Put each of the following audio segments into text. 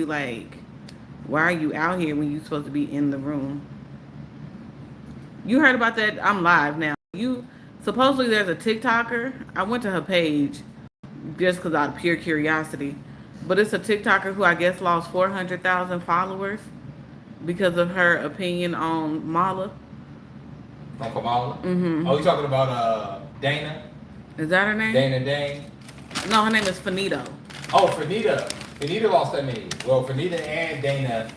like, why are you out here when you're supposed to be in the room? You heard about that? I'm live now. You supposedly there's a TikToker. I went to her page just because out of pure curiosity, but it's a TikToker who I guess lost 400,000 followers because of her opinion on Mala. On Kamala? Mm-hmm. Oh, you talking about Dana? Is that her name? Dana Dane? No, her name is Finito. Oh, Fanita. Fanita lost that many. Well, Fanita and Dana,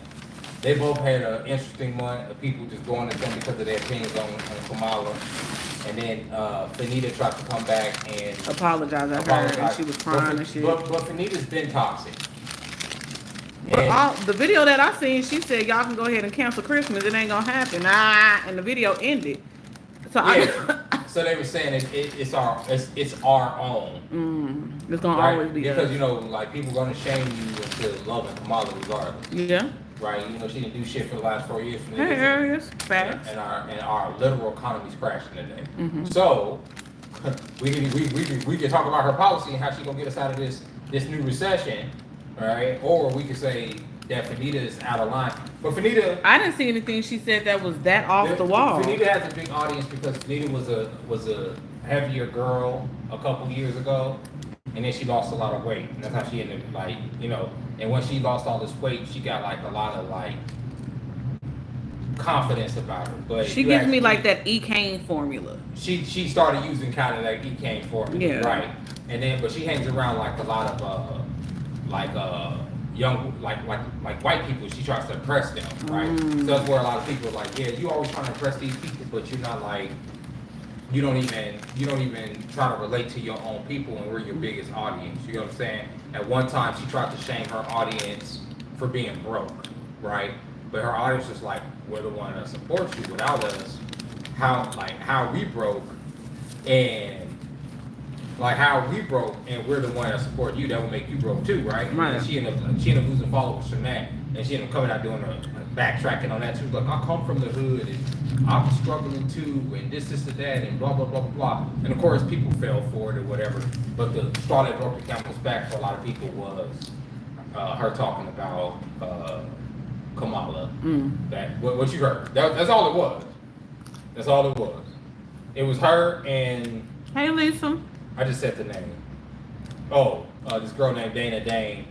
they both had an interesting one of people just going at them because of their opinions on Kamala. And then Fanita tried to come back and Apologize. I heard and she was crying and shit. But Fanita's been toxic. But the video that I seen, she said y'all can go ahead and cancel Christmas. It ain't gonna happen. And the video ended. So yeah. So they were saying it's our own. It's gonna right? always be because us. you know, like people gonna shame you into loving Kamala regardless. Yeah. Right. You know, she didn't do shit for the last 4 years. Hey, Arius, facts. And our literal economy's crashing today. So we can talk about her policy and how she gonna get us out of this new recession, right? Or we could say that Fanita is out of line. But Fanita, I didn't see anything she said that was that off the wall. Fanita has a big audience because Fanita was a heavier girl a couple years ago, and then she lost a lot of weight. And that's how she ended up, like, you know. And when she lost all this weight, she got like a lot of like confidence about her. But she gives me like that E. Kane formula. She started using kind of that E. Kane formula, yeah. Right? And then, but she hangs around like a lot of young like white people. She tries to impress them, right? So that's where a lot of people are like, yeah, you always trying to impress these people, but you're not like, you don't even try to relate to your own people, and we're your biggest audience. You know what I'm saying? At one time, she tried to shame her audience for being broke, right? But her audience was like, we're the one that supports you. Without us, how we broke, and we're the one that support you, that would make you broke too, right? Right. And she ended up losing followers from that, and she ended up coming out doing a backtracking on that too. Like, I come from the hood, and I'm struggling too, and this and that, and blah blah blah blah. And of course, people fell for it or whatever. But the straw that broke the camel's back for a lot of people was her talking about Kamala. That what you heard. That's all it was. That's all it was. It was her and. Hey, Lisa. I just said the name. Oh, this girl named Dana Dane.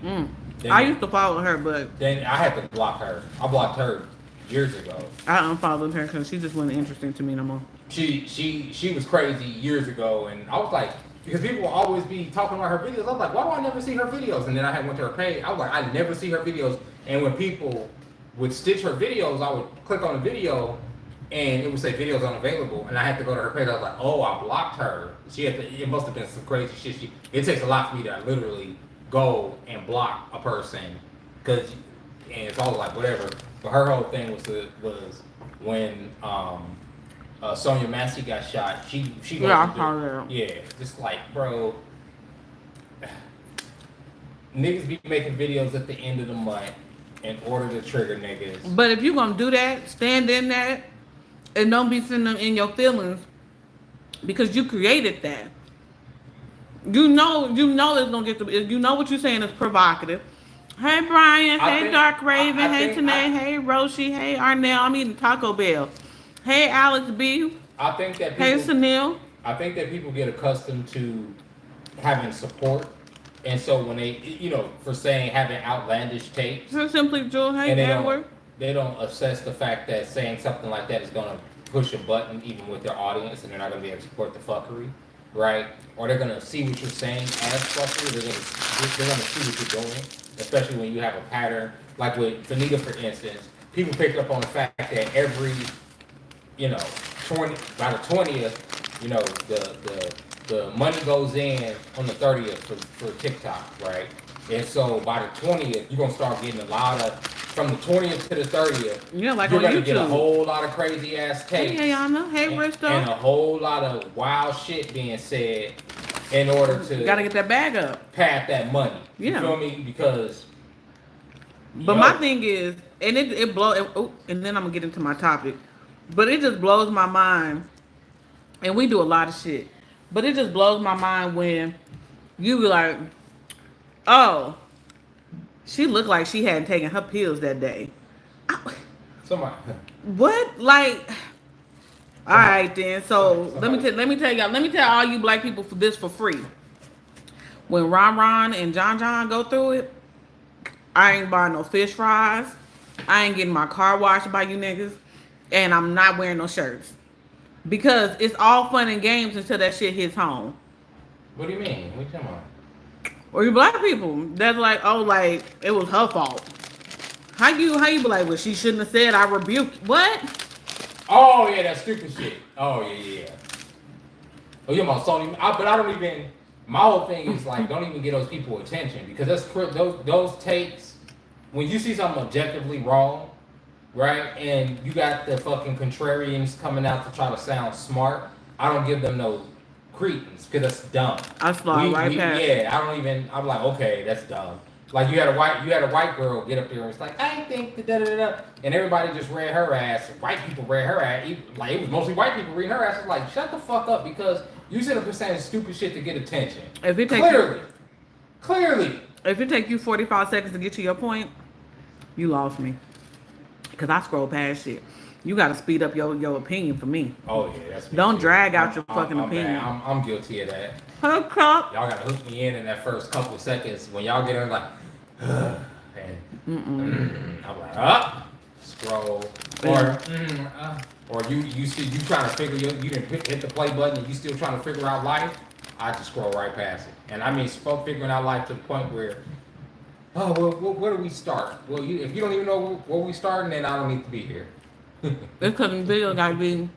I used to follow her, but I had to block her. I blocked her years ago. I unfollowed her because she just wasn't interesting to me no more. She was crazy years ago, and I was like, because people will always be talking about her videos. I was like, why do I never see her videos? And then I went to her page. I was like, I never see her videos. And when people would stitch her videos, I would click on the video, and it would say videos unavailable, and I had to go to her page. I was like, oh, I blocked her. It must have been some crazy shit. It takes a lot for me to literally go and block a person, and it's all like whatever. But her whole thing was when Sonya Massey got shot. She just like, bro, niggas be making videos at the end of the month in order to trigger niggas. But if you gonna do that, stand in that. And don't be sitting them in your feelings because you created that. You know it's gonna get to. You know what you're saying is provocative. Hey Brian, hey Dark Raven, hey Tanae, hey Roshi, hey Arnell. I'm eating Taco Bell. Hey Alex B. I think that people, hey Sunil. I think that people get accustomed to having support, and so when they, for saying having outlandish takes, so simply Jewel, hey Edward. They don't assess the fact that saying something like that is going to push a button even with their audience, and they're not going to be able to support the fuckery, right? Or they're going to see what you're saying as fuckery. They're going to see what you're doing, especially when you have a pattern. Like with Fanita, for instance, people picked up on the fact that every, by the 20th, the money goes in on the 30th for TikTok, right? And so by the 20th, you're going to start getting a lot of, from the 20th to the 30th, you're going to get a whole lot of crazy ass takes. Hey, Ayana. Hey, Risto. And a whole lot of wild shit being said in order to... You got to get that bag up. Pad that money. You feel me? Because... But my thing is, and it blows, and then I'm going to get into my topic, but it just blows my mind, and we do a lot of shit, but it just blows my mind when you be like, oh, She looked like she hadn't taken her pills that day. I- Somebody, What? Like, all somebody, right then. So somebody. let me tell y'all. Let me tell all you black people for this for free. When Ron Ron and John John go through it, I ain't buying no fish fries. I ain't getting my car washed by you niggas, and I'm not wearing no shirts because it's all fun and games until that shit hits home. What do you mean? What you talking about? Or you black people that's like, oh, like it was her fault. How you be like, well, she shouldn't have said I rebuke what? Oh yeah, that stupid shit. Oh yeah. Oh, you're my salty. But I don't even. My whole thing is like, don't even get those people attention because those takes. When you see something objectively wrong, right, and you got the fucking contrarians coming out to try to sound smart, I don't give them no credence because that's dumb. I slide right past. Yeah, I don't even. I'm like, okay, that's dumb. Like you had a white girl get up there and it's like, I think da da da da, and everybody just read her ass. White people read her ass. Like it was mostly white people reading her ass. It's like, shut the fuck up because you sit up here saying stupid shit to get attention. If it takes Clearly. If it take you 45 seconds to get to your point, you lost me. Cause I scroll past shit. You gotta speed up your opinion for me. Oh yeah, that's me Don't too. drag out your fucking I'm opinion. bad. I'm guilty of that. Hook up. Y'all gotta hook me in that first couple of seconds when y'all get in like, and I'm like, up, scroll, or you trying to figure you didn't hit the play button and you still trying to figure out life. I just scroll right past it, and I mean figuring out life to the point where, oh well, where do we start? Well, if you don't even know where we starting, then I don't need to be here. It's because the video gotta be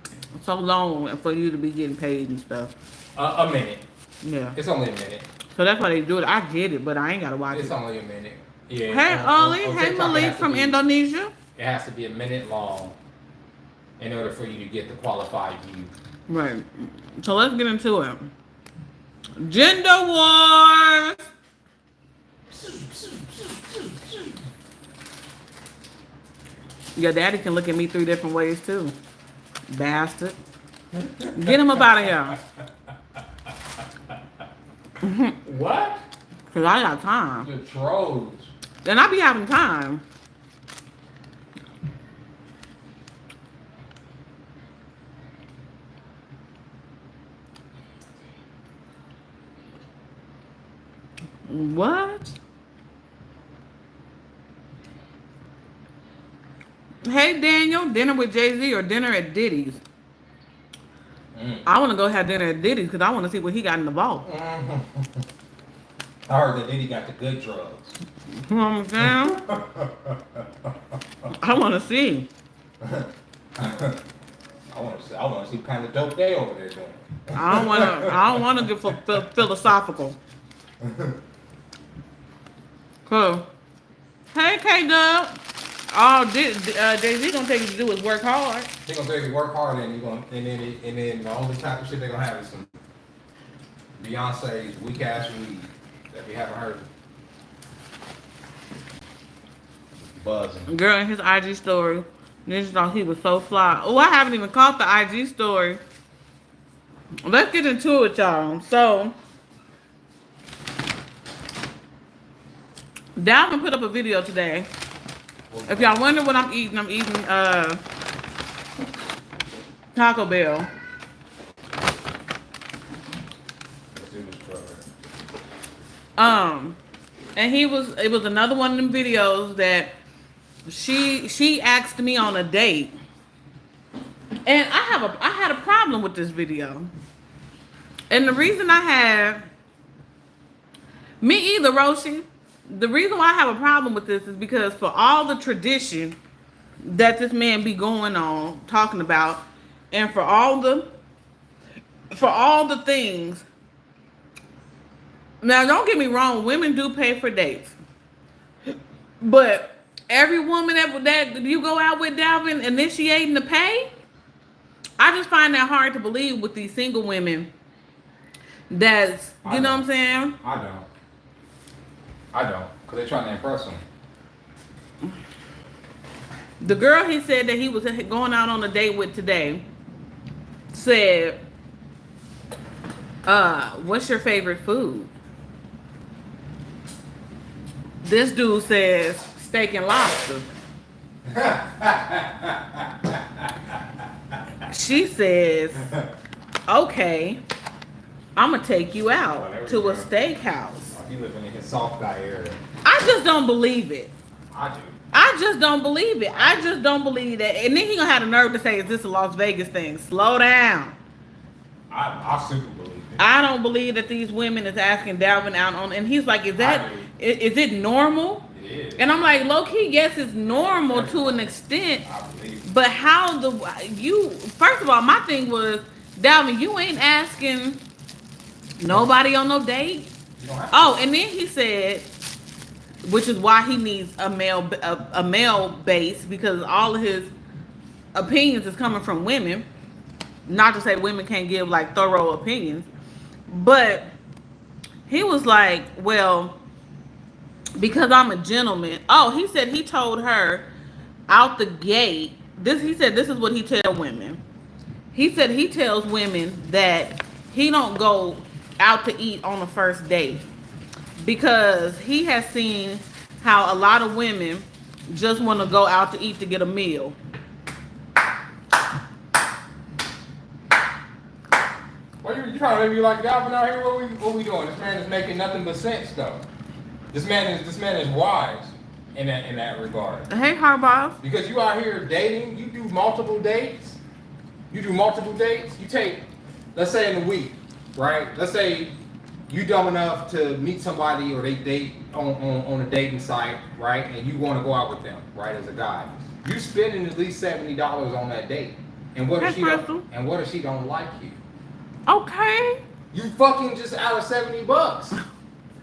so long for you to be getting paid and stuff. A minute. Yeah. It's only a minute. So that's why they do it. I get it, but I ain't gotta watch It's it. only a minute. Yeah. Hey Ollie, On hey TikTok, Malik from Indonesia. It has to be a minute long in order for you to get the qualified view. Right. So let's get into it. Gender wars. Your daddy can look at me 3 different ways too. Bastard. Get him up out of here. What? Cause I got time. The trolls. And I be having time. What? Hey Daniel, dinner with Jay-Z or dinner at Diddy's? I want to go have dinner at Diddy's because I want to see what he got in the vault. I heard that Diddy got the good drugs. You know what I'm saying? I want to see. I want to see what kind of dope they over there doing. I don't want to get philosophical. Cool. Hey K-Dub. Oh, Jay-Z gonna take you to do is work hard. They gonna take you work hard and then the only type of shit they gonna have is some Beyonce's weak ass weed that we haven't heard. Buzzing. Girl, in his IG story, niggas thought he was so fly. Oh, I haven't even caught the IG story. Let's get into it, y'all. So, Dalvin put up a video today. If y'all wonder what I'm eating Taco Bell. And it was another one of them videos that she asked me on a date. And I had a problem with this video. And the reason I have me either, Roshi. The reason why I have a problem with this is because for all the tradition that this man be going on talking about, and for all the things. Now, don't get me wrong, women do pay for dates, but every woman that you go out with, Dalvin, initiating the pay, I just find that hard to believe with these single women. That's you know what I'm saying? I don't, because they're trying to impress them. The girl he said that he was going out on a date with today said, what's your favorite food? This dude says steak and lobster. She says, okay, I'm going to take you out to a steakhouse. He living in his soft guy area. I just don't believe it. I do. I just don't believe it. I just don't believe that. And then he going to have the nerve to say, is this a Las Vegas thing? Slow down. I super believe it. I don't believe that these women is asking Dalvin out on, and he's like, is it normal? It is. And I'm like, low key, yes, it's normal to an extent. I believe it. But how first of all, my thing was, Dalvin, you ain't asking nobody on no date. You don't have to. Oh, and then he said, which is why he needs a male base, because all of his opinions is coming from women. Not to say women can't give like thorough opinions, but he was like, well, because I'm a gentleman. Oh, he said he told her out the gate. He said this is what he tells women. He said he tells women that he don't go out to eat on the first date because he has seen how a lot of women just want to go out to eat to get a meal. Well, you trying to make me like Dalvin out here? What we doing? This man is making nothing but sense, though. This man is wise in that regard. Hey, Harbaugh. Because you out here dating, you do multiple dates. You take, let's say in a week, right? Let's say you dumb enough to meet somebody or they date on a dating site, right? And you want to go out with them, right? As a guy, you spending at least $70 on that date. And what if she don't like you? Okay. You fucking just out of $70.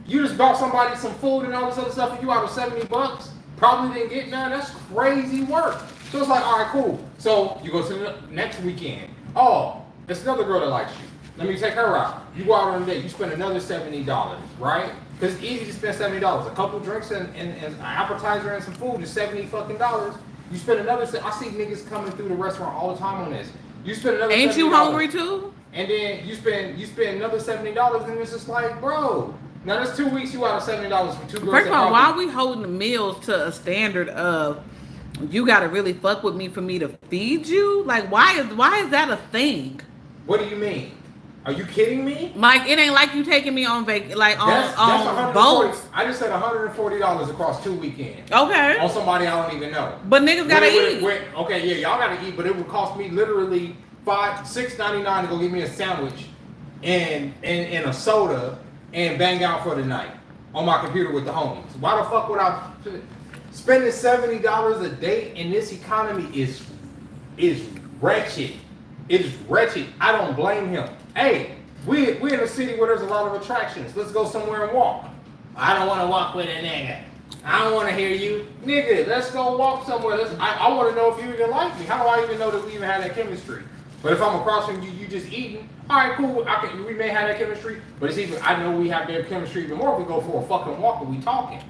You just bought somebody some food and all this other stuff, and you out of $70. Probably didn't get none. That's crazy work. So it's like, all right, cool. So you go to the next weekend. Oh, there's another girl that likes you. Let me take her out. You go out on a date. You spend another $70, right? Because it's easy to spend $70. A couple drinks and an appetizer and some food is $70 fucking dollars. You spend another. I see niggas coming through the restaurant all the time on this. You spend another. Ain't $70. You hungry too? And then you spend another $70, and it's just like, bro. Now that's 2 weeks. You out of $70 for 2 girls. First of all, why are we holding the meals to a standard of you got to really fuck with me for me to feed you? Like, why is that a thing? What do you mean? Are you kidding me? Like, it ain't like you taking me on on boats. I just said $140 across 2 weekends. Okay. On somebody I don't even know. But niggas gotta eat. Okay, yeah, y'all gotta eat, but it would cost me literally $6.99 to go get me a sandwich and a soda and bang out for the night on my computer with the homies. Why the fuck would I spending $70 a day in this economy is wretched. It is wretched. I don't blame him. Hey, we're in a city where there's a lot of attractions. Let's go somewhere and walk. I don't want to walk with a nigga. I don't want to hear you. Nigga, let's go walk somewhere. I want to know if you even like me. How do I even know that we even have that chemistry? But if I'm across from you, you just eating. All right, cool. We may have that chemistry, but it's even. I know we have that chemistry even more if we go for a fucking walk and we talking.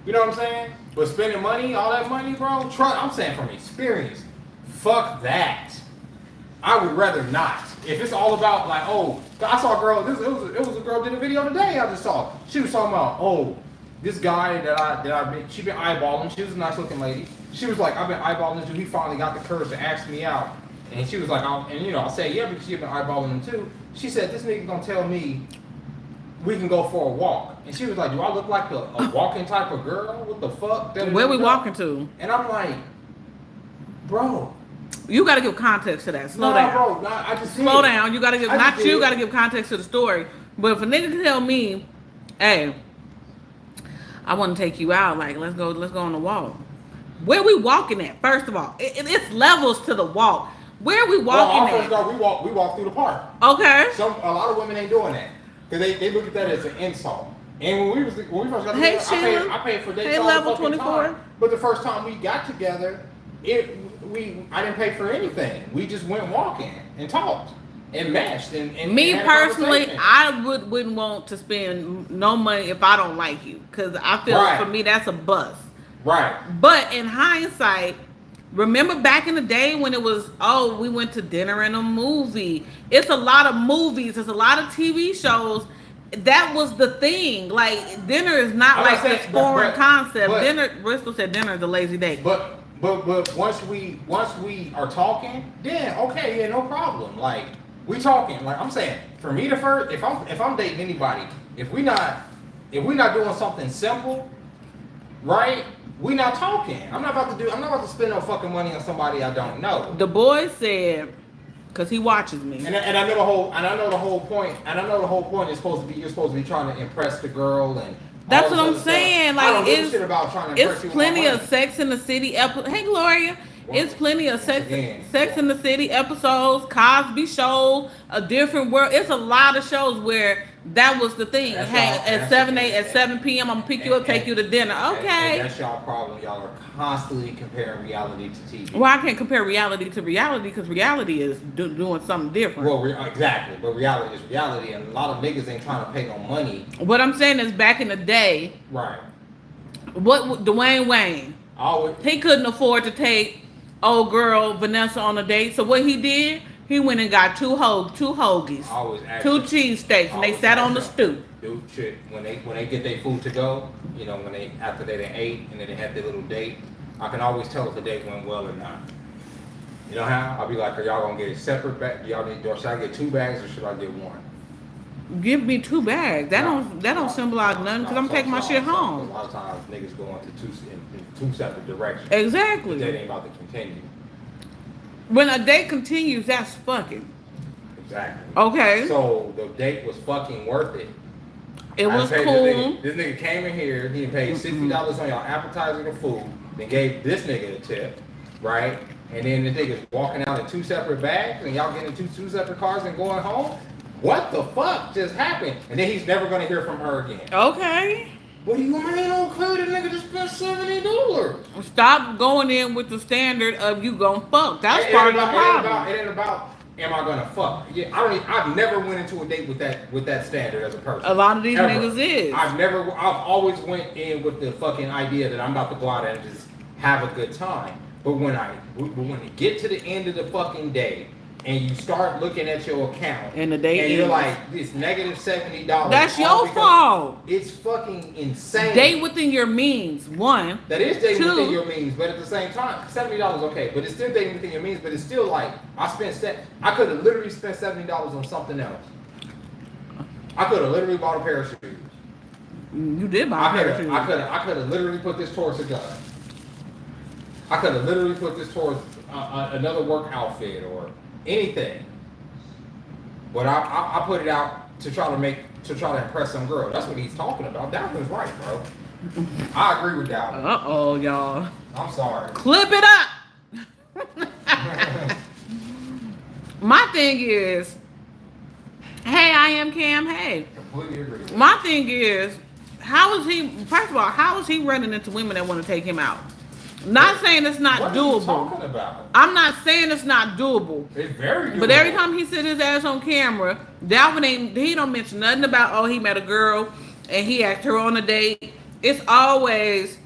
You know what I'm saying? But spending money, all that money, bro. I'm saying from experience, fuck that. I would rather not. If it's all about like, oh, I saw a girl. It was a girl did a video today. I just saw. She was talking about, oh, this guy she been eyeballing. She was a nice looking lady. She was like, I've been eyeballing until he finally got the courage to ask me out. And she was like, I say yeah because you've been eyeballing him too. She said, this nigga gonna tell me we can go for a walk. And she was like, do I look like a walking type of girl? What the fuck? Where we walking to? And I'm like, bro. You got to give context to that. Slow down. Bro, I just slow down. You got to give, you got to give context to the story. But if a nigga can tell me, hey, I want to take you out, like, let's go on the walk. Where we walking at, first of all? It's levels to the walk. Where we walking at? We walk through the park. Okay. A lot of women ain't doing that. Because they look at that as an insult. And when we first got together, I paid for dates all level the fucking 24. time. But the first time we got together, I didn't pay for anything. We just went walking and talked and matched and me personally, I wouldn't want to spend no money if I don't like you, because I feel for me that's a bust. Right. But in hindsight, remember back in the day when it was, oh, we went to dinner and a movie. It's a lot of movies. It's a lot of TV shows. that was the thing. Like dinner is not I'm like not saying- this foreign concept. but- Dinner, Bristol said dinner is a lazy day. But once we are talking, then okay, yeah, no problem. Like we talking. Like I'm saying, for me to first, if I'm dating anybody, if we not doing something simple, right? We not talking. I'm not about to spend no fucking money on somebody I don't know. The boy said, because he watches me. And I know the whole point. And I know the whole point is you're supposed to be trying to impress the girl and. That's all what this I'm other saying. stuff. I Like don't give a shit about trying to impress it's you with plenty my of money. Sex in the City Hey Gloria, it's plenty of Sex in the City episodes, Cosby shows, A Different World. It's a lot of shows where that was the thing. That's Hey, all- at that's- 7 p.m. I'm gonna pick you up, take you to dinner. Okay. And that's y'all problem. Y'all are constantly comparing reality to TV. Well, I can't compare reality to reality because reality is doing something different. Well, exactly. But reality is reality, and a lot of niggas ain't trying to pay no money. What I'm saying is, back in the day, Right. what Dwayne Wayne, Always. he couldn't afford to take old girl Vanessa on a date. So what he did, he went and got two hoagies, Always ask two them- cheesesteaks, and they always sat ask on the them, stoop. Do shit when they get their food to go. You know, after they done ate and then they had their little date. I can always tell if the date went well or not. You know how? I'll be like, are y'all gonna get a separate bag? Should I get 2 bags or should I get 1? Give me 2 bags. That don't symbolize nothing because I'm taking my shit A home. lot of times niggas go into two separate directions. Exactly. The date ain't about to continue. When a date continues, that's fucking. Exactly. Okay. So the date was fucking worth it. It I was paid cool. This nigga came in here, he paid $60 on y'all appetizer and food, then gave this nigga a tip, right? And then the nigga's walking out in 2 separate bags and y'all getting two separate cars and going home? What the fuck just happened? And then he's never gonna hear from her again. Okay. What do you want? Ain't no clue the nigga just spent $70. Stop going in with the standard of you gonna fuck. That's It part ain't of the about- problem. It ain't about am I gonna fuck? Yeah, I've never went into a date with that standard as a person. A lot of these Ever. niggas is. I've always went in with the fucking idea that I'm about to go out and just have a good time. But when you get to the end of the fucking day and you start looking at your account And the day and you're ends. like, it's negative $70. That's all your because fault. It's fucking insane. Date within your means. One. That is dating 2. within your means, but at the same time, $70 okay, but it's still dating within your means. But it's still like I could have literally spent $70 on something else. I could have literally bought a pair of shoes. You did buy a pair of shoes. I could have literally put this towards a gun. I could have literally put this towards another work outfit or anything. But I put it out to try to impress some girl. That's what he's talking about. Dalvin's right, bro. I agree with Dalvin. Uh-oh, y'all. I'm sorry. Clip it up. My thing is, hey, I am Cam. Hey. Completely agree. My thing is, first of all, how is he running into women that want to take him out? Not saying it's not What are you doable. talking about? I'm not saying it's not doable. It's very doable. But every time he sit his ass on camera, he don't mention nothing about, he met a girl and he asked her on a date. It's always,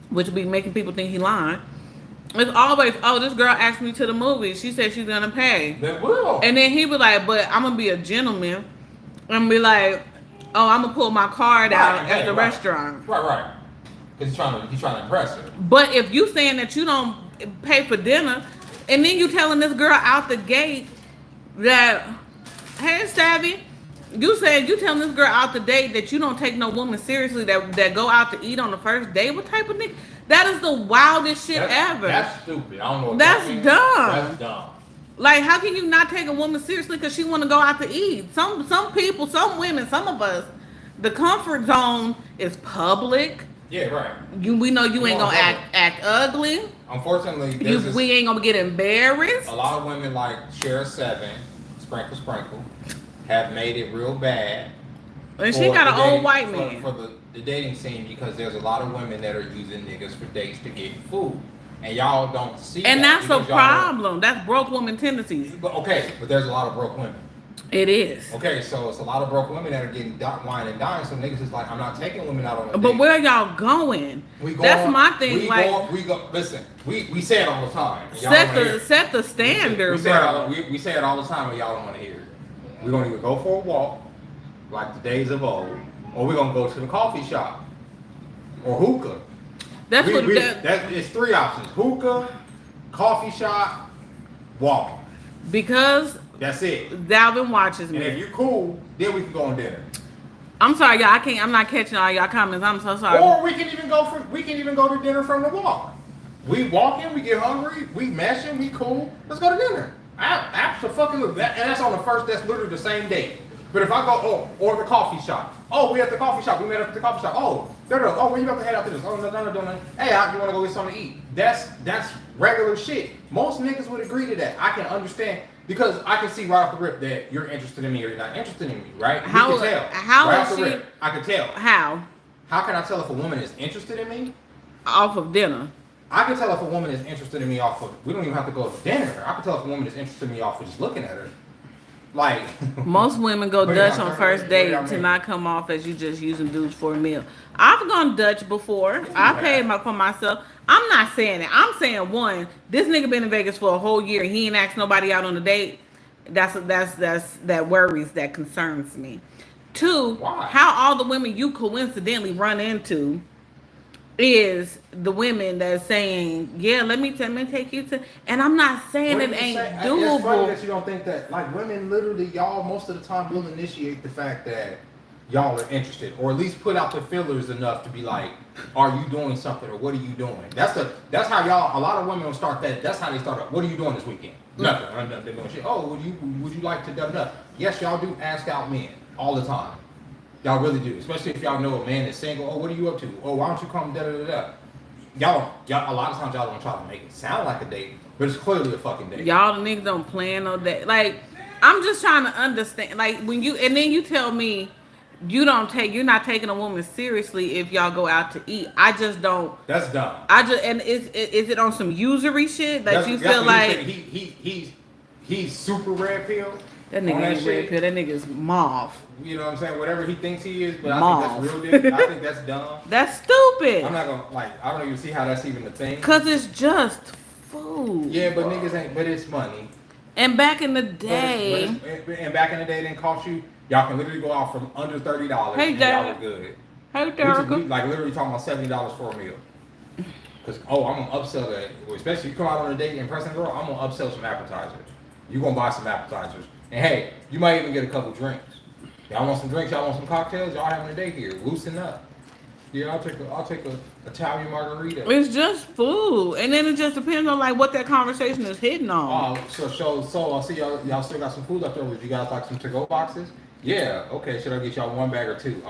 which would be making people think he lying. It's always, this girl asked me to the movie. She said she's gonna pay. They will. And then he be like, but I'm gonna be a gentleman. And be like, I'm gonna pull my card out at the restaurant. Right. Because he's trying to impress her. But if you saying that you don't pay for dinner, and then you telling this girl out the gate that, hey, Savvy, you telling this girl out the date that you don't take no woman seriously that go out to eat on the first date. What type of nigga? That is the wildest shit ever. That's stupid. I don't know what That's that means. dumb. That's dumb. Like, how can you not take a woman seriously because she want to go out to eat? Some people, some women, some of us, the comfort zone is public. Yeah, right. We know you ain't gonna act ugly. Unfortunately, We ain't gonna get embarrassed. a lot of women like Share 7, Sprinkle, have made it real bad. And she got an old white man. For the dating scene because there's a lot of women that are using niggas for dates to get food. And y'all don't see And that that's a because y'all don't- problem. That's broke woman tendencies. But there's a lot of broke women. It is. Okay, so it's a lot of broke women that are getting wine and dine. So niggas is like, I'm not taking women out on a But date. where y'all going? That's my thing. Listen, we say it all the time. and y'all Set don't wanna hear the it. set the standard, we say it bro. we say it all the time and y'all don't want to hear it. We're gonna either go for a walk like the days of old, or we're gonna go to the coffee shop or hookah. That's what It's three options: hookah, coffee shop, walk. because That's it. Dalvin watches And if me. you're cool, then we can go on dinner. I'm sorry, y'all. I can't. I'm not catching all y'all comments. I'm so sorry. Or we can even go to dinner from the walk. We walk in, we get hungry, we meshing, we cool. Let's go to dinner. Absolutely. And that's on the first. That's literally the same day. But if I go, or the coffee shop. Oh, we at the coffee shop. We met up at the coffee shop. Oh, no. Oh, where you about to head out to this? Oh, no. Hey, you want to go get something to eat? That's regular shit. Most niggas would agree to that. I can understand because I can see right off the rip that you're interested in me or you're not interested in me, right? How? You can tell. How right is off the she? rip, I can tell. How? How can I tell if a woman is interested in me? Off of dinner. I can tell if a woman is interested in me off of. We don't even have to go to dinner. I can tell if a woman is interested in me off of just looking at her. Like Most women go Put it Dutch on on her- first put it date on to me. not come off as you just using dudes for a meal. I've gone Dutch before. I paid for myself. I'm not saying it. I'm saying one. This nigga been in Vegas for a whole year. He ain't asked nobody out on a date. That's that worries, that concerns me. Two, Why? how all the women you coincidentally run into is the women that's saying, yeah, let me take you to, and I'm not saying what it do you ain't say? It's funny doable. that you don't think that. Like women, literally, y'all most of the time will initiate the fact that y'all are interested, or at least put out the fillers enough to be like, are you doing something or what are you doing? That's how y'all. A lot of women will start that. That's how they start up. What are you doing this weekend? Nothing. I'm not doing shit. Oh, would you like to da? Yes, y'all do ask out men all the time. Y'all really do, especially if y'all know a man is single. Oh, what are you up to? Oh, why don't you come da? Y'all, a lot of times y'all don't try to make it sound like a date, but it's clearly a fucking date. Y'all the niggas don't plan no day. Like, I'm just trying to understand. Like when you and then you tell me you're not taking a woman seriously if y'all go out to eat. I just don't. That's dumb. I just and is it on some usury shit that you That's feel what like he's super red pill. that on nigga that ain't red shit. pill. That nigga's mauve. You know what I'm saying? Whatever he thinks he is, but I Mauve. think that's real dick. I think that's dumb. That's stupid. I'm not gonna I don't even see how that's even a thing. Cause it's just food. Yeah, but niggas ain't. But it's money. And back in the But day, and back in the day, it didn't cost you. Y'all can literally go out from under $30. Hey, and y'all Derek. are good. hey We Derica. like literally talking about $70 for a meal. Cause I'm gonna upsell that. Especially if you come out on a date in person, girl. I'm gonna upsell some appetizers. You gonna buy some appetizers, and hey, you might even get a couple drinks. Y'all want some drinks? Y'all want some cocktails? Y'all having a date here? Loosen up. Yeah, I'll take a Italian margarita. It's just food, and then it just depends on like what that conversation is hitting on. So I see y'all still got some food left over. You guys like some to-go boxes? Yeah. Okay. Should I get y'all one bag or two?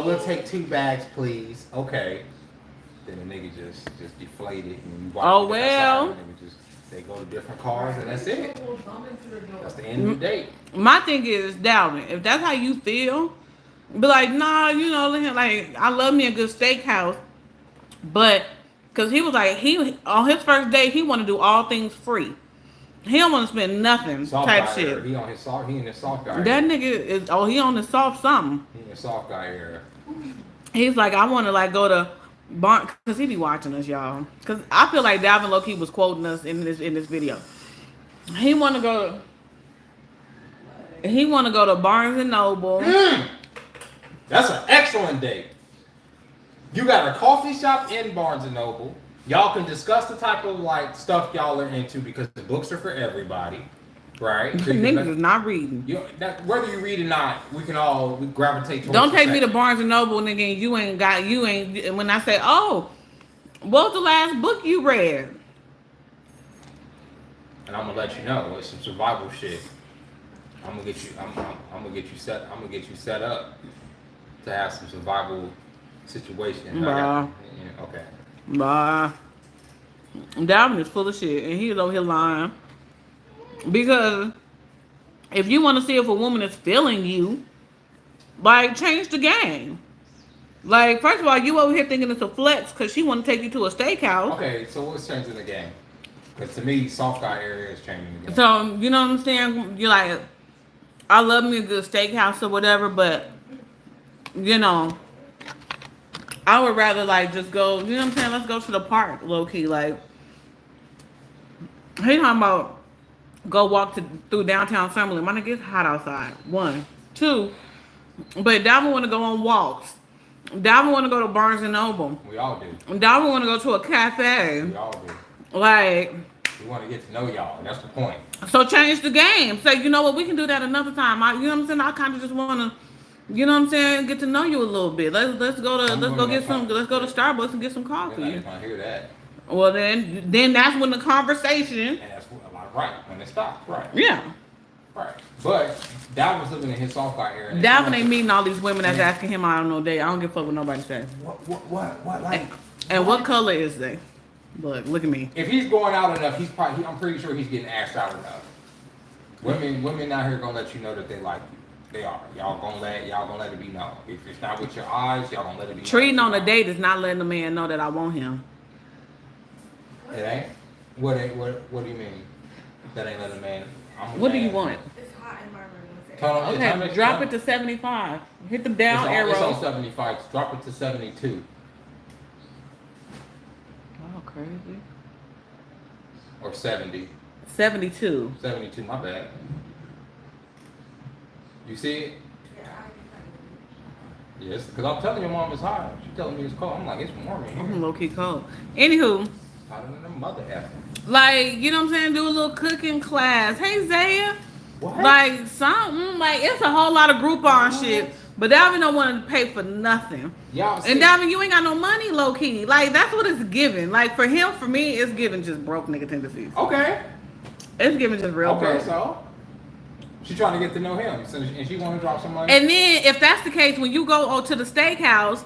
We'll take 2 bags, please. Okay. Then the nigga just deflated and you walk Oh, to the well. outside, and they go to different cars and that's it. That's the end of the date. My thing is, Dalvin, if that's how you feel, be like, nah, like I love me a good steakhouse, but because he was like he on his first date he want to do all things free. He don't want to spend nothing Soft type guy shit. era. He in his soft guy. That era. nigga is he on the soft something. He in his soft guy era. He's like, I want to like go to Barn because he be watching us, y'all. Because I feel like Dalvin Loki was quoting us in this video. He want to go. He want to go to Barnes and Noble. That's an excellent date. You got a coffee shop in Barnes and Noble. Y'all can discuss the type of like stuff y'all are into because the books are for everybody, right? So Niggas is not reading. Whether you read or not, we gravitate towards. Don't take the me to section. Barnes and Noble, nigga. And you ain't. And when I say, oh, what was the last book you read? And I'm gonna let you know it's some survival shit. I'm gonna get you set up to have some survival situation. Bruh. Okay. Bah. Dalvin is full of shit, and he's over here lying. Because if you want to see if a woman is feeling you, like change the game. Like first of all, you over here thinking it's a flex because she want to take you to a steakhouse. Okay, so what's changing the game? Because to me, soft guy area is changing the game. So you know what I'm saying? You're like, I love me a good steakhouse or whatever, but I would rather like just go. You know what I'm saying? Let's go to the park, low key. Like he talking about go walk through downtown Summerlin. My nigga, it's hot outside. 1, 2. But Dalvin want to go on walks. Dalvin want to go to Barnes and Noble. We all do. Dalvin want to go to a cafe. We all do. Like, we want to get to know y'all. That's the point. So change the game. Say, you know what, we can do that another time. You know what I'm saying? I kind of just want to, you know what I'm saying, get to know you a little bit. Let's go to Starbucks and get some coffee. You're not gonna hear that. Well, then that's when the conversation. And that's right when it stops. Right. Yeah. Right. But Dalvin's living in his soft guy era. Dalvin ain't meeting all these women that's asking him out on no date. I don't give a fuck what nobody says. What? Like. And what color is they? Look at me. If he's going out enough, I'm pretty sure he's getting asked out enough. Women out here gonna let you know that they like you. They are. Y'all gonna let it be known. If it's not with your eyes, y'all gonna let it be known. Treating on a date is not letting a man know that I want him. It ain't? What do you mean? That ain't letting a man. What do you want? It's hot in my room. Okay, drop it to 75. Hit the down arrow. It's on 75. Drop it to 72. Oh, crazy. Or 70. 72. 72, my bad. You see it? Yes, because I'm telling your mom it's hot. She's telling me it's cold. I'm like, it's warm in here. I'm low-key cold. Anywho. Hotter than a mother effer. Like, you know what I'm saying? Do a little cooking class. Hey, Zaya. What? Like, something. Like, it's a whole lot of Groupon shit. But Dalvin don't want to pay for nothing. Y'all see, and Dalvin, you ain't got no money, low-key. Like, that's what it's giving. Like, for him, for me, it's giving just broke nigga tendencies. Okay. It's giving just real broke. Okay, so she's trying to get to know him, and she want to drop some money. And then, if that's the case, when you go to the steakhouse,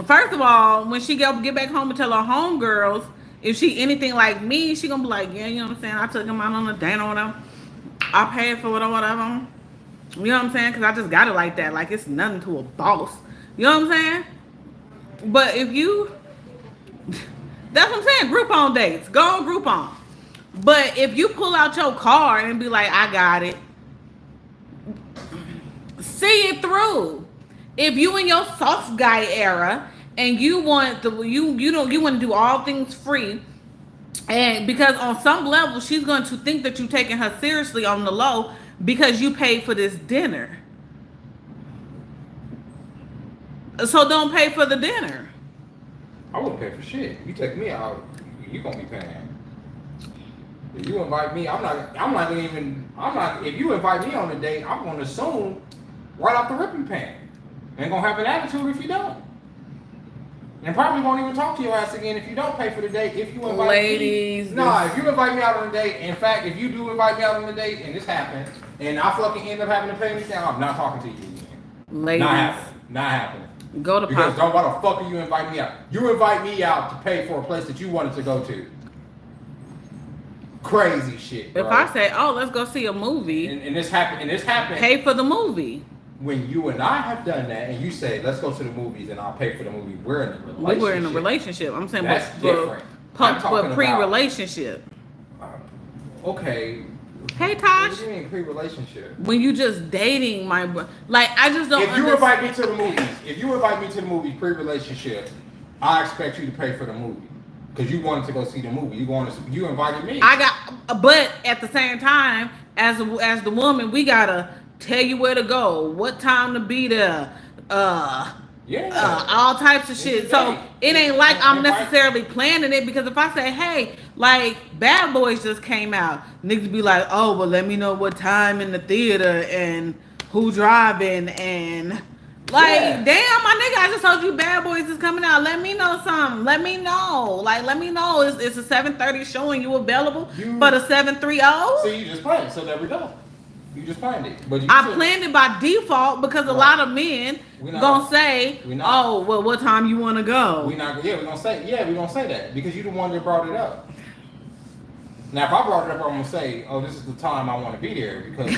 first of all, when she get back home and tell her homegirls, if she anything like me, she gonna be like, yeah, you know what I'm saying? I took him out on a date or whatever. I paid for it or whatever. You know what I'm saying? Because I just got it like that. Like, it's nothing to a boss. You know what I'm saying? But if you... That's what I'm saying. Groupon dates. Go on Groupon. But if you pull out your card and be like, I got it. See it through. If you in your soft guy era and you want you want to do all things free, and because on some level she's going to think that you're taking her seriously on the low because you paid for this dinner. So don't pay for the dinner. I wouldn't pay for shit. You take me out, you gonna be paying. If you invite me, if you invite me on a date, I'm gonna assume right off the rip you paying. Ain't gonna have an attitude if you don't. And probably won't even talk to your ass again if you don't pay for the date. If you invite me. Nah, if you invite me out on a date, in fact, if you do invite me out on a date and this happens, and I fucking end up having to pay anything, I'm not talking to you again. Ladies. Not happening. Go to because why the fuck are you invite me out? You invite me out to pay for a place that you wanted to go to. Crazy shit, bro. If I say, oh, let's go see a movie. And this happened. Pay for the movie. When you and I have done that, and you say, let's go to the movies, and I'll pay for the movie, we're in a relationship. We're in a relationship. I'm saying, that's different. But pre-relationship. Okay. Hey, Tosh. What do you mean pre-relationship? When you just dating I just don't. If you invite me to the movies, pre-relationship, I expect you to pay for the movie. Because you wanted to go see the movie. You invited me. But at the same time, as the woman, we gotta tell you where to go, what time to be there, all types of shit. So it ain't like I'm necessarily planning it, because if I say, hey, like Bad Boys just came out, niggas be like, oh, well, let me know what time in the theater and who driving and. Like, damn, my nigga, I just told you Bad Boys is coming out. Let me know something. Let me know. Like, let me know. It's a 7:30 show and you available for the 7:30? So you just planned. So there we go. You just planned it. But I planned it by default because a lot of men gonna say, oh, well, what time you want to go? We're gonna say that because you the one that brought it up. Now, if I brought it up, I'm gonna say, oh, this is the time I want to be there because.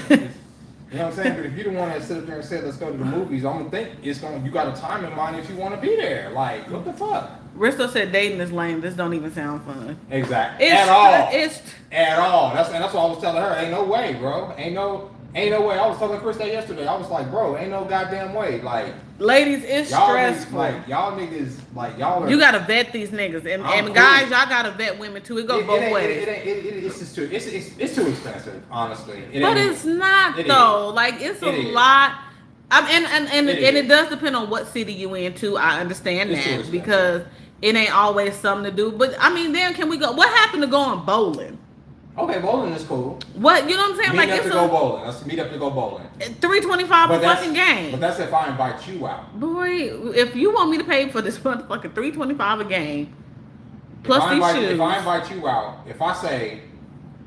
You know what I'm saying? But if you're the one that sit up there and said, let's go to the movies, I'm gonna think you got a time in mind if you want to be there. Like, what the fuck? Risto said dating is lame. This don't even sound fun. Exactly. At all. That's what I was telling her. Ain't no way, bro. Ain't no way. I was telling Chris that yesterday. I was like, bro, ain't no goddamn way. Like, ladies, it's stressful. Y'all are. You gotta vet these niggas, and guys, y'all gotta vet women too. It goes both ways. It's just too. It's too expensive, honestly. But it's not though. Like, it's a lot And it does depend on what city you in too. I understand It's too that expensive. because it ain't always something to do. But I mean, then can we go? What happened to going bowling? Okay, bowling is cool. What you know what I'm saying? Meet Like up it's to go bowling. Let's meet up to go bowling. $325 a fucking game. But that's if I invite you out. Boy, if you want me to pay for this motherfucking $325 a game, plus these shoes. If I invite you out, if I say,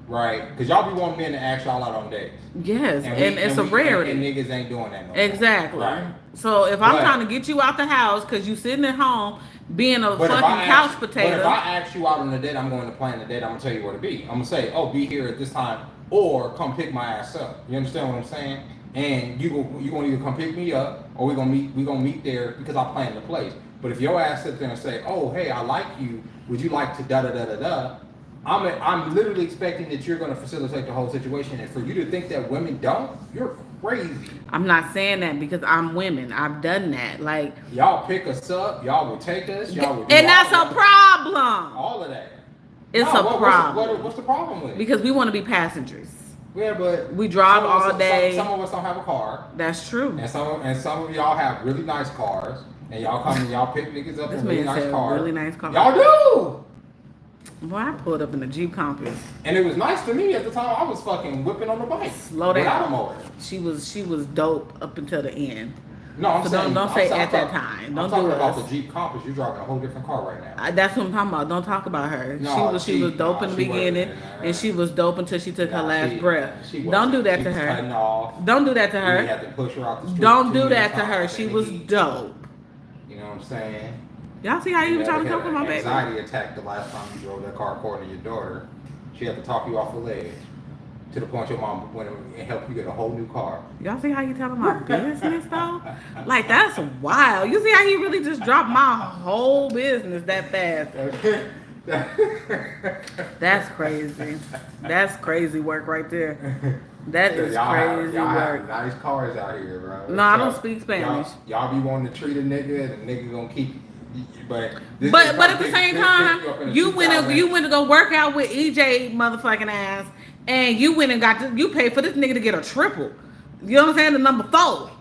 right, because y'all be wanting men to ask y'all out on dates. Yes, and it's a rarity. And niggas ain't doing that no more. Exactly. Right. So if I'm trying to get you out the house because you sitting at home being a fucking couch potato. But if I ask you out on a date, I'm going to plan the date. I'm gonna tell you where to be. I'm gonna say, oh, be here at this time, or come pick my ass up. You understand what I'm saying? And you gonna either come pick me up, or we gonna meet there because I planned the place. But if your ass sit there and say, oh, hey, I like you. Would you like to da da da da da? I'm literally expecting that you're going to facilitate the whole situation, and for you to think that women don't, you're crazy. I'm not saying that because I'm women. I've done that. Like y'all pick us up, y'all will take us, y'all will. And that's a problem. All of that. It's a problem. What's the problem with it? Because we want to be passengers. Yeah, but we drive all day. Some of us don't have a car. That's true. And some of y'all have really nice cars, and y'all come and y'all pick niggas up in really nice cars. Really nice car. Y'all do. Boy, I pulled up in the Jeep Compass. And it was nice to me at the time. I was fucking whipping on the bike. Slow down. Without a motor. She was dope up until the end. No, I'm saying. Don't say at that time. Don't I'm do talking about us. the Jeep Compass. You're driving a whole different car right now. That's what I'm talking about. Don't talk about her. No, she was dope in the beginning, and she was dope until she took her last breath. Don't do that to her. Cutting off. Don't do that to her. You had to push her out the street. Don't do that to her. She was dope. You know what I'm saying? Y'all see how you were trying to talk to my baby? Anxiety attack the last time you drove that car according to your daughter. She had to talk you off the ledge to the point your mom went and helped you get a whole new car. Y'all see how you telling my business though? Like that's wild. You see how he really just dropped my whole business that fast? That's crazy. That's crazy work right there. That is crazy work. Have nice cars out here, bro. No, I don't speak Spanish. Y'all be wanting to treat a nigga, and the nigga gonna keep. But at the same time, you went to go work out with EJ motherfucking ass, and you went and you paid for this nigga to get a triple. You know what I'm saying? The number 4.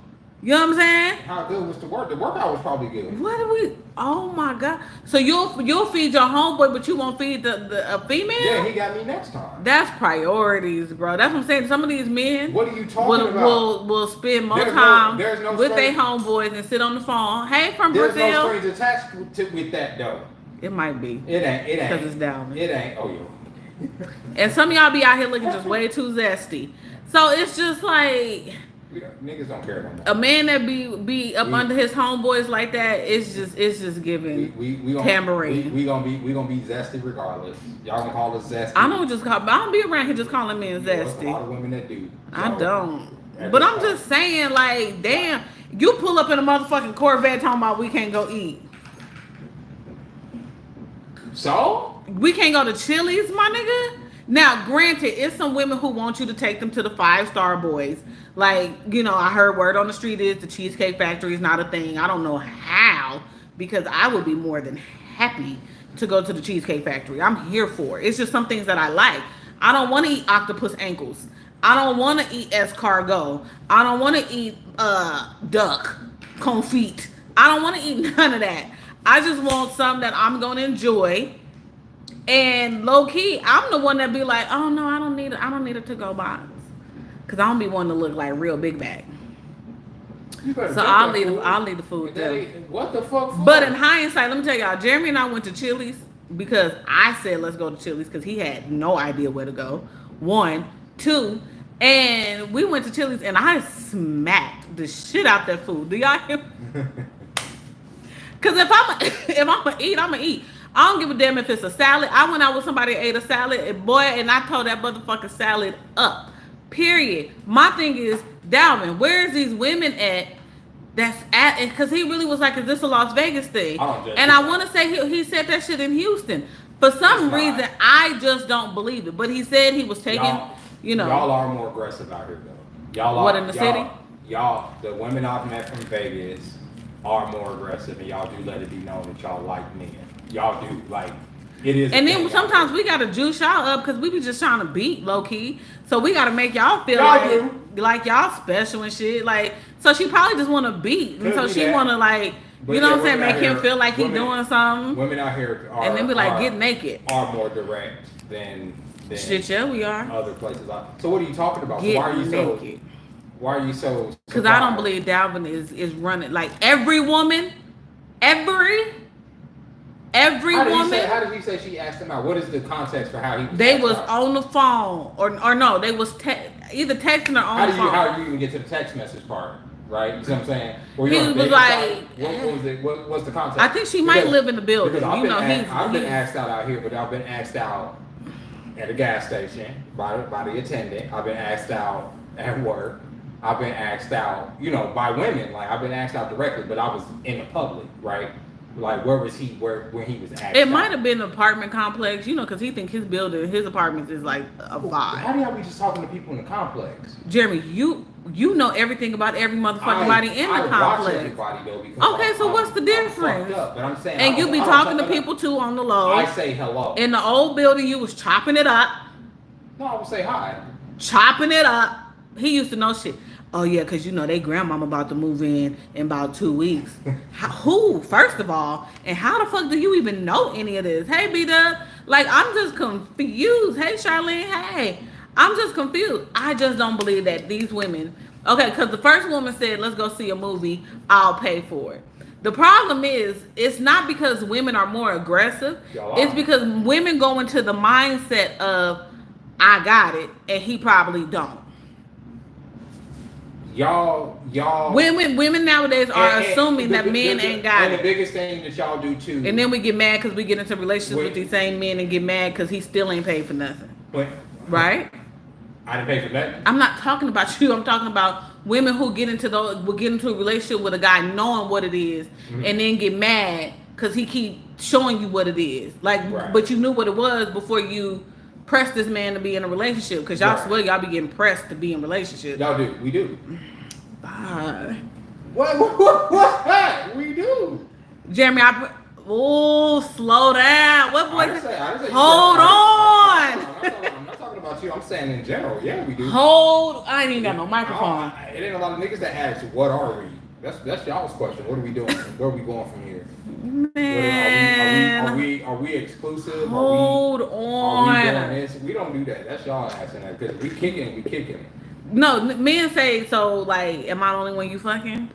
You know what I'm saying? How good was the work? The workout was probably good. What do we? Oh my god! So you'll feed your homeboy, but you won't feed a female? Yeah, he got me next time. That's priorities, bro. That's what I'm saying. Some of these men, what are you talking about? Will spend more time with their homeboys and sit on the phone. Hey, from Brazil. There's no strings attached with that though. It might be. It ain't. Because it's Dalvin. It ain't. Oh yo. And some of y'all be out here looking just way too zesty. So it's just like. Niggas don't care no more. A man that be up under his homeboys like that, it's just giving tambourine. We gonna be zesty regardless. Y'all gonna call us zesty. I don't be around here just calling men zesty. A lot of women that do. I don't. But I'm just saying, like, damn, you pull up in a motherfucking Corvette talking about we can't go eat. So? We can't go to Chili's, my nigga? Now, granted, it's some women who want you to take them to the 5-star boys. Like, you know, I heard word on the street is the Cheesecake Factory is not a thing. I don't know how, because I would be more than happy to go to the Cheesecake Factory. I'm here for it. It's just some things that I like. I don't want to eat octopus ankles. I don't want to eat escargot. I don't want to eat duck confit. I don't want to eat none of that. I just want something that I'm going to enjoy. And low key, I'm the one that be like, oh no, I don't need a to-go box. Cause I don't be wanting to look like real big bag. So I'll leave the food there. What the fuck? But in hindsight, let me tell y'all, Jeremy and I went to Chili's because I said let's go to Chili's because he had no idea where to go. 1, 2, and we went to Chili's and I smacked the shit out that food. Do y'all hear? Cause if I'm gonna eat, I'm gonna eat. I don't give a damn if it's a salad. I went out with somebody that ate a salad, and I tore that motherfucking salad up. Period. My thing is, Dalvin, where's these women at? That's at, because he really was like, is this a Las Vegas thing? And I want to say he said that shit in Houston. For some reason, I just don't believe it. But he said he was taking, Y'all are more aggressive out here, though. Y'all are. What, in the city? Y'all, the women I've met from Vegas are more aggressive, and y'all do let it be known that y'all like men. Y'all do, like, it is. And then sometimes we got to juice y'all up because we be just trying to beat low key. So we got to make y'all feel like like y'all special and shit. Like, so she probably just want to beat, and so she want to like, But you know yeah, what I'm saying, women make out him here- feel like he women- doing something, Women out here are and then be like, get naked. Are more direct than Shit, yeah, we are. other places. So what are you talking about? Get Why are you naked. Why are you so? Because I don't believe Dalvin is running like every woman, every woman. How did he say she asked him out? What is the context for how he? They was out? on the phone, or no, they was either texting or on the phone. How do you even get to the text message part? Right? You see what I'm saying? Or He you was like, what was it? What's the context? I think she might live in the building. Because You know, I've been asked out here, but I've been asked out at a gas station by the attendant. I've been asked out at work. I've been asked out, by women. Like I've been asked out directly, but I was in the public, right? Like where was he? When he was asked? It might have been an apartment complex, because he think his building, his apartment is like a vibe. How do y'all be just talking to people in the complex? Jeremy, you know everything about every motherfucking body in the complex. Watch everybody though, because okay, so what's the difference? But I'm saying, and you be talking to people too on the low. I say hello. In the old building, you was chopping it up. No, I would say hi. Chopping it up. He used to know shit. Oh yeah, because they grandmama about to move in about 2 weeks. Who? First of all, and how the fuck do you even know any of this? Hey, B-Dub, like I'm just confused. Hey, Charlene, hey, I'm just confused. I just don't believe that these women. Okay, because the first woman said, "Let's go see a movie. I'll pay for it." The problem is, it's not because women are more aggressive. It's because women go into the mindset of, "I got it," and he probably don't. Y'all. Women nowadays are assuming that men ain't got it. And the biggest thing that y'all do too. And then we get mad because we get into relationships with these same men and get mad because he still ain't paid for nothing. Right? I didn't pay for nothing. I'm not talking about you. I'm talking about women who get into a relationship with a guy knowing what it is, and then get mad because he keep showing you what it is. Like, but you knew what it was before you press this man to be in a relationship, because y'all swear y'all be getting pressed to be in relationships. Y'all do. We do. Bye. What? We do. Jeremy, slow down. What boy? Hold on. I'm not talking about you. I'm saying in general. Yeah, we do. I ain't even got no microphone. It ain't a lot of niggas that ask, what are we? That's y'all's question. What are we doing? Where are we going from here? Man. Are we exclusive? Hold on. Are we doing this? We don't do that. That's y'all asking that, because we kicking it. No, men say, so like, am I the only one you fucking?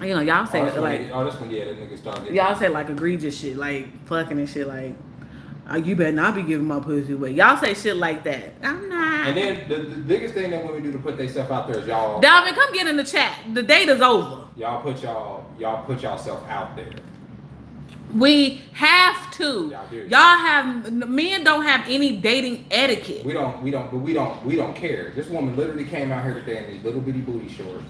Y'all say this like, one, that nigga started. Y'all say like egregious shit, like fucking and shit, like, you better not be giving my pussy away. Y'all say shit like that. I'm not. And then the biggest thing that women do to put themselves out there is y'all. Dalvin, come get in the chat. The date is over. Y'all put yourself out there. We have to. Men don't have any dating etiquette. We don't care. This woman literally came out here today in these little bitty booty shorts.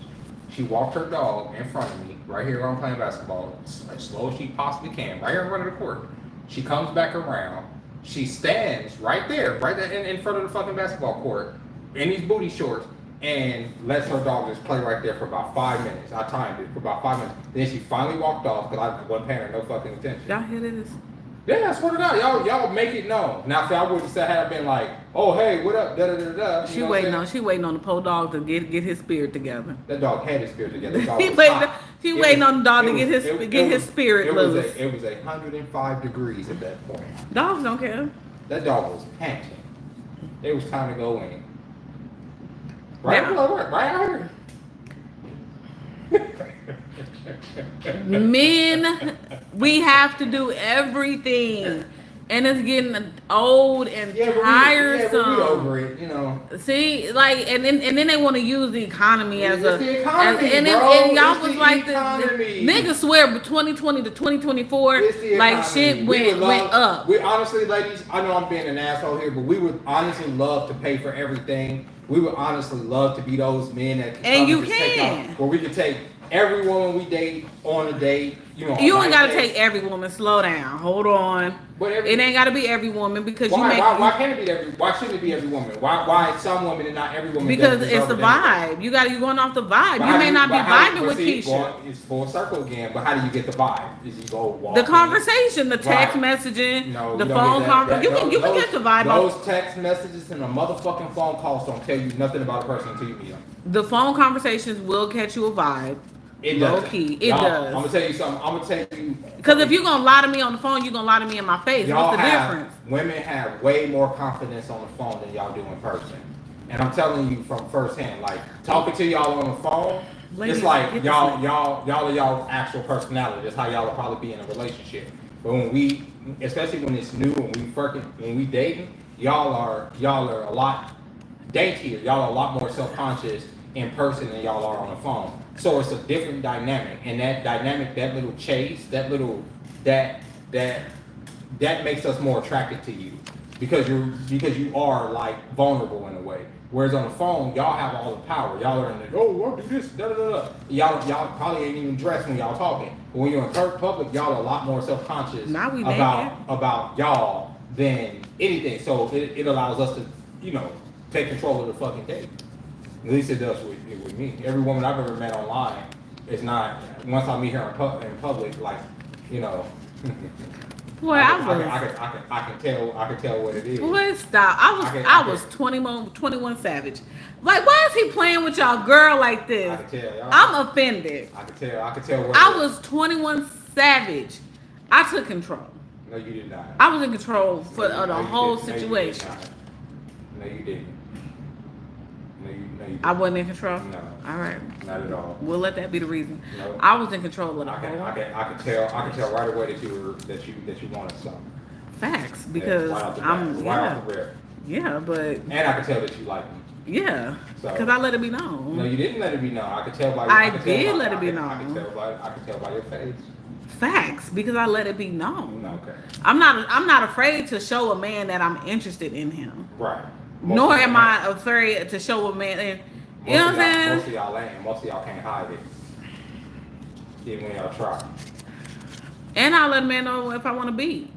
She walked her dog in front of me, right here where I'm playing basketball, as slow as she possibly can, right here in front of the court. She comes back around. She stands right there in front of the fucking basketball court in these booty shorts, and lets her dog just play right there for about 5 minutes. I timed it for about 5 minutes. Then she finally walked off because I wasn't paying her no fucking attention. Y'all hear this? Yeah, I swear to God, y'all make it known. Now, if I would have said, had I been like, oh hey, what up, da da da da. She waiting on the poor dog to get his spirit together. That dog had his spirit together. She waiting on the dog to get his spirit loose. It was 105 degrees at that point. Dogs don't care. That dog was panting. It was time to go in. Right out here. Men, we have to do everything, and it's getting old and tiresome. We over it, See, like, and then they want to use the economy and y'all was like, the niggas swear 2020 to 2024, like shit went up. We honestly, ladies, I know I'm being an asshole here, but we would honestly love to pay for everything. We would honestly love to be those men that and you can, where we can take every woman we date on a date, You ain't gotta take every woman. Slow down. Hold on. It ain't gotta be every woman because why can't it be why shouldn't it be every woman? Why some women and not every woman? Because it's the vibe. You going off the vibe. You may not be vibing with Keisha. It's full circle again, but how do you get the vibe? Is you go walk the conversation, the text messaging, the phone conversation. You can get the vibe. Those text messages and the motherfucking phone calls don't tell you nothing about a person until you meet them. The phone conversations will catch you a vibe. It Low does. key. It does. I'm gonna tell you something. I'm gonna tell you. Because if you're gonna lie to me on the phone, you're gonna lie to me in my face. What's the difference? Women have way more confidence on the phone than y'all do in person. And I'm telling you from firsthand, like talking to y'all on the phone, it's like y'all are y'all actual personality. That's how y'all will probably be in a relationship. But when especially when it's new and when we dating, y'all are a lot daintier. Y'all are a lot more self-conscious in person than y'all are on the phone. So it's a different dynamic, and that dynamic, that little chase, that makes us more attracted to you because you are like vulnerable in a way. Whereas on the phone, y'all have all the power. Y'all are in the I'll do this, da da da. Y'all probably ain't even dressed when y'all talking. But when you're in public, y'all are a lot more self-conscious about y'all than anything. So it allows us to take control of the fucking date. At least it does with me. Every woman I've ever met online, it's not. Once I meet her in public, like, Boy, I can tell what it is. Boy, stop! I was 21 Savage. Like, why is he playing with y'all girl like this? I can tell. I'm offended. I can tell. I was 21 Savage. I took control. No, you did not. I was in control for the whole situation. No, you didn't. I wasn't in control? No. All right. Not at all. We'll let that be the reason. No. I was in control of the I can tell right away that you wanted something. Facts, because off the rip. Yeah, but and I can tell that you like me. Yeah. Because I let it be known. No, you didn't let it be known. I could tell by I did let it be known. I could tell by your face. Facts, because I let it be known. Okay. I'm not afraid to show a man that I'm interested in him. Right. Nor am I afraid to show a man. And, you know what I'm saying? Most of y'all ain't. Most of y'all can't hide it. Even when y'all try. And I'll let a man know if I want to be.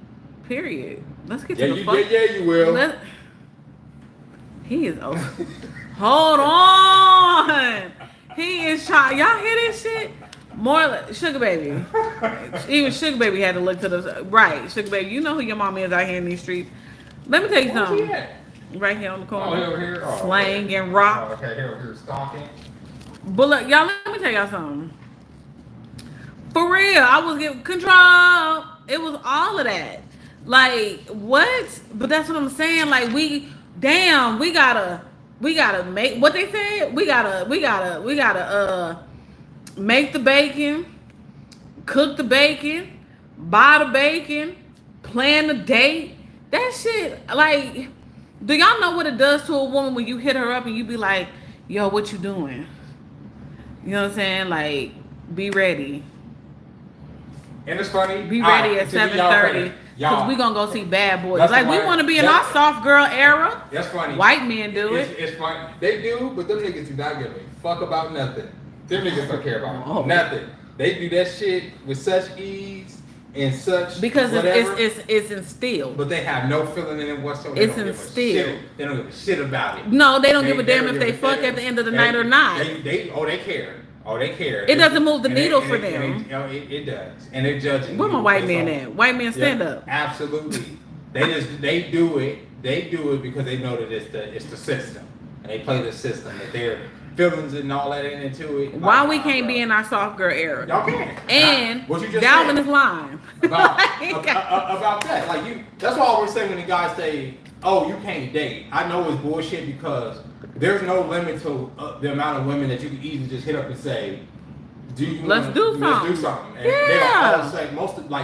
Period. Let's get to the fuck. Yeah, you will. He is over. Hold on. He is shy. Y'all hear this shit? More Sugar Baby. Even Sugar Baby had to look to the right. Sugar Baby, you know who your mom is out here in these streets. Let me tell you something. Right here on the corner. Oh, here. Oh, slang okay. and rock. Oh, okay, here stalking. But look, y'all, let me tell y'all something. For real, I was getting control. It was all of that. Like, what? But that's what I'm saying. Like, we gotta make what they said. We gotta make the bacon, cook the bacon, buy the bacon, plan the date. That shit, like, do y'all know what it does to a woman when you hit her up and you be like, yo, what you doing? You know what I'm saying? Like, be ready. And it's funny. Be ready at 7:30 because we gonna go see Bad Boys. Like, we want to be in our soft girl era. That's funny. White men do it. It's funny. They do, but them niggas do not give a fuck about nothing. Them niggas don't care about nothing. They do that shit with such ease and such because whatever, it's instilled. But they have no feeling in it whatsoever. It's instilled. They don't give a shit about it. No, they don't give a damn if they fuck at the end of the night or not. They care. Oh, they care. It doesn't move the needle for them. It does, and they're judging. Where my white man at? White man, stand up. Absolutely. They do it. They do it because they know that it's the system, and they play the system. That their feelings and all that into it. Why we can't be in our soft girl era? Y'all can. And Dalvin is lying about that. Like that's why I always say when the guys say, "Oh, you can't date," I know it's bullshit because there's no limit to the amount of women that you can easily just hit up and say, let's do something. And they all say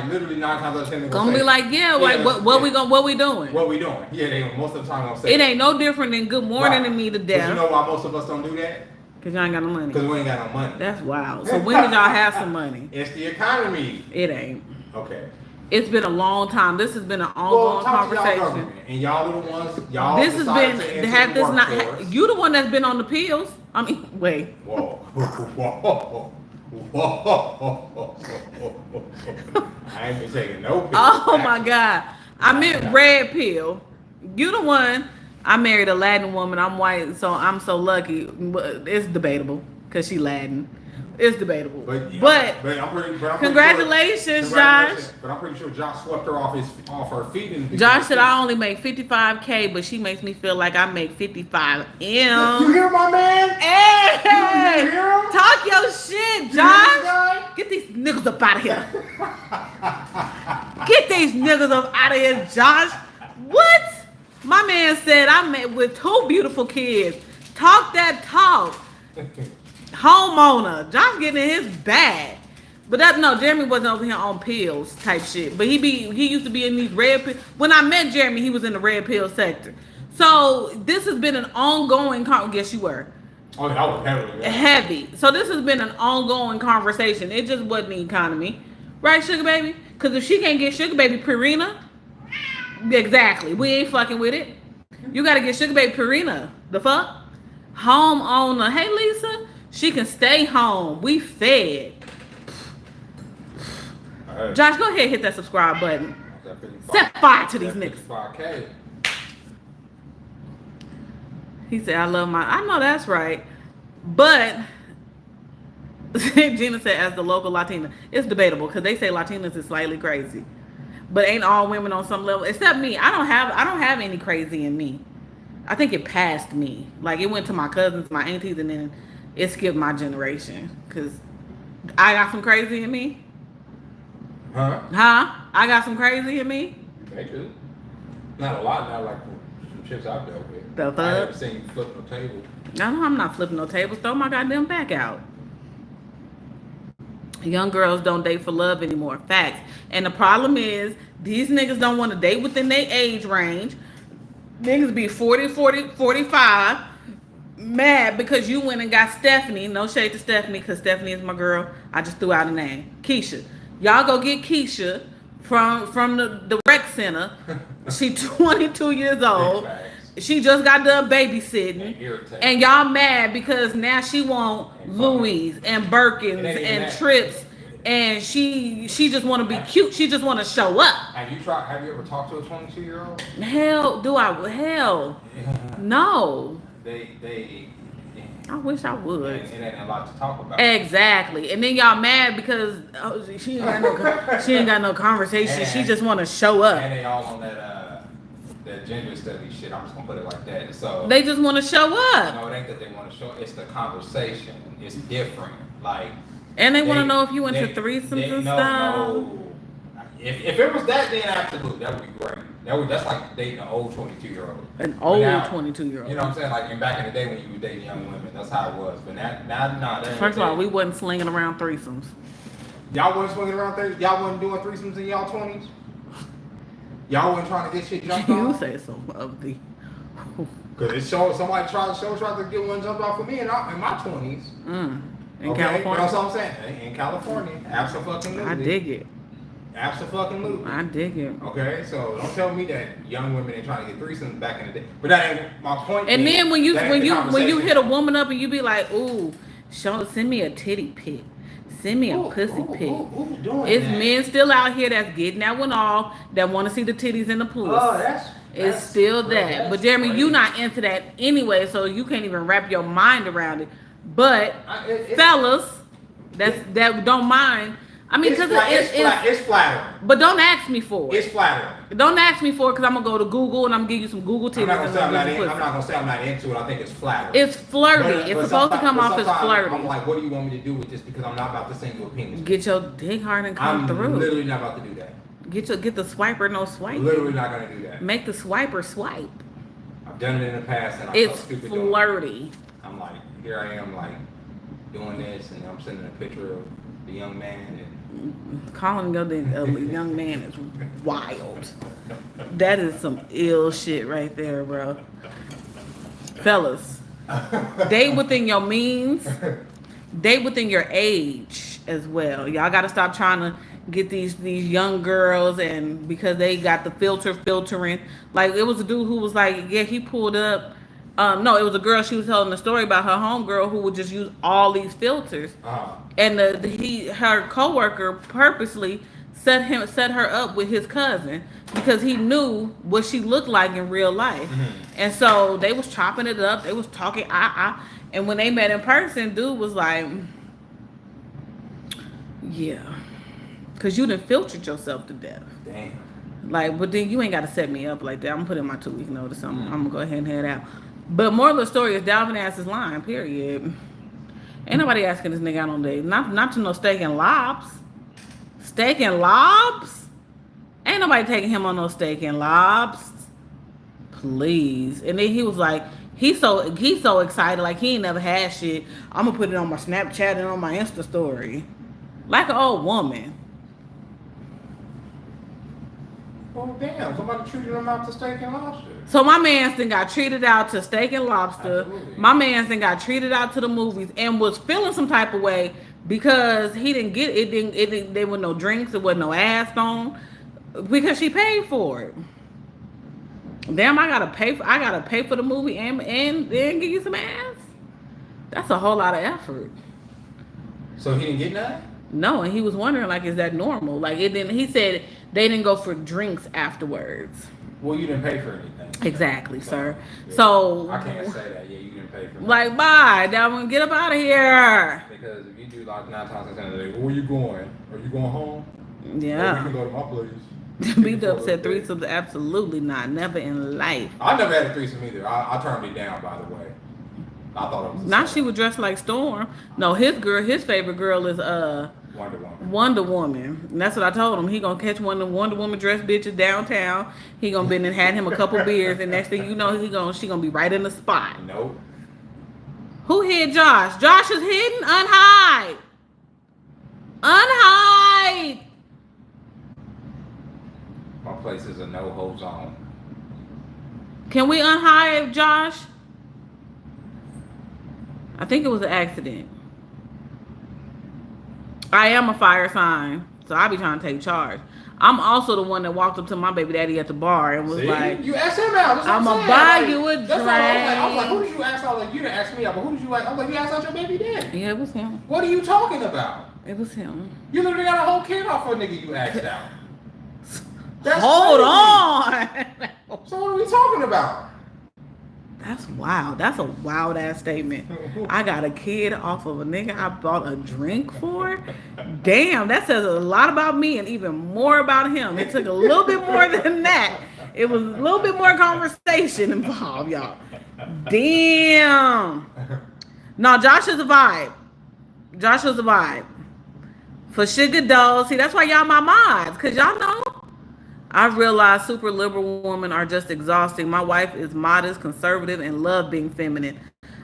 literally 9 times out of 10 they're gonna be like, what we doing? What we doing? Yeah, they most of the time gonna say it ain't no different than good morning to me to death. But you know why most of us don't do that? Cause y'all ain't got no money. Because we ain't got no money. That's wild. So when did y'all have some money? It's the economy. It ain't. Okay. It's been a long time. This has been an ongoing conversation. And y'all are the ones. Y'all. This has been. Had this not. You the one that's been on the pills. I mean, wait. Whoa. Whoa. I ain't been taking no pictures. Oh my God. I meant red pill. You the one. I married a Latin woman. I'm white, so I'm so lucky. But it's debatable because she Latin. It's debatable. But I'm pretty congratulations, Josh. But I'm pretty sure Josh swept her off her feet. And Josh said I only make 55K, but she makes me feel like I make 55 M. You hear my man? Hey, you hear him? talk your shit, Josh. Get these niggas up out of here. Get these niggas up out of here, Josh. What? My man said I met with 2 beautiful kids. Talk that talk. Homeowner. Josh getting in his bag. But Jeremy wasn't over here on pills type shit. But he used to be in these red pills. When I met Jeremy, he was in the red pill sector. So this has been an ongoing guess you were. Oh, that was heavy. Yeah. Heavy. So this has been an ongoing conversation. It just wasn't the economy. Right, Sugar Baby? Because if she can't get Sugar Baby Purina, exactly. We ain't fucking with it. You got to get Sugar Baby Purina. The fuck? Homeowner. Hey, Lisa. She can stay home. We fed. Right. Josh, go ahead and hit that subscribe button. Set fire to these niggas. 55K. He said, I know that's right. But Gina said, as the local Latina, it's debatable because they say Latinas is slightly crazy. But ain't all women on some level, except me. I don't have any crazy in me. I think it passed me. Like it went to my cousins, my aunties, and then it skipped my generation. Cause I got some crazy in me. Huh? I got some crazy in me. They do. Not a lot now, like some chicks I've dealt with. The fuck? I haven't seen you flip no table. No, I'm not flipping no tables. Throw my goddamn back out. Young girls don't date for love anymore. Facts. And the problem is, these niggas don't want to date within their age range. Niggas be 40, 45, mad because you went and got Stephanie. No shade to Stephanie, because Stephanie is my girl. I just threw out a name. Keisha. Y'all go get Keisha from the rec center. She 22 years old. She just got done babysitting. And y'all mad because now she want Louis and Birkins and trips. And she just want to be cute. She just want to show up. Have you ever talked to a 22-year-old? Hell, no. They I wish I would. It ain't a lot to talk about. Exactly. And then y'all mad because she ain't got no conversation. She just want to show up. And they all on that gender study shit. I'm just gonna put it like that. So they just want to show up. No, it ain't that they want to show. It's the conversation. It's different. Like. And they want to know if you into threesomes and stuff. No. If it was that, then absolutely, that would be great. That's like dating an old 22-year-old. An old 22-year-old. You know what I'm saying? Like in back in the day when you were dating young women, that's how it was. But now. First of all, we wasn't slinging around threesomes. Y'all wasn't swinging around threesomes? Y'all wasn't doing threesomes in y'all 20s? Y'all wasn't trying to get shit jumped off? You say so, ugly. Because somebody tried to get one jumped off for me in my 20s. In California? That's what I'm saying. In California. Absolutely. I dig it. Absolutely. I dig it. Okay, so don't tell me that young women ain't trying to get threesomes back in the day. But that ain't my point. And then when you hit a woman up and you be like, ooh, send me a titty pic. Send me a pussy pic. It's men still out here that's getting that one off, that want to see the titties in the pussy. Oh, it's still that. But Jeremy, crazy. You not into that anyway, so you can't even wrap your mind around it. But fellas, that don't mind. I mean, because it's flattering. But don't ask me for it. It's flattering. Don't ask me for it because I'm gonna go to Google and I'm gonna give you some Google tips. I'm not gonna say I'm not into it. I think it's flattering. It's flirty. It's supposed to come off as flirty. I'm like, what do you want me to do with this? Because I'm not about to send you a penis. Get your dick hard and come through. I'm literally not about to do that. Get the swiper no swipe. Literally not gonna do that. Make the swiper swipe. I've done it in the past and I it's felt stupid. Flirty. I'm like, here I am, like doing this, and I'm sending a picture of the young man. And calling a young man is wild. That is some ill shit right there, bro. Fellas, date within your means. Date within your age as well. Y'all got to stop trying to get these young girls, and because they got the filtering. Like, it was a dude who was like, yeah, he pulled up No, it was a girl. She was telling the story about her homegirl who would just use all these filters, Uh-huh. and her coworker purposely set her up with his cousin because he knew what she looked like in real life, and so they was chopping it up. They was talking, and when they met in person, dude was like, "Yeah, cause you done filtered yourself to death." Damn. Like, but then you ain't got to set me up like that. I'm gonna put in my 2 week notice. I'm gonna go ahead and head out. But moral of the story is Dalvin ass is lying. Period. Ain't nobody asking this nigga out on date. Not to no steak and lobs. Steak and lobs. Ain't nobody taking him on no steak and lobs. Please. And then he was like, he's so excited, like he ain't never had shit. I'm gonna put it on my Snapchat and on my Insta story, like an old woman. Oh damn! Somebody treated him out to steak and lobster. So my man's then got treated out to steak and lobster. Absolutely. My man's then got treated out to the movies and was feeling some type of way because he didn't get it. Didn't there were no drinks. There was no ass on because she paid for it. Damn, I gotta pay for the movie and then give you some ass. That's a whole lot of effort. So he didn't get none? No, and he was wondering like, is that normal? Like it didn't. He said they didn't go for drinks afterwards. Well, you didn't pay for anything. Exactly, sir. Yeah. So I can't say that. Yeah, you didn't pay for. Like, bye, Dalvin, get up out of here. Because if you do like 9 times out of 10, where you going? Are you going home? Yeah. Or we can go to my place. Beat up said threesomes, absolutely not, never in life. I never had a threesome either. I turned it down, by the way. I thought it was. Now she would dress like Storm. No, his favorite girl is Wonder Woman. And that's what I told him. He gonna catch one of the Wonder Woman dressed bitches downtown. He gonna been and had him a couple beers, and next thing you know, she gonna be right in the spot. Nope. Who hid Josh? Josh is hidden. Unhide. Unhide. My place is a no-ho zone. Can we unhide Josh? I think it was an accident. I am a fire sign, so I be trying to take charge. I'm also the one that walked up to my baby daddy at the bar and was like, you asked him out. That's what I'm I'm gonna buy like, you a drink. That's what I was like, who did you ask out? Like, you didn't ask me out, but who did you like? I'm like, you asked out your baby daddy. Yeah, it was him. What are you talking about? It was him. You literally got a whole kid off for a nigga you asked out. Hold on. So what are we talking about? That's wild. That's a wild ass statement. I got a kid off of a nigga I bought a drink for. Damn, that says a lot about me and even more about him. It took a little bit more than that. It was a little bit more conversation involved, y'all. Damn. No, Josh is a vibe. Josh was a vibe. For sugar dolls. See, that's why y'all my mods. Because y'all know. I realized super liberal women are just exhausting. My wife is modest, conservative, and love being feminine.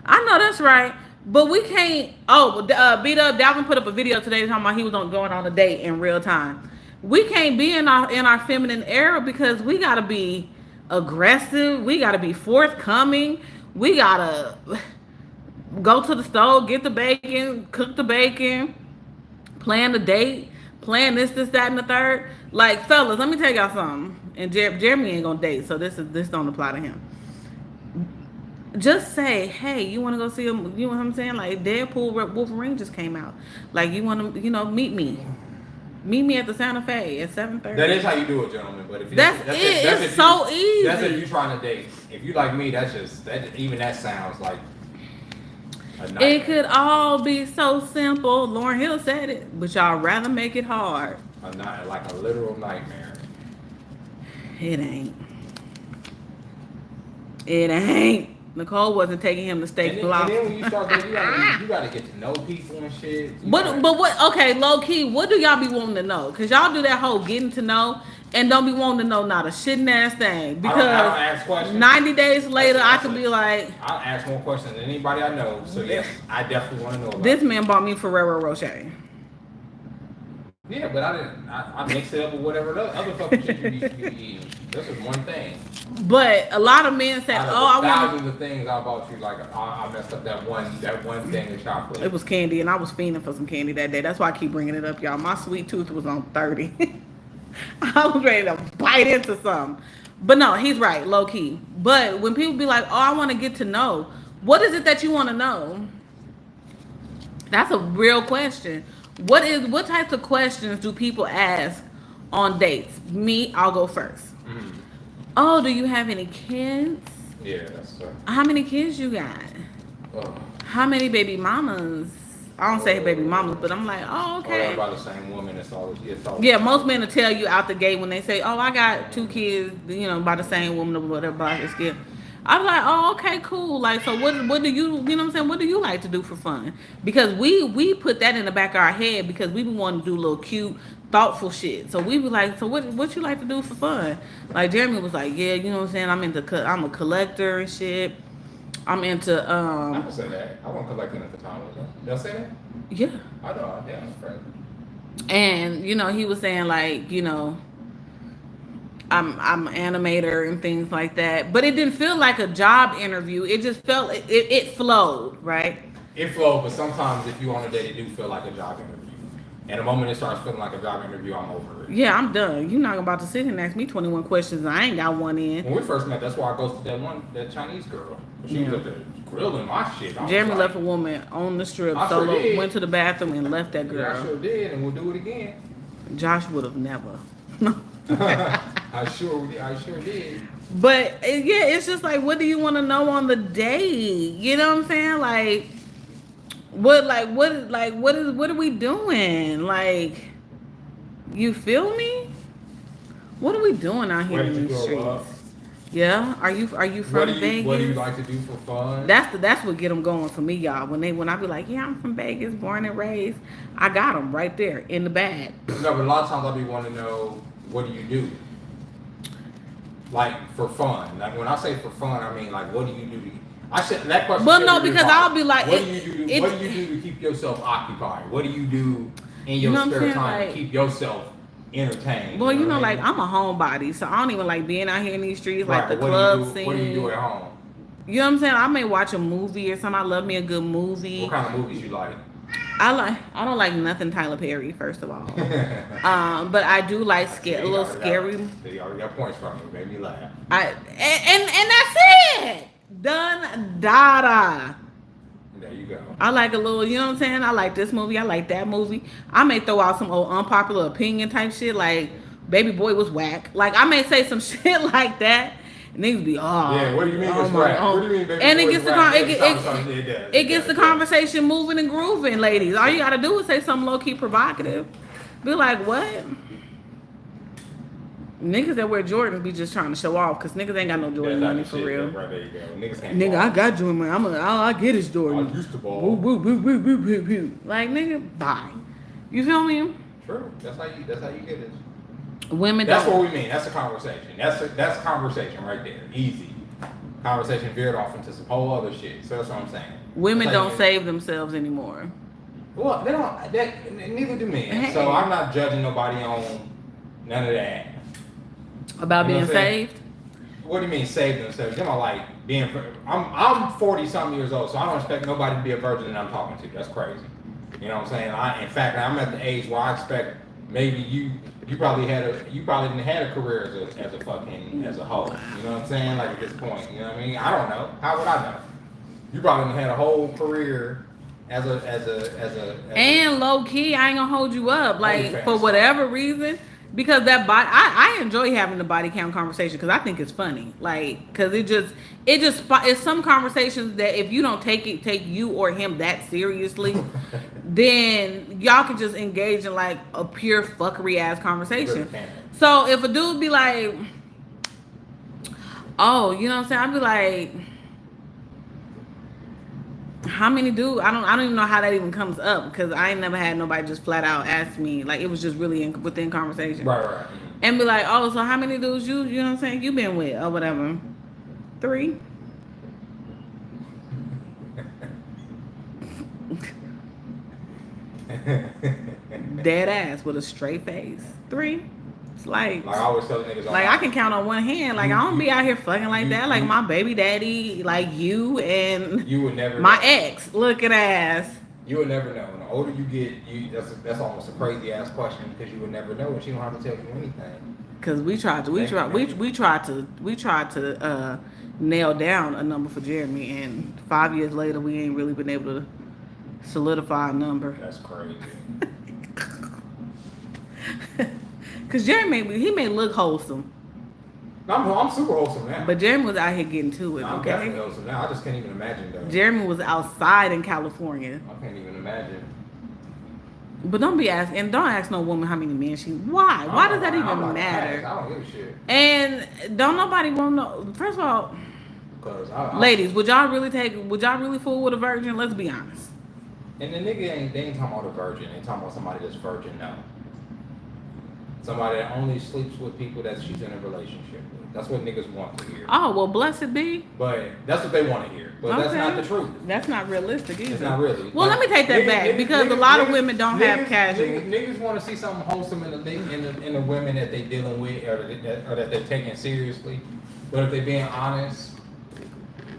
I know that's right, but we can't. Beat up. Dalvin put up a video today talking about he was going on a date in real time. We can't be in our feminine era because we gotta be aggressive. We gotta be forthcoming. We gotta go to the stove, get the bacon, cook the bacon, plan the date, plan this, that, and the third. Like, fellas, let me tell y'all something. And Jeremy ain't gonna date, so this don't apply to him. Just say, hey, you want to go see him? You know what I'm saying? Like, Deadpool Wolverine just came out. Like, you want to, meet me. Meet me at the Santa Fe at 7:30. That is how you do it, gentlemen. But if it's so easy. That's if you're trying to date. If you like me, that sounds like a nightmare. It could all be so simple. Lauryn Hill said it, but y'all rather make it hard. Like a literal nightmare. It ain't. It ain't. Nicole wasn't taking him to steak block. And then when you start dating, you gotta get to know people and shit. But what? Okay, low key. What do y'all be wanting to know? Cause y'all do that whole getting to know and don't be wanting to know not a shitting ass thing. Because I don't ask questions. 90 days later, I could be like, I'll ask more questions than anybody I know. So yes, I definitely want to know about this man bought me Ferrero Rocher. Yeah, but I didn't. I mixed it up with whatever other fucking shit you used to be eating. This was one thing. But a lot of men said, I want thousands of things I bought you. Like I messed up that one thing of chocolate. It was candy, and I was fiending for some candy that day. That's why I keep bringing it up, y'all. My sweet tooth was on 30. I was ready to bite into something. But no, he's right, low key. But when people be like, "Oh, I want to get to know," what is it that you want to know? That's a real question. What types of questions do people ask on dates? Me, I'll go first. Mm. Oh, do you have any kids? Yeah, that's How many kids you got? oh. How many baby mamas? I don't say baby mamas, but I'm like, oh, Oh, they're okay. by the same woman. It's always Yeah, most men will tell you out the gate when they say, "Oh, I got 2 kids," by the same woman or whatever. By his kid. I'm like, "Oh, okay, cool." Like, so what do you you know what I'm saying? What do you like to do for fun? Because we put that in the back of our head because we be wanting to do little cute, thoughtful shit. So we be like, "So what you like to do for fun?" Like Jeremy was like, "Yeah, you know what I'm saying? I'm a collector and shit. I'm into I don't say that. I wasn't collecting at the time. Did I say that? yeah." I know. Yeah, I'm friend. And he was saying like, I'm an animator and things like that. But it didn't feel like a job interview. It just felt it flowed, right? It flowed, but sometimes if you on a date, it do feel like a job interview. And the moment it starts feeling like a job interview, I'm over it. Yeah, I'm done. You're not about to sit here and ask me 21 questions and I ain't got one in. When we first met, that's why I ghosted that Chinese girl. She was up there grilling my shit. Jeremy left a woman on the strip, solo, went to the bathroom and left that girl. Yeah, I sure did, and we'll do it again. Josh would have never. I sure did. But yeah, it's just like, what do you want to know on the date? You know what I'm saying? What are we doing? Like, you feel me? What are we doing out here Where in did you these grow streets? up? Yeah, are you from Vegas? What do you like to do for fun? That's what get them going for me, y'all. When I be like, yeah, I'm from Vegas, born and raised, I got them right there in the bag. No, but a lot of times I be wanting to know, what do you do? Like, for fun. Like, when I say for fun, I mean, like, what do you do? I said that question. But no, because I'll be like, what do you do? What do you do to keep yourself occupied? What do you do in your spare time to keep yourself entertained? Well, like I'm a homebody, so I don't even like being out here in these streets, right. like the club scene. What do you do at home? You know what I'm saying? I may watch a movie or something. I love me a good movie. What kind of movies you like? I don't like nothing Tyler Perry, first of all. But I do like a little scary. They already got points from me. Made me laugh. And that's it. Done, dada. There you go. I like a little, you know what I'm saying? I like this movie. I like that movie. I may throw out some old unpopular opinion type shit, like Baby Boy was whack. Like I may say some shit like that. And niggas be, yeah, what do you mean it's whack? What do you mean Baby and Boy it gets the conversation moving and grooving, ladies. All you gotta do is say something low key provocative. Be like, what? Niggas that wear Jordans be just trying to show off because niggas ain't got no Jordan money for real. Right, there you go. Nigga, I got Jordan money. all I get is Jordan. I used to ball. Woo, woo, woo, woo, woo, woo, woo. Like, nigga, bye. You feel me? True. That's how you get it. Women That's don't. what we mean. That's a conversation. That's conversation right there. Easy. Conversation veered off into some whole other shit. So that's what I'm saying. Women don't save themselves anymore. Well, they don't. Neither do men. So I'm not judging nobody on none of that. About being saved? What do you mean save themselves? You know, like being. I'm 40 something years old, so I don't expect nobody to be a virgin that I'm talking to. That's crazy. You know what I'm saying? In fact, I'm at the age where I expect maybe you probably didn't have a career as a hoe. You know what I'm saying? Like at this point, you know what I mean? I don't know. How would I know? You probably didn't had a whole career as a low key, I ain't gonna hold you up. Like for whatever reason. Because that body, I enjoy having the body count conversation because I think it's funny. Like, because it's some conversations that if you don't take you or him that seriously, then y'all can just engage in like a pure fuckery ass conversation. So if a dude be like, oh, you know what I'm saying? I'd be like, how many dudes? I don't even know how that even comes up because I ain't never had nobody just flat out ask me. Like it was just really within conversation. Right. And be like, oh, so how many dudes you know what I'm saying, you been with or whatever? 3. Dead ass with a straight face. 3. It's like I always tell niggas. Like I can count on one hand. Like I don't be out here fucking like that. Like my baby daddy, like you and you would never. My ex looking ass. You would never know. And the older you get, that's almost a crazy ass question because you would never know, and she don't have to tell you anything. Cause we tried to nail down a number for Jeremy, and 5 years later we ain't really been able to solidify a number. That's crazy. Cause Jeremy, he may look wholesome, I'm super wholesome now. but Jeremy was out here getting to it. I'm Okay, definitely wholesome now. I just can't even imagine though. Jeremy was outside in California. I can't even imagine. But don't ask no woman how many men she. Why? Why does that even matter? I don't give a shit. And don't nobody want to know. First of all, Because ladies, would y'all really fool with a virgin? Let's be honest. And the nigga they ain't talking about a virgin. They talking about somebody that's virgin now. Somebody that only sleeps with people that she's in a relationship with. That's what niggas want to hear. Oh, well, blessed be. But that's what they want to hear. But that's not the truth. That's not realistic either. It's not really. Well, let me take that back because a lot of women don't have casual. Niggas want to see something wholesome in the women that they dealing with or that they're taking seriously. But if they being honest.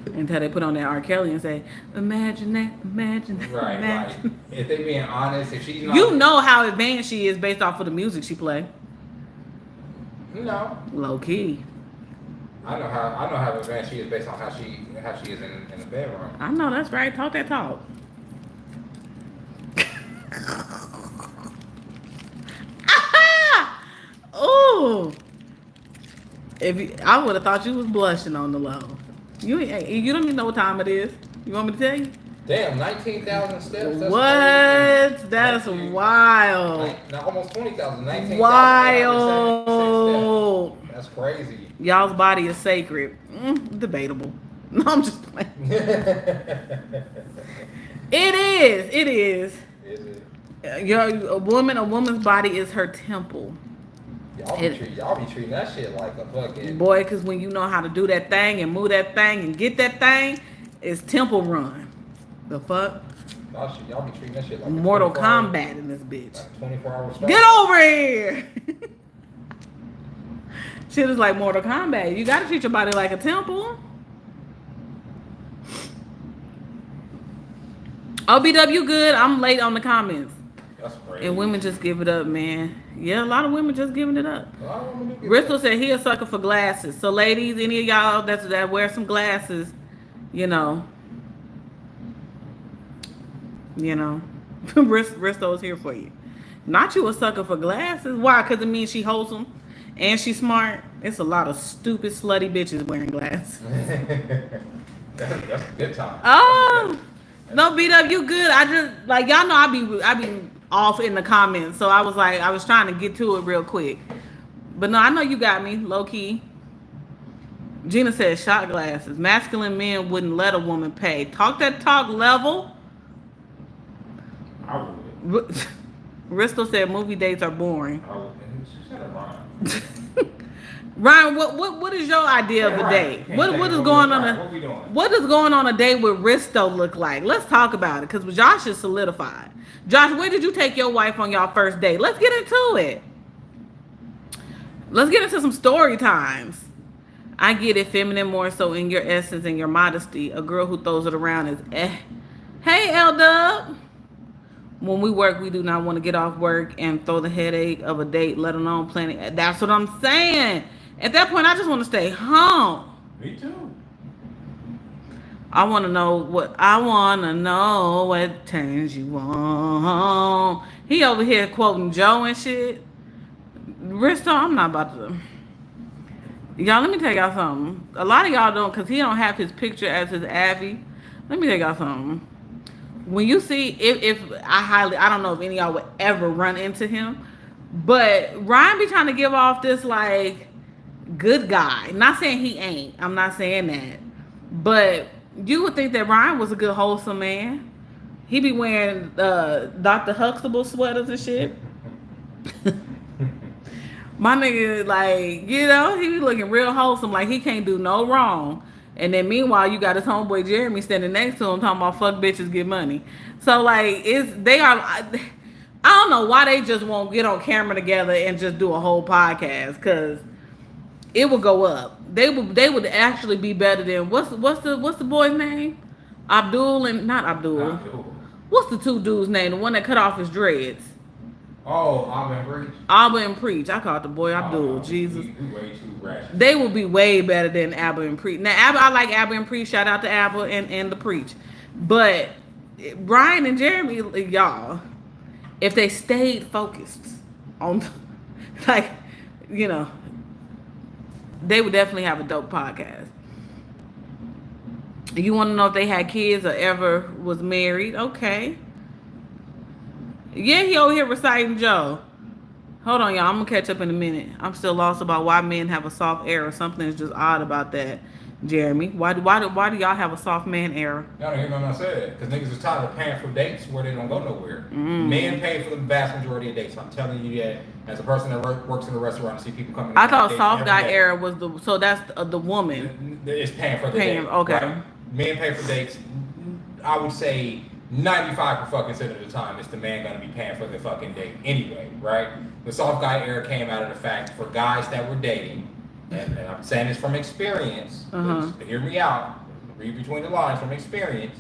Until they put on that R. Kelly and say, imagine that, imagine that, Right. imagine. If they being honest, if she's not. You know how advanced she is based off of the music she play. No. Low key. I know how advanced she is based on how she is in the bedroom. I know that's right. Talk that talk. Ooh. I would have thought you was blushing on the low. You don't even know what time it is. You want me to tell you? Damn, 19,000 steps. That's What? crazy. That's wild. Almost 20,000. 19,000. Wild. That's crazy. Y'all's body is sacred. Debatable. No, I'm just playing. It is. Is it? A woman's body is her temple. Y'all be treating that shit like a fucking boy, because when you know how to do that thing and move that thing and get that thing, it's temple run. The fuck? Y'all be treating that shit like Mortal Kombat in this bitch. Like 24-hour strike. Get over here! Shit is like Mortal Kombat. You gotta treat your body like a temple. OBW good. I'm late on the comments. That's crazy. And women just give it up, man. Yeah, a lot of women just giving it up. Bristol Bristol said he a sucker for glasses. So ladies, any of y'all that wear some glasses, you know, Bristol is here for you. Not you a sucker for glasses. Why? Because it means she wholesome and she's smart. It's a lot of stupid, slutty bitches wearing glasses. That's a good time. Oh, no, BW good. I just like y'all know I be off in the comments, so I was trying to get to it real quick. But no, I know you got me low key. Gina said shot glasses. Masculine men wouldn't let a woman pay. Talk that talk level. I would. Risto said movie dates are boring. I would. She said it wrong. Ryan, what is your idea of a date? What is going on? What we doing? What does going on a date with Risto look like? Let's talk about it because Josh is solidified. Josh, where did you take your wife on y'all first date? Let's get into it. Let's get into some story times. I get it, feminine more so in your essence and your modesty. A girl who throws it around is Hey, L-Dub. When we work, we do not want to get off work and throw the headache of a date, let alone planning. That's what I'm saying. At that point, I just want to stay home. Me too. I want to know what turns you on. He over here quoting Joe and shit. Risto, I'm not about to. Y'all, let me tell y'all something. A lot of y'all don't, because he don't have his picture as his Abby. Let me tell y'all something. When you see, if I don't know if any of y'all would ever run into him, but Ryan be trying to give off this like good guy. Not saying he ain't. I'm not saying that. But you would think that Ryan was a good wholesome man. He be wearing Dr. Huxtable sweaters and shit. My nigga, like, he be looking real wholesome, like he can't do no wrong. And then meanwhile, you got his homeboy Jeremy standing next to him talking about fuck bitches get money. So like, I don't know why they just won't get on camera together and just do a whole podcast, because it would go up. They would actually be better than what's the boy's name? Abdul and not Abdul. What's the two dudes' name? The one that cut off his dreads. Oh, Alvin Breach. Abba and Preach. I call it the boy Abdul. Jesus. We way too ratchet. They will be way better than Abba and Preach. Now, Abba, I like Abba and Preach. Shout out to Abba and the Preach. But Brian and Jeremy, y'all, if they stayed focused on, like, you know, they would definitely have a dope podcast. You want to know if they had kids or ever was married? Okay. Yeah, he over here reciting Joe. Hold on, y'all. I'm gonna catch up in a minute. I'm still lost about why men have a soft era. Something is just odd about that, Jeremy. Why do y'all have a soft man era? Y'all don't hear nothing I said. Because niggas is tired of paying for dates where they don't go nowhere. Men pay for the vast majority of dates. I'm telling you that as a person that works in a restaurant and see people coming. I thought soft guy era was the woman. It's paying for the date. Okay. Right? Men pay for dates. I would say 95% of the time, it's the man gonna be paying for the fucking date anyway, right? The soft guy era came out of the fact for guys that were dating, and I'm saying this from experience. Hear me out. Read between the lines from experience.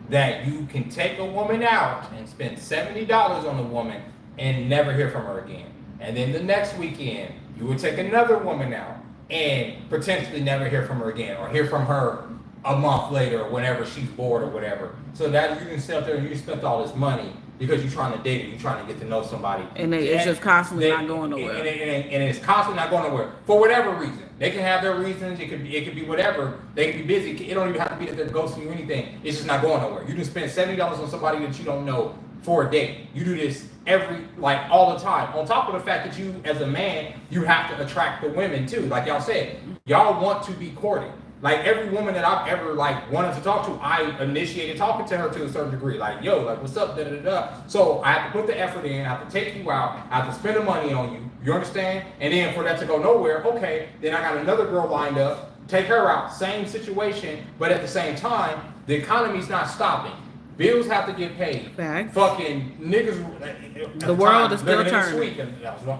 That you can take a woman out and spend $70 on a woman and never hear from her again, and then the next weekend you would take another woman out and potentially never hear from her again, or hear from her a month later or whenever she's bored or whatever. So that you can sit up there and you spent all this money because you're trying to date her, you're trying to get to know somebody. And it's just constantly not going nowhere. And it's constantly not going nowhere for whatever reason. They can have their reasons. It could be whatever. They can be busy. It don't even have to be that they're ghosting you or anything. It's just not going nowhere. You can spend $70 on somebody that you don't know for a date. You do this all the time. On top of the fact that you, as a man, you have to attract the women too. Like y'all said, y'all want to be courted. Like every woman that I've ever wanted to talk to, I initiated talking to her to a certain degree. Like, yo, what's up, da da da. So I have to put the effort in. I have to take you out. I have to spend the money on you. You understand? And then for that to go nowhere, okay, then I got another girl lined up. Take her out. Same situation, but at the same time, the economy's not stopping. Bills have to get paid. Facts. Fucking niggas. The world is still turning.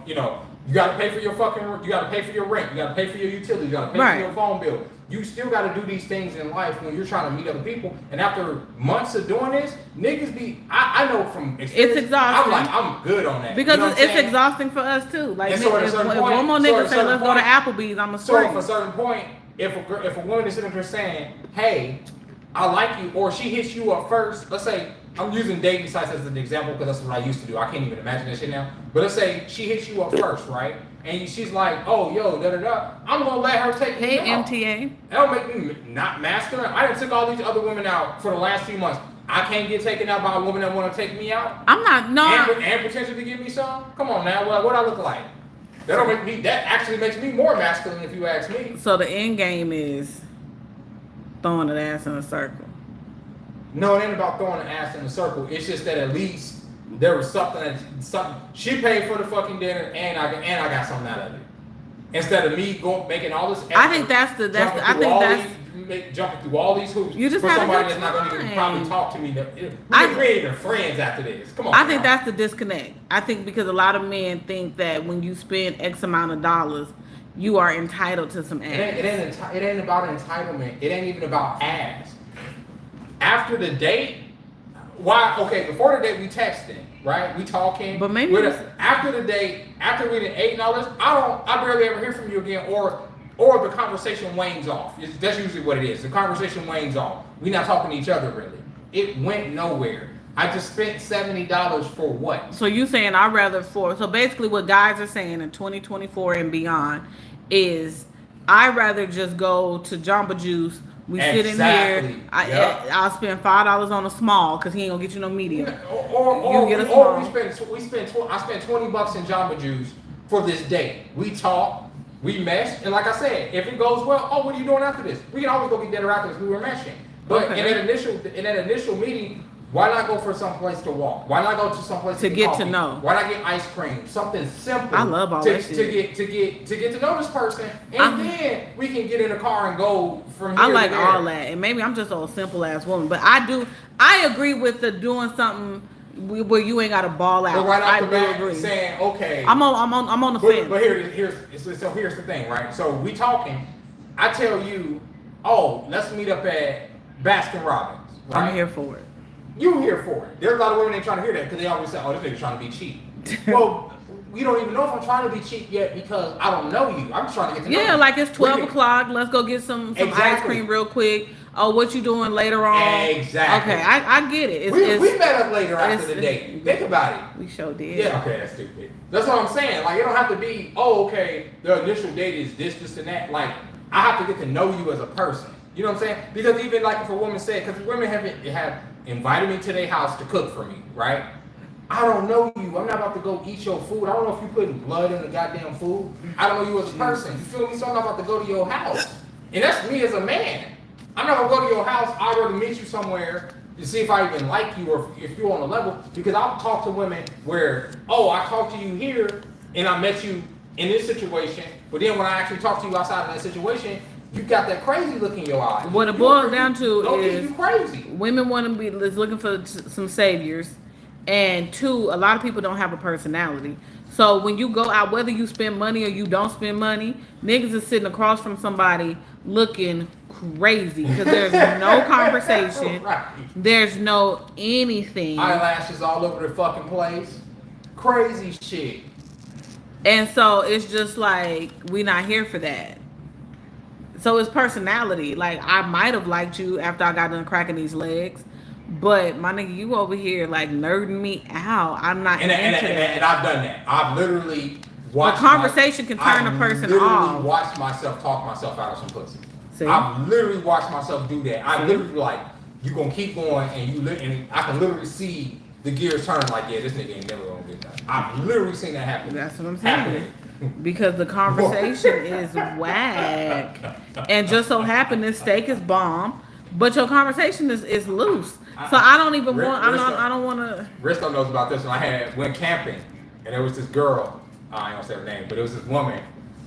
You know, you gotta pay for your you gotta pay for your rent. You gotta pay for your utilities. You gotta pay for your phone bill. You still got to do these things in life when you're trying to meet other people. And after months of doing this, niggas be, I know from experience. It's exhausting. I'm good on that. Because you know it's exhausting for us too. Like, so if one more nigga say, let's go to Applebee's, I'm a So at a certain point, if a woman is sitting there saying, hey, I like you, or she hits you up first, let's say, I'm using dating sites as an example because that's what I used to do. I can't even imagine that shit now. But let's say she hits you up first, right? And she's like, oh, yo, da-da-da. I'm going to let her take me out. MTA. That'll make me not masculine. I done took all these other women out for the last few months. I can't get taken out by a woman that want to take me out? I'm not, no. And potentially give me some? Come on now, what I look like? That actually makes me more masculine if you ask me. So the end game is throwing an ass in a circle. No, it ain't about throwing an ass in a circle. It's just that at least there was something. She paid for the fucking dinner, and I got something out of it. Instead of me making all this effort, I think jumping through all these hoops you just for had somebody a good that's not going to even probably talk to me. We ain't even friends after this. Come on. I think that's the disconnect. I think because a lot of men think that when you spend X amount of dollars, you are entitled to some ass. It ain't about entitlement. It ain't even about ass. After the date, before the date we texting, right? We talking. But maybe after the date, after we done ate and all this, I barely ever hear from you again, or the conversation wanes off. That's usually what it is. The conversation wanes off. We not talking to each other really. It went nowhere. I just spent $70 for what? So you saying so basically what guys are saying in 2024 and beyond is I'd rather just go to Jamba Juice. We sit in here. I'll spend $5 on a small because he ain't gonna get you no medium. Or I spend $20 in Jamba Juice for this date. We talk, we mesh, and like I said, if it goes well, what are you doing after this? We can always go get dinner after this. We were meshing. But in that initial meeting, why not go for someplace to walk? Why not go to someplace to get to know? Why not get ice cream? Something simple. I love all that shit. To get to know this person, and then we can get in the car and go from here. I like all that, and maybe I'm just a simple ass woman, but I agree with the doing something where you ain't got to ball out. But right off the bat, agree. saying okay, I'm on the fence. But here's the thing, right? So we talking. I tell you, let's meet up at Baskin Robbins. Right? I'm here for it. You here for it. There's a lot of women that ain't trying to hear that because they always say, this nigga's trying to be cheap. Well, we don't even know if I'm trying to be cheap yet because I don't know you. I'm just trying to get to know you. Yeah, like it's 12 o'clock. Let's go get some ice Exactly. cream real quick. Oh, what you doing later on? Exactly. Okay, I get it. We met up later after the date. Think about it. We sure did. Yeah, okay, that's stupid. That's what I'm saying. Like, it don't have to be, oh, okay, the initial date is this, and that. Like, I have to get to know you as a person. You know what I'm saying? Because even like if a woman said, because women have invited me to their house to cook for me, right? I don't know you. I'm not about to go eat your food. I don't know if you putting blood in the goddamn food. I don't know you as a person. You feel me? So I'm not about to go to your house. And that's me as a man. I'm not gonna go to your house. I'd rather meet you somewhere to see if I even like you or if you're on a level. Because I'll talk to women where, oh, I talked to you here and I met you in this situation, but then when I actually talk to you outside of that situation, you got that crazy look in your eye. What it boils down to is you crazy. Women want to be looking for some saviors, and two, a lot of people don't have a personality. So when you go out, whether you spend money or you don't spend money, niggas is sitting across from somebody looking crazy because there's no conversation, Right. There's no anything, Eyelashes all over the fucking place, crazy shit. and so it's just like we're not here for that. So it's personality. Like I might have liked you after I got done cracking these legs, but my nigga, you over here like nerding me out. I'm not into that. And I've done that. I've literally watched. A conversation can turn a person off. I've watched myself talk myself out of some pussy. See? I've literally watched myself do that. I literally like, you gonna keep going, and I can literally see the gears turn. Like, yeah, this nigga ain't never gonna get done. I've literally seen that happen. That's what I'm saying. Because the conversation is whack, and just so happen this steak is bomb, but your conversation is loose. So I don't even want. I don't want to. Risto knows about this one. Went camping, and there was this girl. I ain't gonna say her name, but it was this woman,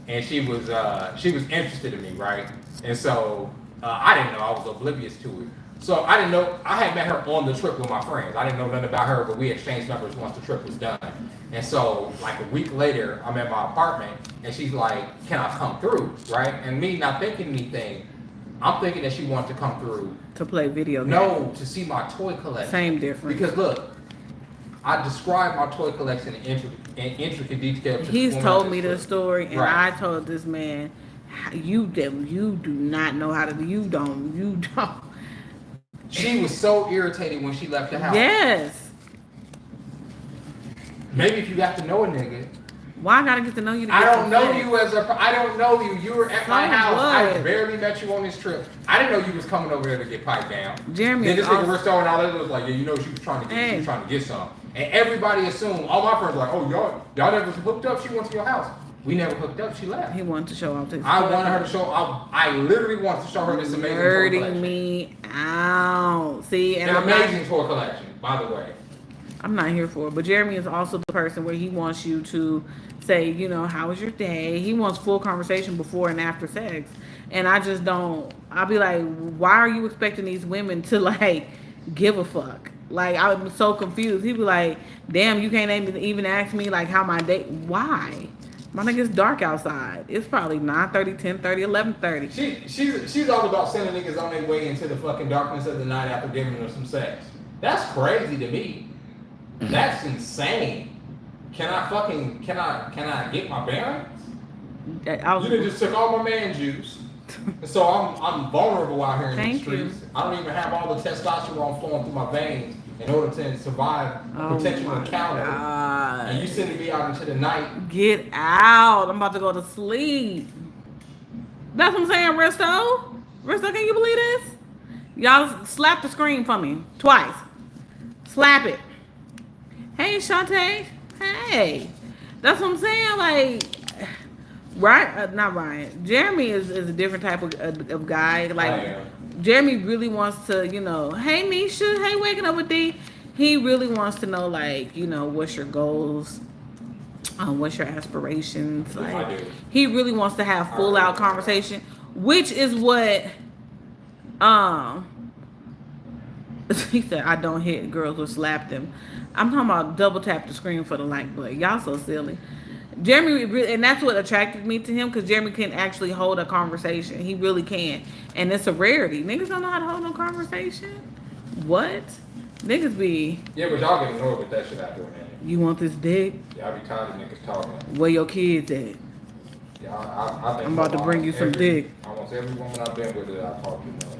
and she was interested in me, right? And so I didn't know. I was oblivious to it. So I didn't know. I had met her on the trip with my friends. I didn't know nothing about her, but we exchanged numbers once the trip was done. And so, like a week later, I'm at my apartment, and she's like, "Can I come through?" Right? And me not thinking anything, I'm thinking that she wanted to come through to play video games. No, to see my toy collection. Same difference. Because look, I described my toy collection in intricate detail. He's told me this story, and right. I told this man, you do not know how to. You don't. She was so irritated when she left the house. Yes. Maybe if you got to know a nigga. Why I gotta get to know you? I don't know you I don't know you. You were at my house. What? I barely met you on this trip. I didn't know you was coming over there to get piped down. Jeremy. Then this nigga Risto and all that was like, yeah, you know she was trying to get, she was trying to get some. And everybody assumed, all my friends were like, oh, y'all never hooked up. She went to your house. We never hooked up. She left. He wanted to show off. I wanted her to show. I literally wanted to show her this amazing toy collection. Me out. See, and an amazing toy collection, by the way. I'm not here for it, but Jeremy is also the person where he wants you to say, you know, how was your day? He wants full conversation before and after sex, and I just don't. I'll be like, why are you expecting these women to like give a fuck? Like I'm so confused. He'd be like, damn, you can't even ask me like how my day. Why? My nigga, it's dark outside. It's probably 9:30, 10:30, 11:30. She's all about sending niggas on their way into the fucking darkness of the night after giving them some sex. That's crazy to me. That's insane. Can I get my bearings? You done just took all my man juice. So I'm vulnerable out here in the streets. I don't even have all the testosterone flowing through my veins in order to survive a potential encounter. God. And you sending me out into the night. Get out. I'm about to go to sleep. That's what I'm saying, Risto. Risto, can you believe this? Y'all slap the screen for me. Twice. Slap it. Hey, Shantae. Hey. That's what I'm saying. Like, right? Not Ryan. Jeremy is a different type of guy. Like, Jeremy really wants to, you know, hey, Nisha. Hey, waking up with D. He really wants to know, like, you know, what's your goals? What's your aspirations? Like, he really wants to have full out conversation, which is what, he said, I don't hit girls or slap them. I'm talking about double tap the screen for the like button. Y'all so silly. Jeremy really, and that's what attracted me to him, because Jeremy can actually hold a conversation. He really can, and it's a rarity. Niggas don't know how to hold no conversation. What? Niggas be, Yeah, but y'all get annoyed with that shit out there, man. you want this dick? Y'all be tired of niggas talking. Where your kids at? Yeah, I think I'm about to bring you some dick. Almost every woman I've been with that I talk too much.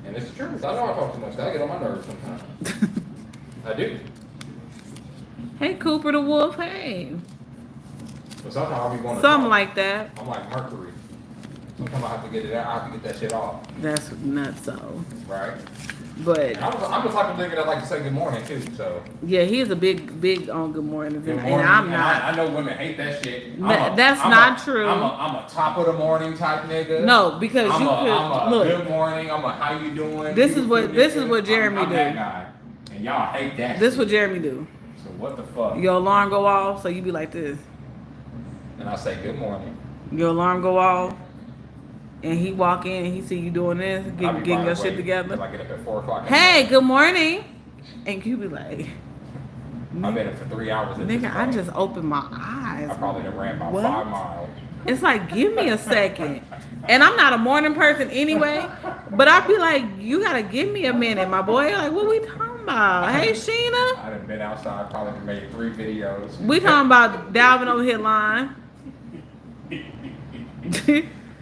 And it's the truth. I know I talk too much. I get on my nerves sometimes. I do. Hey, Cooper the Wolf, hey. But sometimes I'll be going to Something talk. like that. I'm like Mercury. Sometimes I have to get it out. I have to get that shit off. That's nuts, so. Right? But, And I'm the type of nigga that like to say good morning, too, so. yeah, he is a big on Good Morning. Good And morning. I'm And not. I know women hate that shit. That's not true. I'm a top of the morning type nigga. No, because I'm you a could, look. good morning. I'm a how you doing? This is what Jeremy I'm do. that guy. And y'all hate that This shit. what Jeremy do. So what the fuck? Your alarm go off, so you be like this. And I say good morning. Your alarm go off, and he walk in and he see you doing this, I'll be getting your wide shit awake together. till I get up at 4 o'clock. Hey, good morning. And you be like, I've been up for 3 hours. At this nigga, I point. just opened my eyes. I probably done ran about What? 5 miles. It's like, give me a second. And I'm not a morning person anyway, but I'd be like, you gotta give me a minute, my boy. Like, what we talking about? Hey, Sheena. I done been outside, probably made 3 videos. We talking about Dalvin over here lying.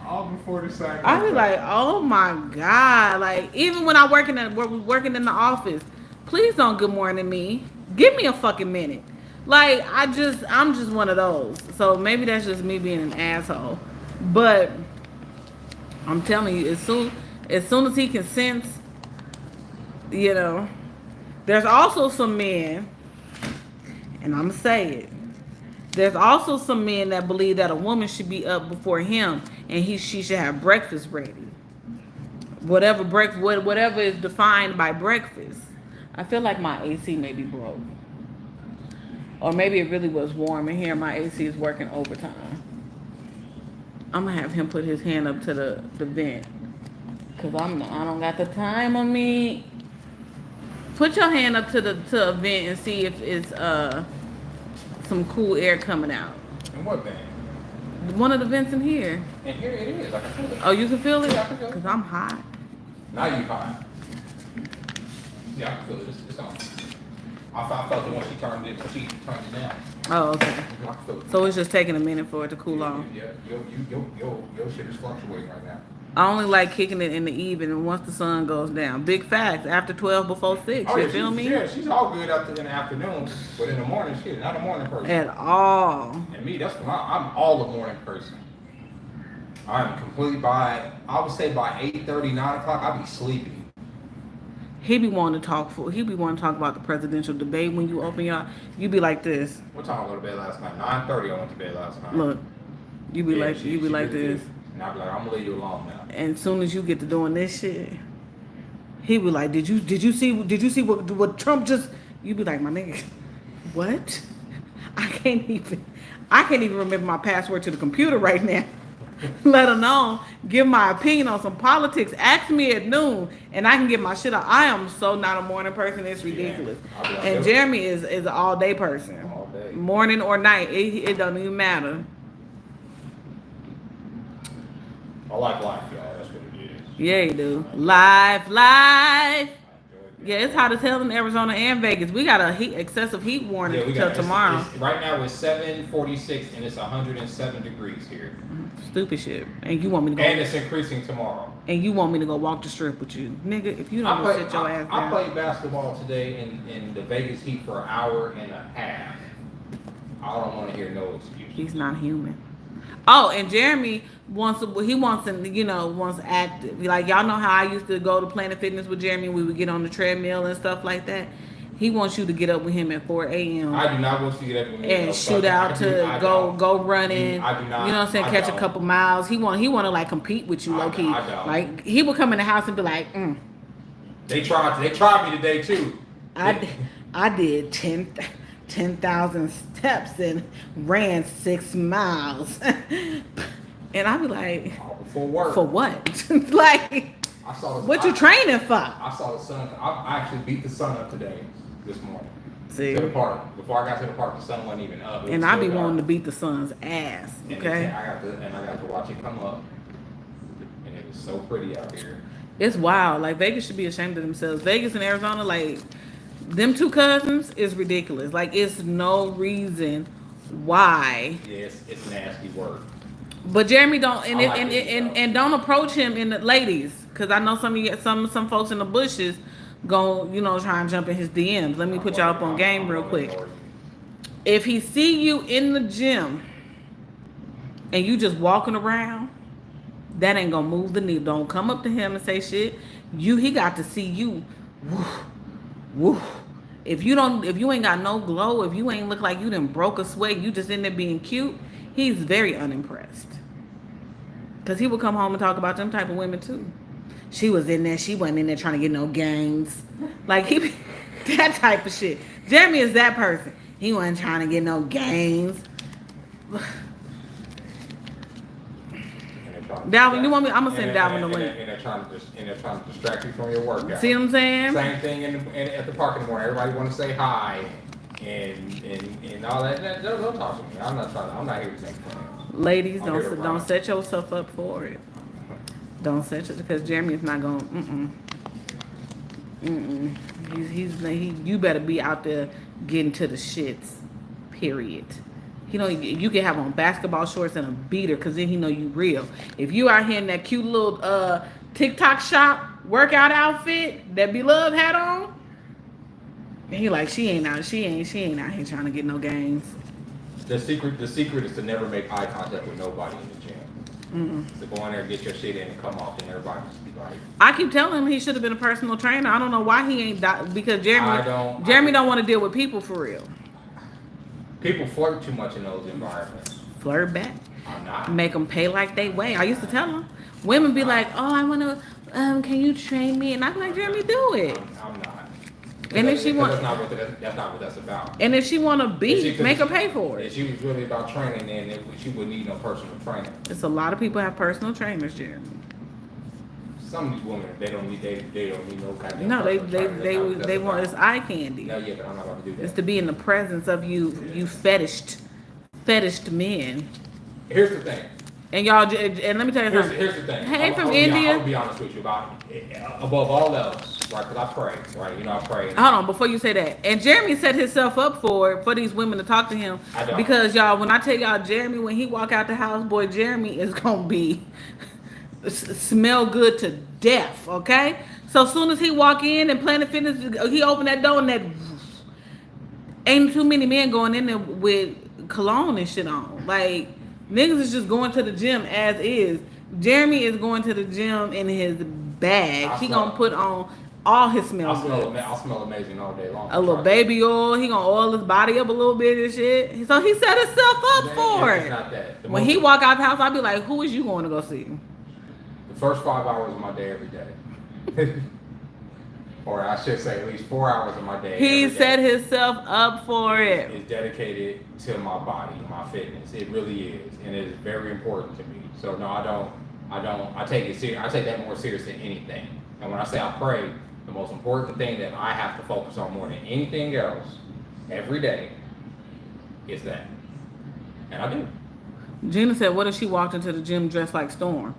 All before the same. I be like, oh my God. Like, even when I working in the office, please don't good morning me. Give me a fucking minute. Like, I'm just one of those. So maybe that's just me being an asshole. But I'm telling you, as soon as he can sense, you know, there's also some men, and I'm gonna say it. There's also some men that believe that a woman should be up before him and she should have breakfast ready. Whatever is defined by breakfast. I feel like my AC may be broke. Or maybe it really was warm in here. My AC is working overtime. I'm gonna have him put his hand up to the vent. Cause I don't got the time on me. Put your hand up to a vent and see if it's some cool air coming out. And what then? One of the vents in here. And here it is. I can feel it. Oh, you can feel it? Yeah, I can feel it. Cause I'm hot. Now you hot. Yeah, I can feel it. It's on. I felt it when she turned it down. Oh, okay. I can feel it. So it's just taking a minute for it to cool off. Yeah, your shit is fluctuating right now. I only like kicking it in the evening once the sun goes down. Big facts. After 12, before 6. Oh, You yeah, feel me? Yeah, she's all good out there in the afternoon, but in the morning, shit, not a morning person. At all. And me, I'm all a morning person. I'm complete by, I would say by 8:30, 9 o'clock, I'll be sleeping. He be wanting to talk about the presidential debate when you open your, you be like this. What time I went to bed last night? 9:30 I went to bed last night. Look, you be Yeah, like she this. did. And I'll be like, I'm gonna leave you alone now. And as soon as you get to doing this shit, he be like, did you see what Trump just? You be like, my nigga, what? I can't even remember my password to the computer right now. Let alone give my opinion on some politics. Ask me at noon, and I can get my shit out. I am so not a morning person. It's ridiculous. Yeah, And Jeremy is an all day person. All day. Morning or night, it doesn't even matter. I like life, y'all. That's what it is. Yeah, you do. Live. Yeah, it's hot as hell in Arizona and Vegas. We got a excessive heat warning Yeah, we till got tomorrow. Right now it's 7:46 and it's 107 degrees here. Stupid shit. And you want me to go? And it's increasing tomorrow. And you want me to go walk the strip with you, nigga? If you don't go sit your ass I down. played basketball today in the Vegas heat for an hour and a half. I don't want to hear no excuse. He's not human. Oh, and Jeremy wants active. Like, y'all know how I used to go to Planet Fitness with Jeremy. We would get on the treadmill and stuff like that. He wants you to get up with him at 4 a.m. I do not want to get up with me and shoot out to go running. I do not. You know what I'm saying? Catch a couple miles. He want to like compete with you low key. I don't. Like, he would come in the house and be like, They tried me today too. I did 10,000 steps and ran 6 miles. And I'd be like, For work. for what? Like, I saw the, what you training for? I saw the sun. I actually beat the sun up today, this morning. See? To the park. Before I got to the park, the sun wasn't even up. And I be wanting to beat the sun's ass, And okay? I got to watch it come up. And it was so pretty out here. It's wild. Like Vegas should be ashamed of themselves. Vegas and Arizona, like them two cousins, is ridiculous. Like it's no reason why. Yes, it's nasty work. But Jeremy don't I like it, though. and don't approach him in the ladies, because I know some of you, some folks in the bushes go try and jump in his DMs. Let me put y'all up on game real quick. If he see you in the gym and you just walking around, that ain't gonna move the needle. Don't come up to him and say shit. He got to see you. Woo, woo. If you ain't got no glow, if you ain't look like you done broke a sweat, you just in there being cute, he's very unimpressed. Cause he would come home and talk about them type of women too. She was in there, she wasn't in there trying to get no gains. Like that type of shit. Jeremy is that person. He wasn't trying to get no gains. Dalvin, you want me? I'm gonna send Dalvin the link. And they're trying to distract you from your workout. See what I'm saying? Same thing at the park in the morning. Everybody want to say hi and all that. Don't talk to me. I'm not here to make fun. Ladies, don't set yourself up for it. Don't set it, because Jeremy is not going. You better be out there getting to the shits. Period. You can have on basketball shorts and a beater, because then he know you real. If you out here in that cute little TikTok shop workout outfit that Beloved had on, and he like, she ain't out here trying to get no gains. The secret is to never make eye contact with nobody in the gym. So go in there, get your shit in, and come off, and everybody just be like. I keep telling him he should have been a personal trainer. I don't know why he ain't, because Jeremy don't want to deal with people for real. People flirt too much in those environments. Flirt back. I'm not. Make them pay like they weigh. I used to tell them. Women be like, oh, I want to, can you train me? And I'm like, Jeremy, do it. I'm not. And if she that's not what that's about. And if she want to beat, make her pay for it. If she was really about training, then she wouldn't need no personal trainer. It's a lot of people have personal trainers, Jeremy. Some of these women, they don't need no goddamn. No, they want, it's eye candy. No, yeah, but I'm not about to do that. It's to be in the presence of you fetished men. Here's the thing. And y'all, and let me tell you something. Here's the thing. Hey, from India. I'll be honest with you about above all else, right? Because I pray, right? I pray. Hold on, before you say that. And Jeremy set himself up for these women to talk to him. I don't. Because y'all, when I tell y'all, Jeremy, when he walk out the house, boy, Jeremy is gonna be smell good to death. Okay. So as soon as he walk in and Planet Fitness, he open that door and that ain't too many men going in there with cologne and shit on. Like. Niggas is just going to the gym as is. Jeremy is going to the gym in his bag. He gonna put on all his smells. I'll smell amazing all day long. A little baby oil. He gonna oil his body up a little bit and shit. So he set himself up for it. Not that. When he walk out the house, I'll be like, who is you going to go see? The first 5 hours of my day every day. Or I should say at least 4 hours of my day. He set himself up for it. It's dedicated to my body, my fitness. It really is, and it is very important to me. So no, I take it serious. I take that more serious than anything. And when I say I pray, the most important thing that I have to focus on more than anything else every day is that, and I do. Gina said, "What if she walked into the gym dressed like Storm?"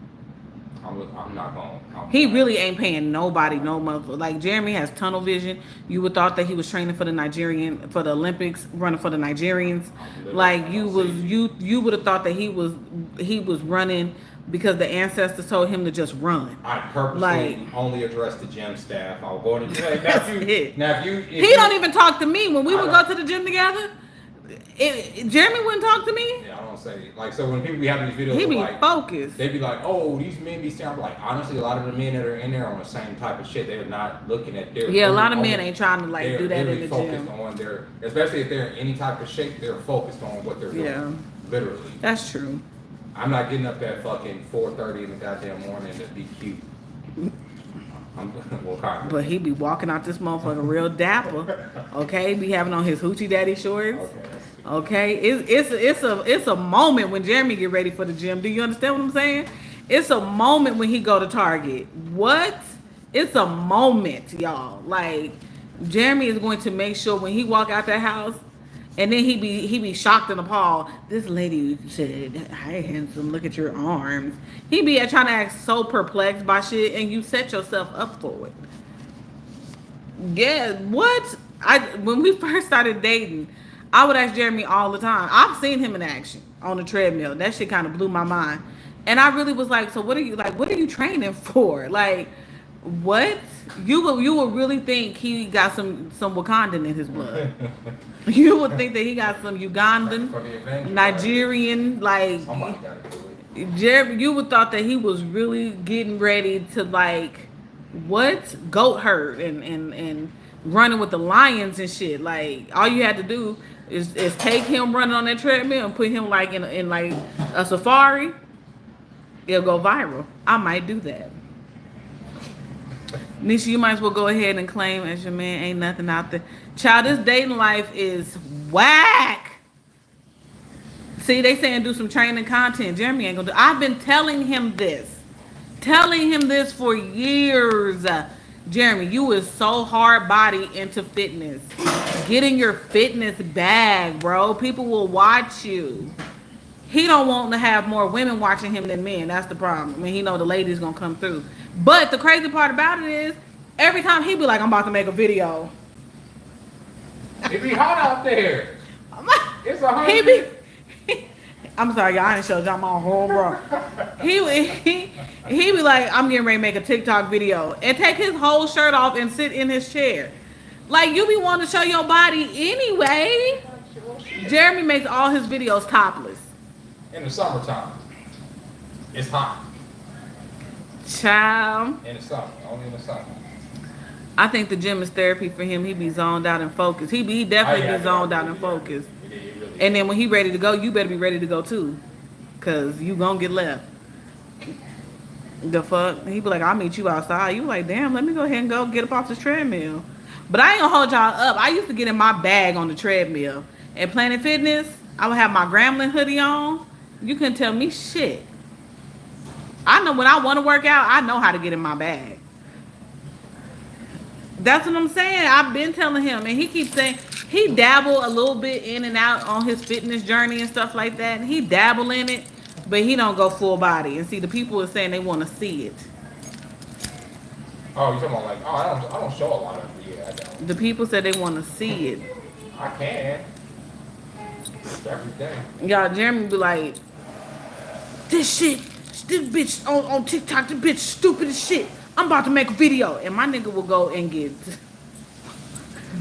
I'm not going. He really ain't paying nobody no money. Like Jeremy has tunnel vision. You would thought that he was training for the Olympics, running for the Nigerians. Like you would have thought that he was running because the ancestors told him to just run. I purposely only address the gym staff. I'll go to the gym. He don't even talk to me when we would go to the gym together. Jeremy wouldn't talk to me. Yeah, I don't say like so when people be having these videos. He be like, focused. They be like, oh, these men be staring. Like honestly, a lot of the men that are in there on the same type of shit. They're not looking at their. Yeah, a lot of men ain't trying to like do that in the focused gym. On their, especially if they're in any type of shape, they're focused on what they're doing. Yeah, literally. That's true. I'm not getting up at fucking 4:30 in the goddamn morning to be cute. But he be walking out this motherfucker real dapper. Okay, be having on his hoochie daddy shorts. Okay, it's a moment when Jeremy get ready for the gym. Do you understand what I'm saying? It's a moment when he go to Target. What? It's a moment, y'all. Like Jeremy is going to make sure when he walk out that house, And then he be shocked and appalled. This lady said, "Hi, handsome. Look at your arms." He be trying to act so perplexed by shit, and you set yourself up for it. Yeah, what? I When we first started dating, I would ask Jeremy all the time. I've seen him in action on the treadmill. That shit kind of blew my mind. And I really was like, so what are you like? What are you training for? Like, what? You would really think he got some Wakandan in his blood. You would think that he got some Ugandan, Nigerian, like. Somebody gotta do it. Jeremy, you would thought that he was really getting ready to like what goat herd and running with the lions and shit. Like all you had to do is take him running on that treadmill and put him like in like a safari. It'll go viral. I might do that. Nisha, you might as well go ahead and claim as your man. Ain't nothing out there. Child, this dating life is whack. See, they saying do some training content. Jeremy ain't gonna do. I've been telling him this for years. Jeremy, you is so hard body into fitness. Get in your fitness bag, bro. People will watch you. He don't want to have more women watching him than men. That's the problem. I mean, he know the ladies gonna come through. But the crazy part about it is, every time he be like, "I'm about to make a video." It be hot out there. It's He be. I'm sorry, y'all. I didn't show y'all my whole bro. He be like, "I'm getting ready to make a TikTok video," and take his whole shirt off and sit in his chair. Like you be wanting to show your body anyway. Jeremy makes all his videos topless. In the summertime, it's hot. Child. In the summer, only in the summer. I think the gym is therapy for him. He be zoned out and focused. He definitely be zoned out and focused. And then when he ready to go, you better be ready to go too, cause you gonna get left. The fuck? He be like, "I'll meet you outside." You like, "Damn, let me go ahead and go get up off this treadmill." But I ain't gonna hold y'all up. I used to get in my bag on the treadmill. At Planet Fitness, I would have my Gremlin hoodie on. You couldn't tell me shit. I know when I want to work out, I know how to get in my bag. That's what I'm saying. I've been telling him, and he keeps saying he dabble a little bit in and out on his fitness journey and stuff like that. He dabble in it, but he don't go full body. And see, the people are saying they want to see it. Oh, you talking about like? Oh, I don't show a lot of it. Yeah, I don't. The people said they want to see it. I can. Every day. Y'all, Jeremy be like, this bitch on TikTok, this bitch stupid as shit. I'm about to make a video. And my nigga will go and get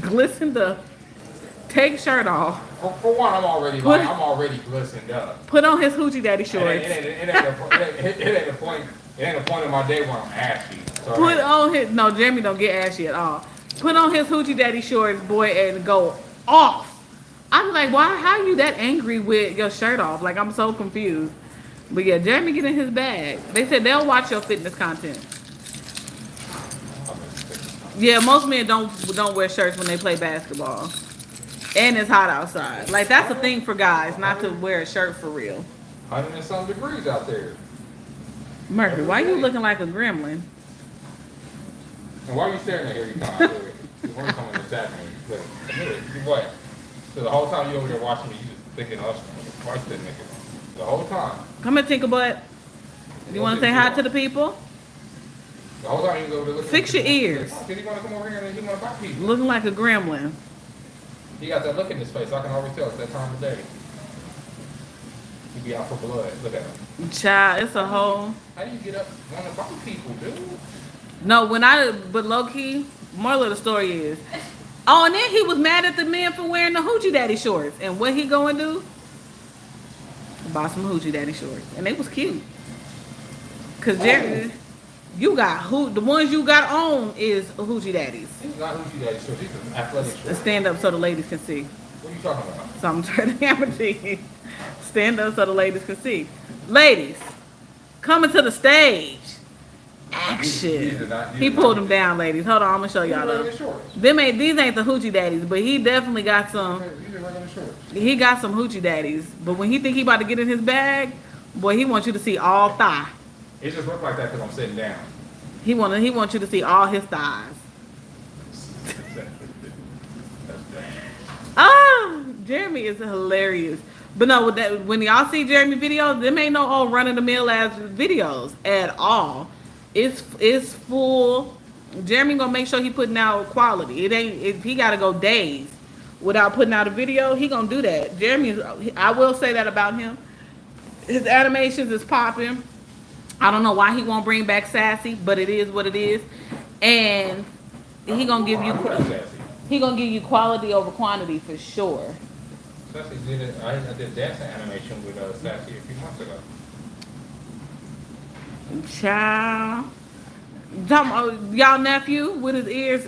glistened up, take shirt off. For one, I'm already glistened up. Put on his hoochie daddy shorts. It ain't a point in my day when I'm ashy. So Put on his, no, Jeremy don't get ashy at all. Put on his hoochie daddy shorts, boy, and go off. I'm like, why? How you that angry with your shirt off? Like, I'm so confused. But yeah, Jeremy get in his bag. They said they'll watch your fitness content. Yeah, most men don't wear shirts when they play basketball. And it's hot outside. Like, that's a thing for guys, not to wear a shirt for real. 100 and some degrees out there. Mercury, why you looking like a gremlin? And why are you staring at every time? You want to come and attack me. Look, what? So the whole time you over there watching me, you just thinking us. Why you thinking the whole time? Come here, Tinkerbutt. You want to say hi to the people? The whole time you go over there looking. Fix your ears. Because he want to come over here and he want to buy people. Looking like a gremlin. He got that look in his face. I can always tell it's that time of day. He be out for blood. Look at him. Child, it's a whole. How do you get up want to buy people, dude? No, but low key, moral of the story is, oh, and then he was mad at the men for wearing the hoochie daddy shorts. And what he going to do? Buy some hoochie daddy shorts. And they was cute. Because you got, the ones you got on is hoochie daddies. These not hoochie daddy shorts. These are athletic shorts. Stand up so the ladies can see. What are you talking about? So I'm turning the camera to you. Stand up so the ladies can see. Ladies, coming to the stage. Action. He pulled them down, ladies. Hold on, I'm gonna show y'all though. These ain't the hoochie daddies, but he definitely got some. He got some hoochie daddies, but when he think he about to get in his bag, boy, he wants you to see all thigh. It just look like that because I'm sitting down. He want you to see all his thighs. Ah, Jeremy is hilarious. But no, with that, when y'all see Jeremy videos, them ain't no old run of the mill ass videos at all. It's full. Jeremy gonna make sure he putting out quality. It ain't if he gotta go days without putting out a video, he gonna do that. Jeremy, I will say that about him. His animations is popping. I don't know why he won't bring back Sassy, but it is what it is. And he gonna give you quality over quantity for sure. Sassy did it. I did dancing animation with Sassy a few months ago. Child. Y'all nephew with his ears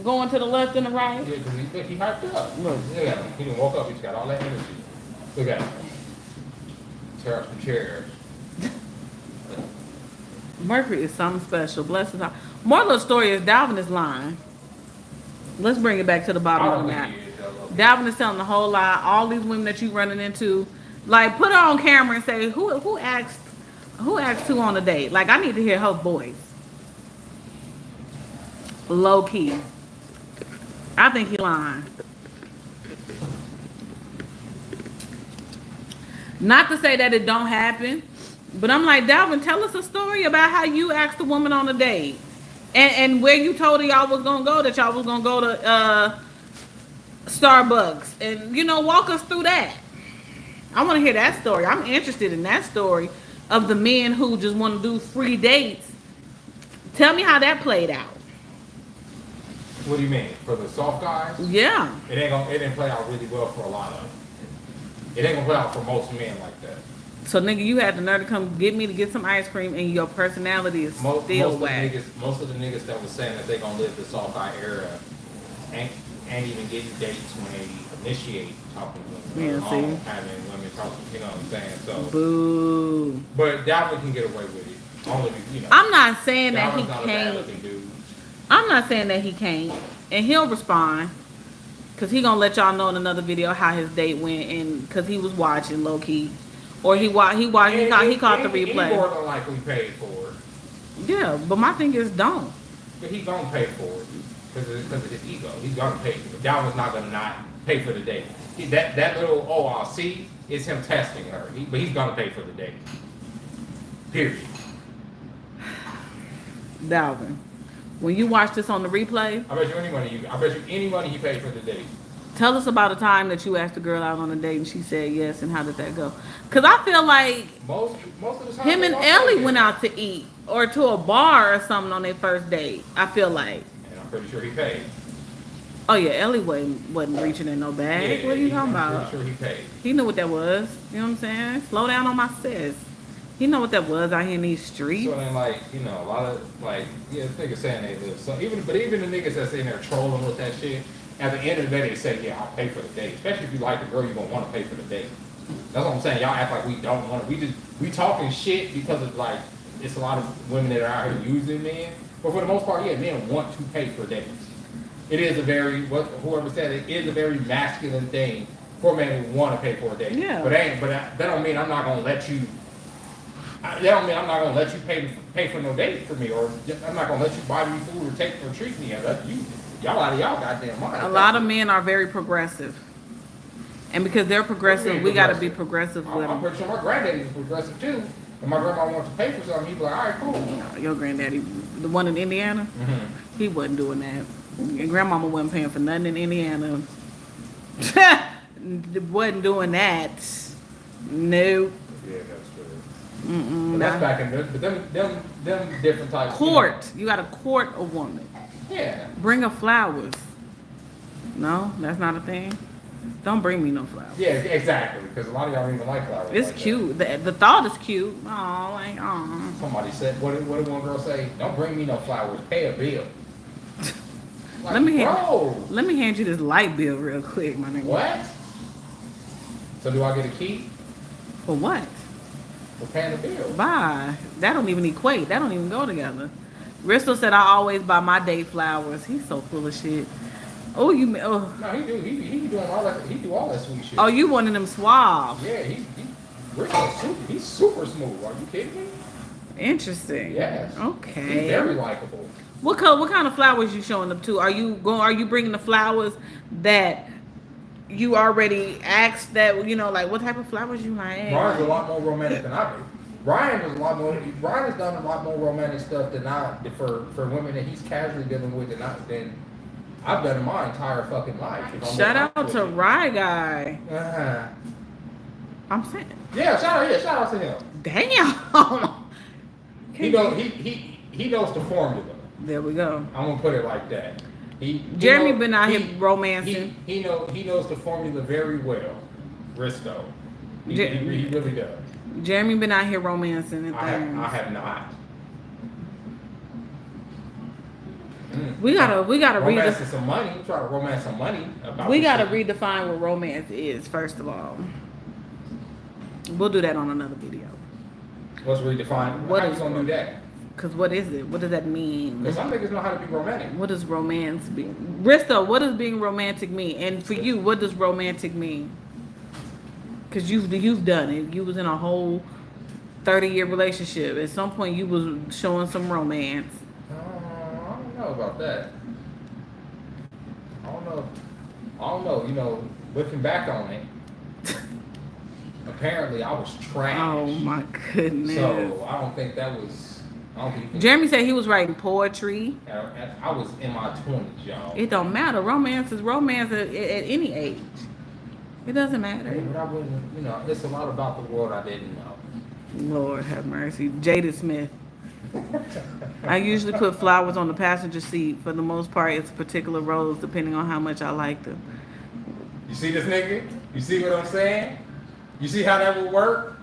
going to the left and the right. Yeah, because he hyped up. Look. Yeah, he didn't woke up. He's got all that energy. Look at him. Tear up some chairs. Mercury is something special. Bless his heart. Moral of the story is Dalvin is lying. Let's bring it back to the bottom of the map. Dalvin is telling the whole lie. All these women that you running into, like put her on camera and say who asked who on a date. Like I need to hear her voice. Low key. I think he lying. Not to say that it don't happen, but I'm like, Dalvin, tell us a story about how you asked a woman on a date. And where you told her y'all was gonna go, that y'all was gonna go to Starbucks. And walk us through that. I wanna hear that story. I'm interested in that story of the men who just wanna do free dates. Tell me how that played out. What do you mean? For the soft guys? Yeah. It didn't play out really well for a lot of them. It ain't gonna play out for most men like that. So nigga, you had the nerve to come get me to get some ice cream, and your personality is still whack. Most of the niggas that was saying that they gonna live the soft guy era ain't even getting dates when they initiate talking to women. Yeah, see? Having women talking, you know what I'm saying? So. Boo. But Dalvin can get away with it. Only, I'm not saying that he Dalvin's not a can't. bad-looking dude. I'm not saying that he can't, and he'll respond, cause he gonna let y'all know in another video how his date went, and cause he was watching low key, or he caught the replay. He more than likely paid for it. Yeah, but my thing is don't. But he gonna pay for it because of his ego. He's gonna pay for it. Dalvin's not gonna not pay for the date. That little I'll see is him testing her. But he's gonna pay for the date. Period. Dalvin, when you watch this on the replay, I bet you any money he paid for the date. tell us about a time that you asked a girl out on a date and she said yes, and how did that go? Cause I feel like most of the time him and Ellie went out to eat or to a bar or something on their first date. I feel like. And I'm pretty sure he paid. Oh yeah, Ellie wasn't reaching in no bag. What are you talking about? I'm pretty sure he paid. He knew what that was. You know what I'm saying? Slow down on my sis. He know what that was out here in these streets. So then, a lot of niggas saying they live. So even the niggas that's in there trolling with that shit, at the end of the day, they say, yeah, I'll pay for the date. Especially if you like the girl, you're gonna want to pay for the date. That's what I'm saying. Y'all act like we don't want to. We talking shit because of it's a lot of women that are out here using men. But for the most part, yeah, men want to pay for dates. It is a very whoever said it is a very masculine thing for men who want to pay for a date. Yeah. But that don't mean I'm not gonna let you. That don't mean I'm not gonna let you pay for no date for me, or I'm not gonna let you buy me food or treat me. Y'all out of y'all goddamn mind. A lot of men are very progressive, and because they're progressive, we got to be progressive with I'm them. pretty sure my granddaddy was progressive too. And my grandma wants to pay for something, he'd be like, all right, cool. Your granddaddy, the one in Indiana, he wasn't doing that. Your grandmama wasn't paying for nothing in Indiana. Wasn't doing that. Nope. Yeah, that's true. Mm-mm, But that's back in them different types. Court. You got to court a woman. Yeah. Bring her flowers. No, that's not a thing. Don't bring me no flowers. Yeah, exactly. Because a lot of y'all don't even like flowers. It's like cute. The thought is cute. Oh, like, oh. Somebody said, what did one girl say? Don't bring me no flowers. Pay a bill. Like, Let me hand you this light bill real quick, my nigga. What? So do I get a key? For what? For paying the bill. Bye. That don't even equate. That don't even go together. Bristol said I always buy my date flowers. He's so full of shit. Oh, you. Oh. No, he do. He be doing all that. He do all that sweet shit. Oh, you one of them suave. Yeah, he's super smooth. Are you kidding me? Interesting. Yes. Okay. He's very likable. What kind of flowers you showing up to? Are you bringing the flowers that you already asked that, like what type of flowers you like. Ryan's a lot more romantic than I do. Ryan has done a lot more romantic stuff than for women that he's casually dealing with than I've done in my entire fucking life. Shout out to Rye Guy. I'm saying. Yeah, shout out to him. Damn. He knows the formula. There we go. I'm gonna put it like that. Jeremy been out here romancing. He knows the formula very well. Risto. He really does. Jeremy been out here romancing and things. I have not. We gotta romance some money. Try to romance some money. We gotta redefine what romance is. First of all, we'll do that on another video. Let's redefine. How you gonna do that? Cause what is it? What does that mean? Because some niggas know how to be romantic. What does romance mean? Risto, what does being romantic mean? And for you, what does romantic mean? Cause you've done it. You was in a whole 30-year relationship. At some point, you was showing some romance. I don't know about that. I don't know. Looking back on it, apparently I was trash. Oh my goodness. So I don't think that was. Jeremy said he was writing poetry. I was in my 20s, y'all. It don't matter. Romance is romance at any age. It doesn't matter. Hey, but I wouldn't, it's a lot about the world I didn't know. Lord have mercy. Jada Smith. I usually put flowers on the passenger seat. For the most part, it's particular rose depending on how much I like them. You see this nigga? You see what I'm saying? You see how that would work?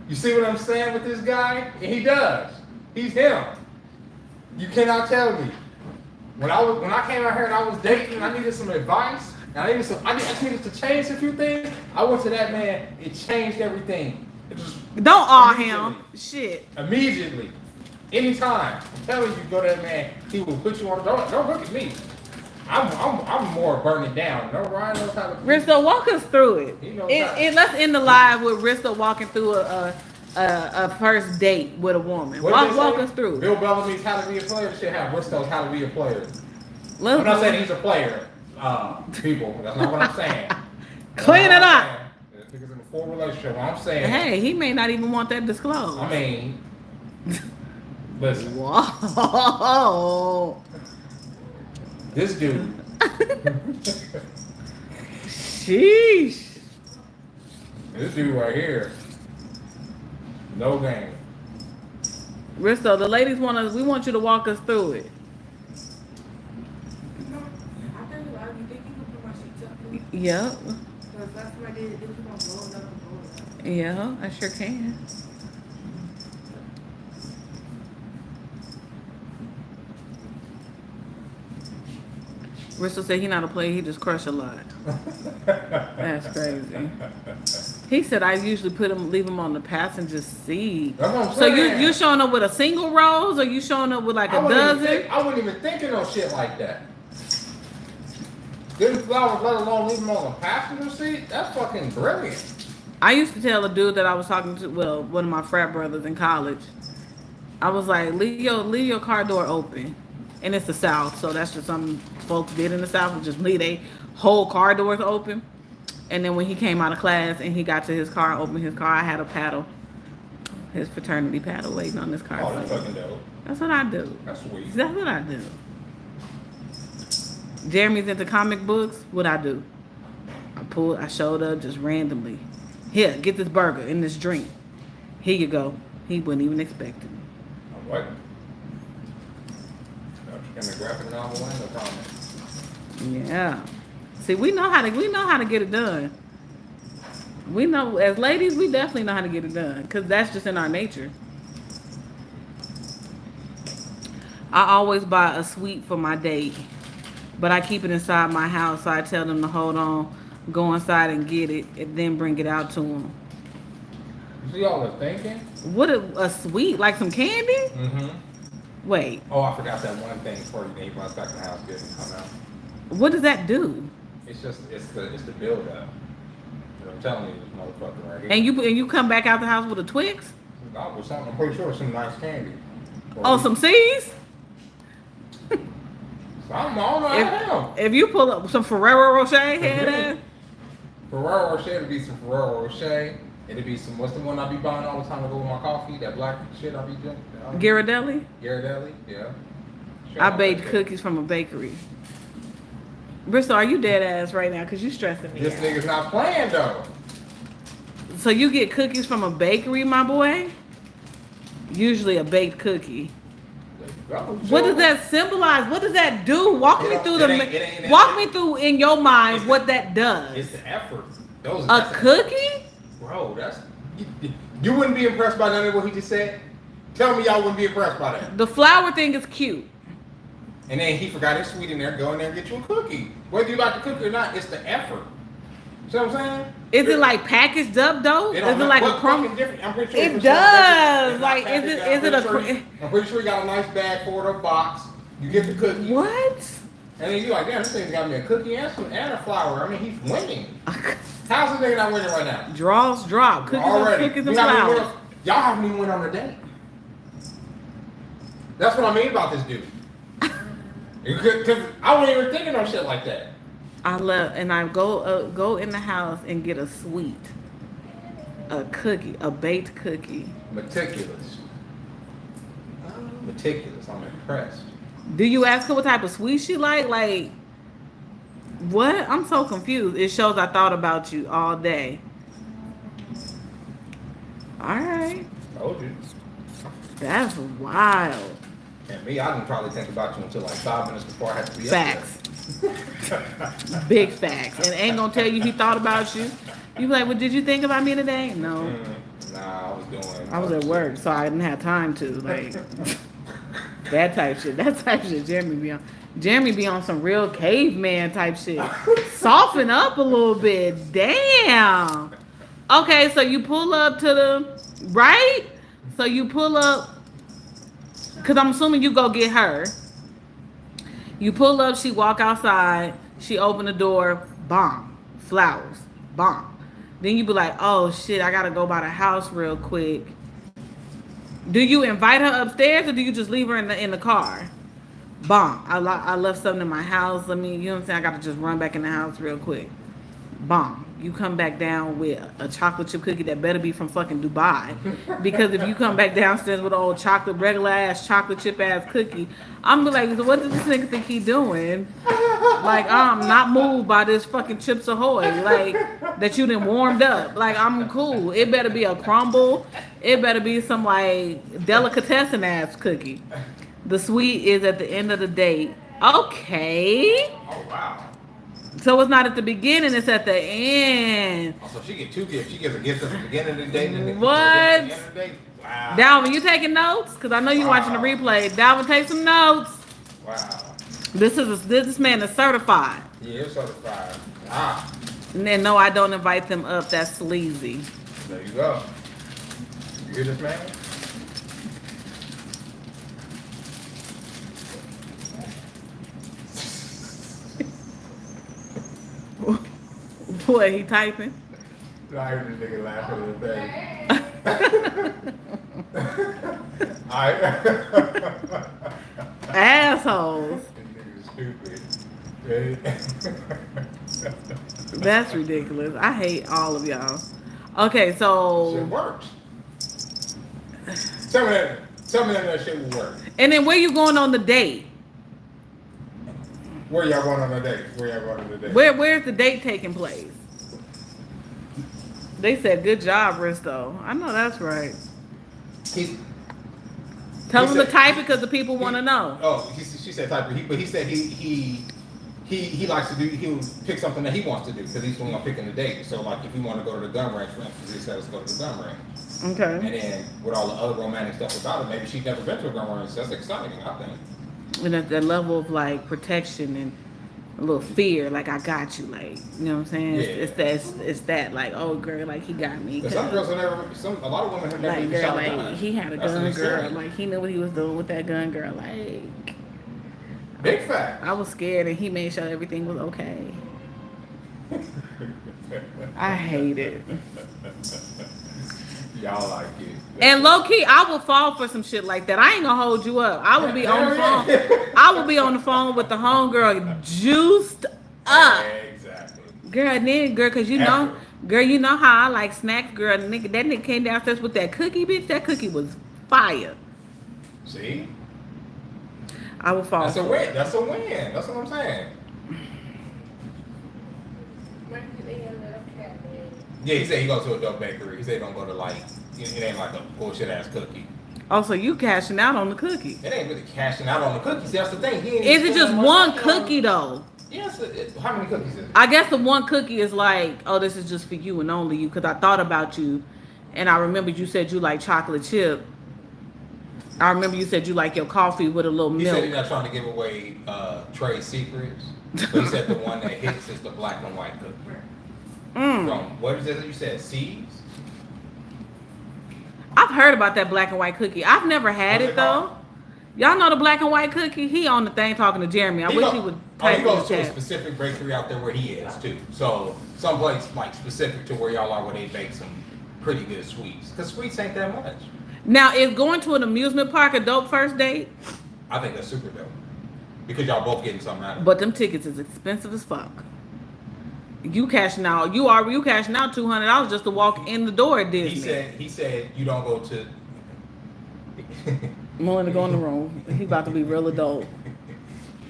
You see what I'm saying with this guy? And he does. He's him. You cannot tell me. When I came out here and I was dating and I needed some advice, and I just needed to change a few things, I went to that man. It changed everything. Don't awe him. Shit. Immediately. Anytime. I'm telling you, go to that man. He will put you on. Don't look at me. I'm more burning down. No, Ryan knows how to. Risto, walk us through it. Let's end the live with Risto walking through a first date with a woman. Walk us through. Bill Bellamy's How to Be a Player should have Risto's How to Be a Player. I'm not saying he's a player, people. That's not what I'm saying. Clean it up. Because in a full relationship, what I'm saying. Hey, he may not even want that disclosed. I mean, listen. Whoa. This dude. Sheesh. This dude right here. No game. Risto, the ladies we want you to walk us through it. Yep. Yeah, I sure can. Risto said he not a player, he just crush a lot. That's crazy. He said I usually leave him on the passenger seat. That's what I'm so saying. you showing up with a single rose, or you showing up with like a dozen? I wouldn't even think of no shit like that. Getting flowers, let alone leave them on the passenger seat. That's fucking brilliant. I used to tell a dude that I was talking to, one of my frat brothers in college. I was like, leave your car door open. And it's the South, so that's just something folks did in the South, would just leave their whole car doors open. And then when he came out of class and he got to his car, opened his car, I had a paddle, his fraternity paddle waiting on his car. Oh, that's fucking dope. That's what I do. That's sweet. That's what I do. Jeremy's into comic books. What I do? I showed up just randomly. Here, get this burger and this drink. Here you go. He wouldn't even expect it. What? In the graphic novel and the comics. Yeah. See, we know how to get it done. We know, as ladies, we definitely know how to get it done because that's just in our nature. I always buy a sweet for my date, but I keep it inside my house, so I tell them to hold on, go inside and get it, and then bring it out to them. You see all the thinking? What a sweet, like some candy? Mm-hmm. Wait. Oh, I forgot that one thing before you runs back in the house, get it come out. What does that do? It's the build up. I'm telling you, this motherfucker right here. And you come back out the house with a Twix? I'm pretty sure it's some nice candy. Oh, some C's? I'm on him. If you pull up some Ferrero Rocher head ass. Ferrero Rocher, it'd be some Ferrero Rocher. It'd be some, what's the one I be buying all the time to go with my coffee? That black shit I be drinking. Ghirardelli? Ghirardelli, yeah. Sure, I baked cookies from a bakery. Bristol, are you dead ass right now? Because you stressing me This out. nigga's not playing though. So you get cookies from a bakery, my boy? Usually a baked cookie. What does that symbolize? What does that do? Walk me through walk me through in your mind what that does. It's the effort. A cookie? Bro, you wouldn't be impressed by none of what he just said? Tell me y'all wouldn't be impressed by that. The flower thing is cute. And then he forgot his sweet in there. Go in there and get you a cookie. Whether you like the cookie or not, it's the effort. See what I'm saying? Is it like packaged up though? Is it like a crumb? I'm pretty sure It does. Like, I'm pretty sure you got a nice bag for it, a box. You get the cookie. What? And then you like, damn, this thing's got me a cookie and a flower. I mean, he's winning. How's this nigga not winning right now? Draws drop. Cookies and flowers. Y'all haven't even went on a date. That's what I mean about this dude. Because I wasn't even thinking of shit like that. I go in the house and get a sweet, a cookie, a baked cookie. Meticulous. I'm impressed. Do you ask her what type of sweet she like? Like, what? I'm so confused. It shows I thought about you all day. All right. Told you. That's wild. And me, I didn't probably think about you until like 5 minutes before I had to be Facts. Big facts. And ain't gonna tell you he thought about you. You be like, well, did you think about me today? No. Nah, I was at work, so I didn't have time to. Like, that type shit. That type shit Jeremy be on. Jeremy be on some real caveman type shit. Soften up a little bit. Damn. Okay, so you pull up to the right? So you pull up, because I'm assuming you go get her. You pull up, she walk outside, she open the door, bomb, flowers, bomb. Then you be like, oh shit, I gotta go by the house real quick. Do you invite her upstairs or do you just leave her in the car? Bomb. I left something in my house. You know what I'm saying? I gotta just run back in the house real quick. Bomb. You come back down with a chocolate chip cookie that better be from fucking Dubai. Because if you come back downstairs with an old regular ass chocolate chip ass cookie, I'm gonna be like, so what does this nigga think he doing? Like, I'm not moved by this fucking Chips Ahoy. Like, that you done warmed up. Like, I'm cool. It better be a crumble. It better be some like delicatessen ass cookie. The sweet is at the end of the date. Okay. Oh wow. So it's not at the beginning, it's at the end. Oh, so she get two gifts. She gets a gift at the beginning of the day and then What? at the end of the day. Wow. Dalvin, you taking notes? Because I know you watching the replay. Dalvin, take some notes. Wow. This man is certified. Yeah, it's certified. Ah. And then no, I don't invite them up. That's sleazy. There you go. You hear this, man? Boy, he typing. I heard this nigga laughing at the thing. Assholes. This nigga stupid. That's ridiculous. I hate all of y'all. Okay, so. Shit works. Tell me that shit will work. And then where you going on the date? Where y'all going on the date? Where's the date taking place? They said, good job, Risto. I know that's right. Tell them to type it because the people want to know. Oh, she said type it. But he said he likes to do, he'll pick something that he wants to do because he's the one picking the date. So like if you want to go to the gun range, for instance, he said let's go to the gun range. Okay. And then with all the other romantic stuff about it, maybe she's never been to a gun range. So that's exciting, I think. And at that level of like protection and a little fear, like I got you, like you know what I'm saying? Yeah. It's that like, oh girl, like he got me. Some girls have never, a lot of women have never like even girl, shot a like gun. he had a That's gun, girl. insane. Like he knew what he was doing with that gun, girl. Like Big fact. I was scared, and he made sure everything was okay. I hate it. Y'all like it. And low key, I would fall for some shit like that. I ain't gonna hold you up. I would be on the phone. I would be on the phone with the homegirl juiced up. Exactly. Girl, then girl, cause girl, you know how I like snacks, girl. That nigga came downstairs with that cookie, bitch. That cookie was fire. See? I would fall. That's a win. That's a win. That's what I'm saying. Yeah, he said he goes to a dope bakery. He said he don't go to like, it ain't like a bullshit ass cookie. Oh, so you cashing out on the cookie? It ain't really cashing out on the cookies. That's the thing. Is it just one cookie though? Yes. How many cookies is it? I guess the one cookie is like, oh, this is just for you and only you. Because I thought about you, and I remembered you said you like chocolate chip. I remember you said you like your coffee with a little milk. He said he's not trying to give away trade secrets. But he said the one that hits is the black and white cookie. From, what is it that you said? Seeds? I've heard about that black and white cookie. I've never had it though. Y'all know the black and white cookie? He on the thing talking to Jeremy. I wish he would type he goes in to the a specific bakery out there where he is too. So someplace like specific to where y'all are where they bake some pretty good sweets. Because sweets ain't that much. Now, is going to an amusement park a dope first date? I think that's super dope. Because y'all both getting something out of it. But them tickets is expensive as fuck. You cashing out $200 just to walk in the door at Disney. He said you don't go to Melinda, go in the room. He about to be real adult.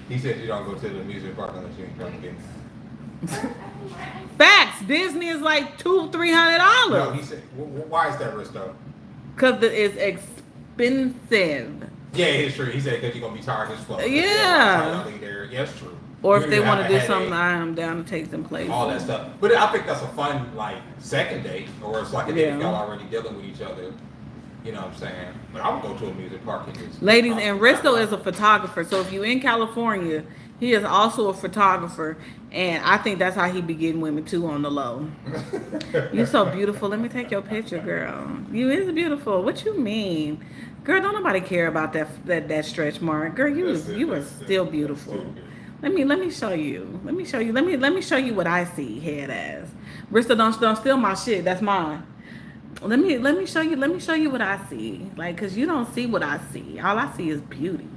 He said you don't go to the amusement park unless you ain't trying to get Facts. Disney is like $200-$300. No, he said why is that risk though? Because it's expensive. Yeah, it's true. He said because you're gonna be tired as fuck. Yeah. Yeah, it's true. Or if they want to do something, I am down to take them places. All that stuff. But I think that's a fun, like, second date. Or it's like a date if y'all already dealing with each other. You know what I'm saying? But I would go to a music park and just... Ladies, and Risto is a photographer. So if you're in California, he is also a photographer. And I think that's how he be getting women, too, on the low. You so beautiful. Let me take your picture, girl. You is beautiful. What you mean? Girl, don't nobody care about that stretch mark. Girl, you are still beautiful. Let me show you. Let me show you what I see, head ass. Bristol, don't steal my shit. That's mine. Let me show you what I see. Like, cause you don't see what I see. All I see is beauty.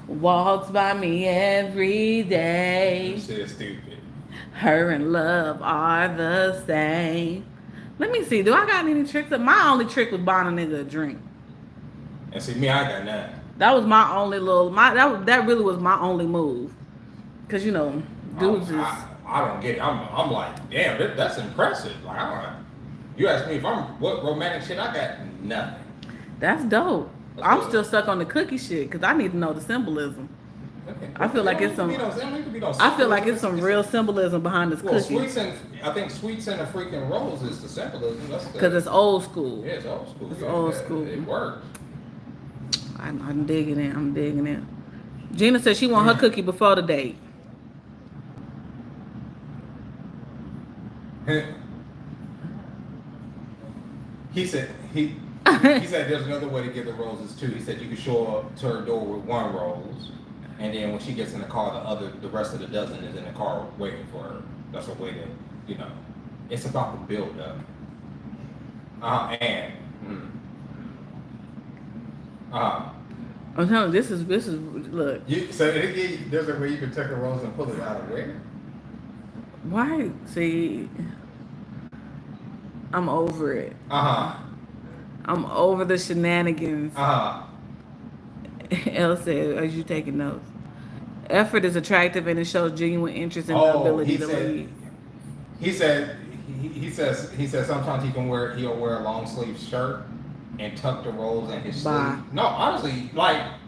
Walks by me every day. You said stupid. Her and love are the same. Let me see. Do I got any tricks? My only trick was buying a nigga a drink. And see, me, I got nothing. That was my only that really was my only move. Cause you know, dudes I don't get it. I'm like, damn, that's impressive. Like, you ask me if what romantic shit I got, nothing. That's dope. I'm still stuck on the cookie shit because I need to know the symbolism. Okay. I feel like it's some. I feel like it's some real symbolism behind this cookie. I think sweets and a freaking rolls is the symbolism. Because it's old school. Yeah, it's old school. It's old school. It works. I'm digging it. Gina said she want her cookie before the date. He said there's another way to get the roses too. He said you can show up to her door with one rose, and then when she gets in the car, the rest of the dozen is in the car waiting for her. That's a way to, it's about the build up. I'm telling you, this is look. There's a way you can take a rose and pull it out of where? Why? See, I'm over it. I'm over the shenanigans. Elle said, "Are you taking notes? Effort is attractive and it shows genuine interest in the ability to lead." He says sometimes he'll wear a long sleeve shirt and tuck the rolls in his sleeve. No, honestly,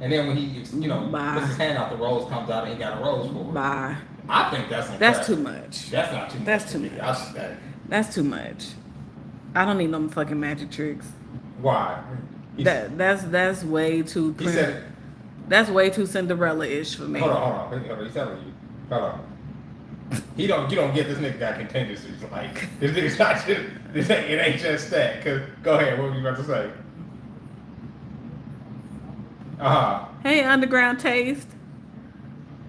and then when he puts his hand out, the rose comes out and he got a rose for it. Bye. I think that's impressive. That's too much. That's not too much. That's too much. That's too much. I don't need no fucking magic tricks. Why? That's way too. He said, that's way too Cinderella-ish for me. Hold on. He's telling you. Hold on. You don't get this nigga got contingencies. Like, this nigga's not just, it ain't just that. Go ahead, what were you about to say? Hey, Underground Taste.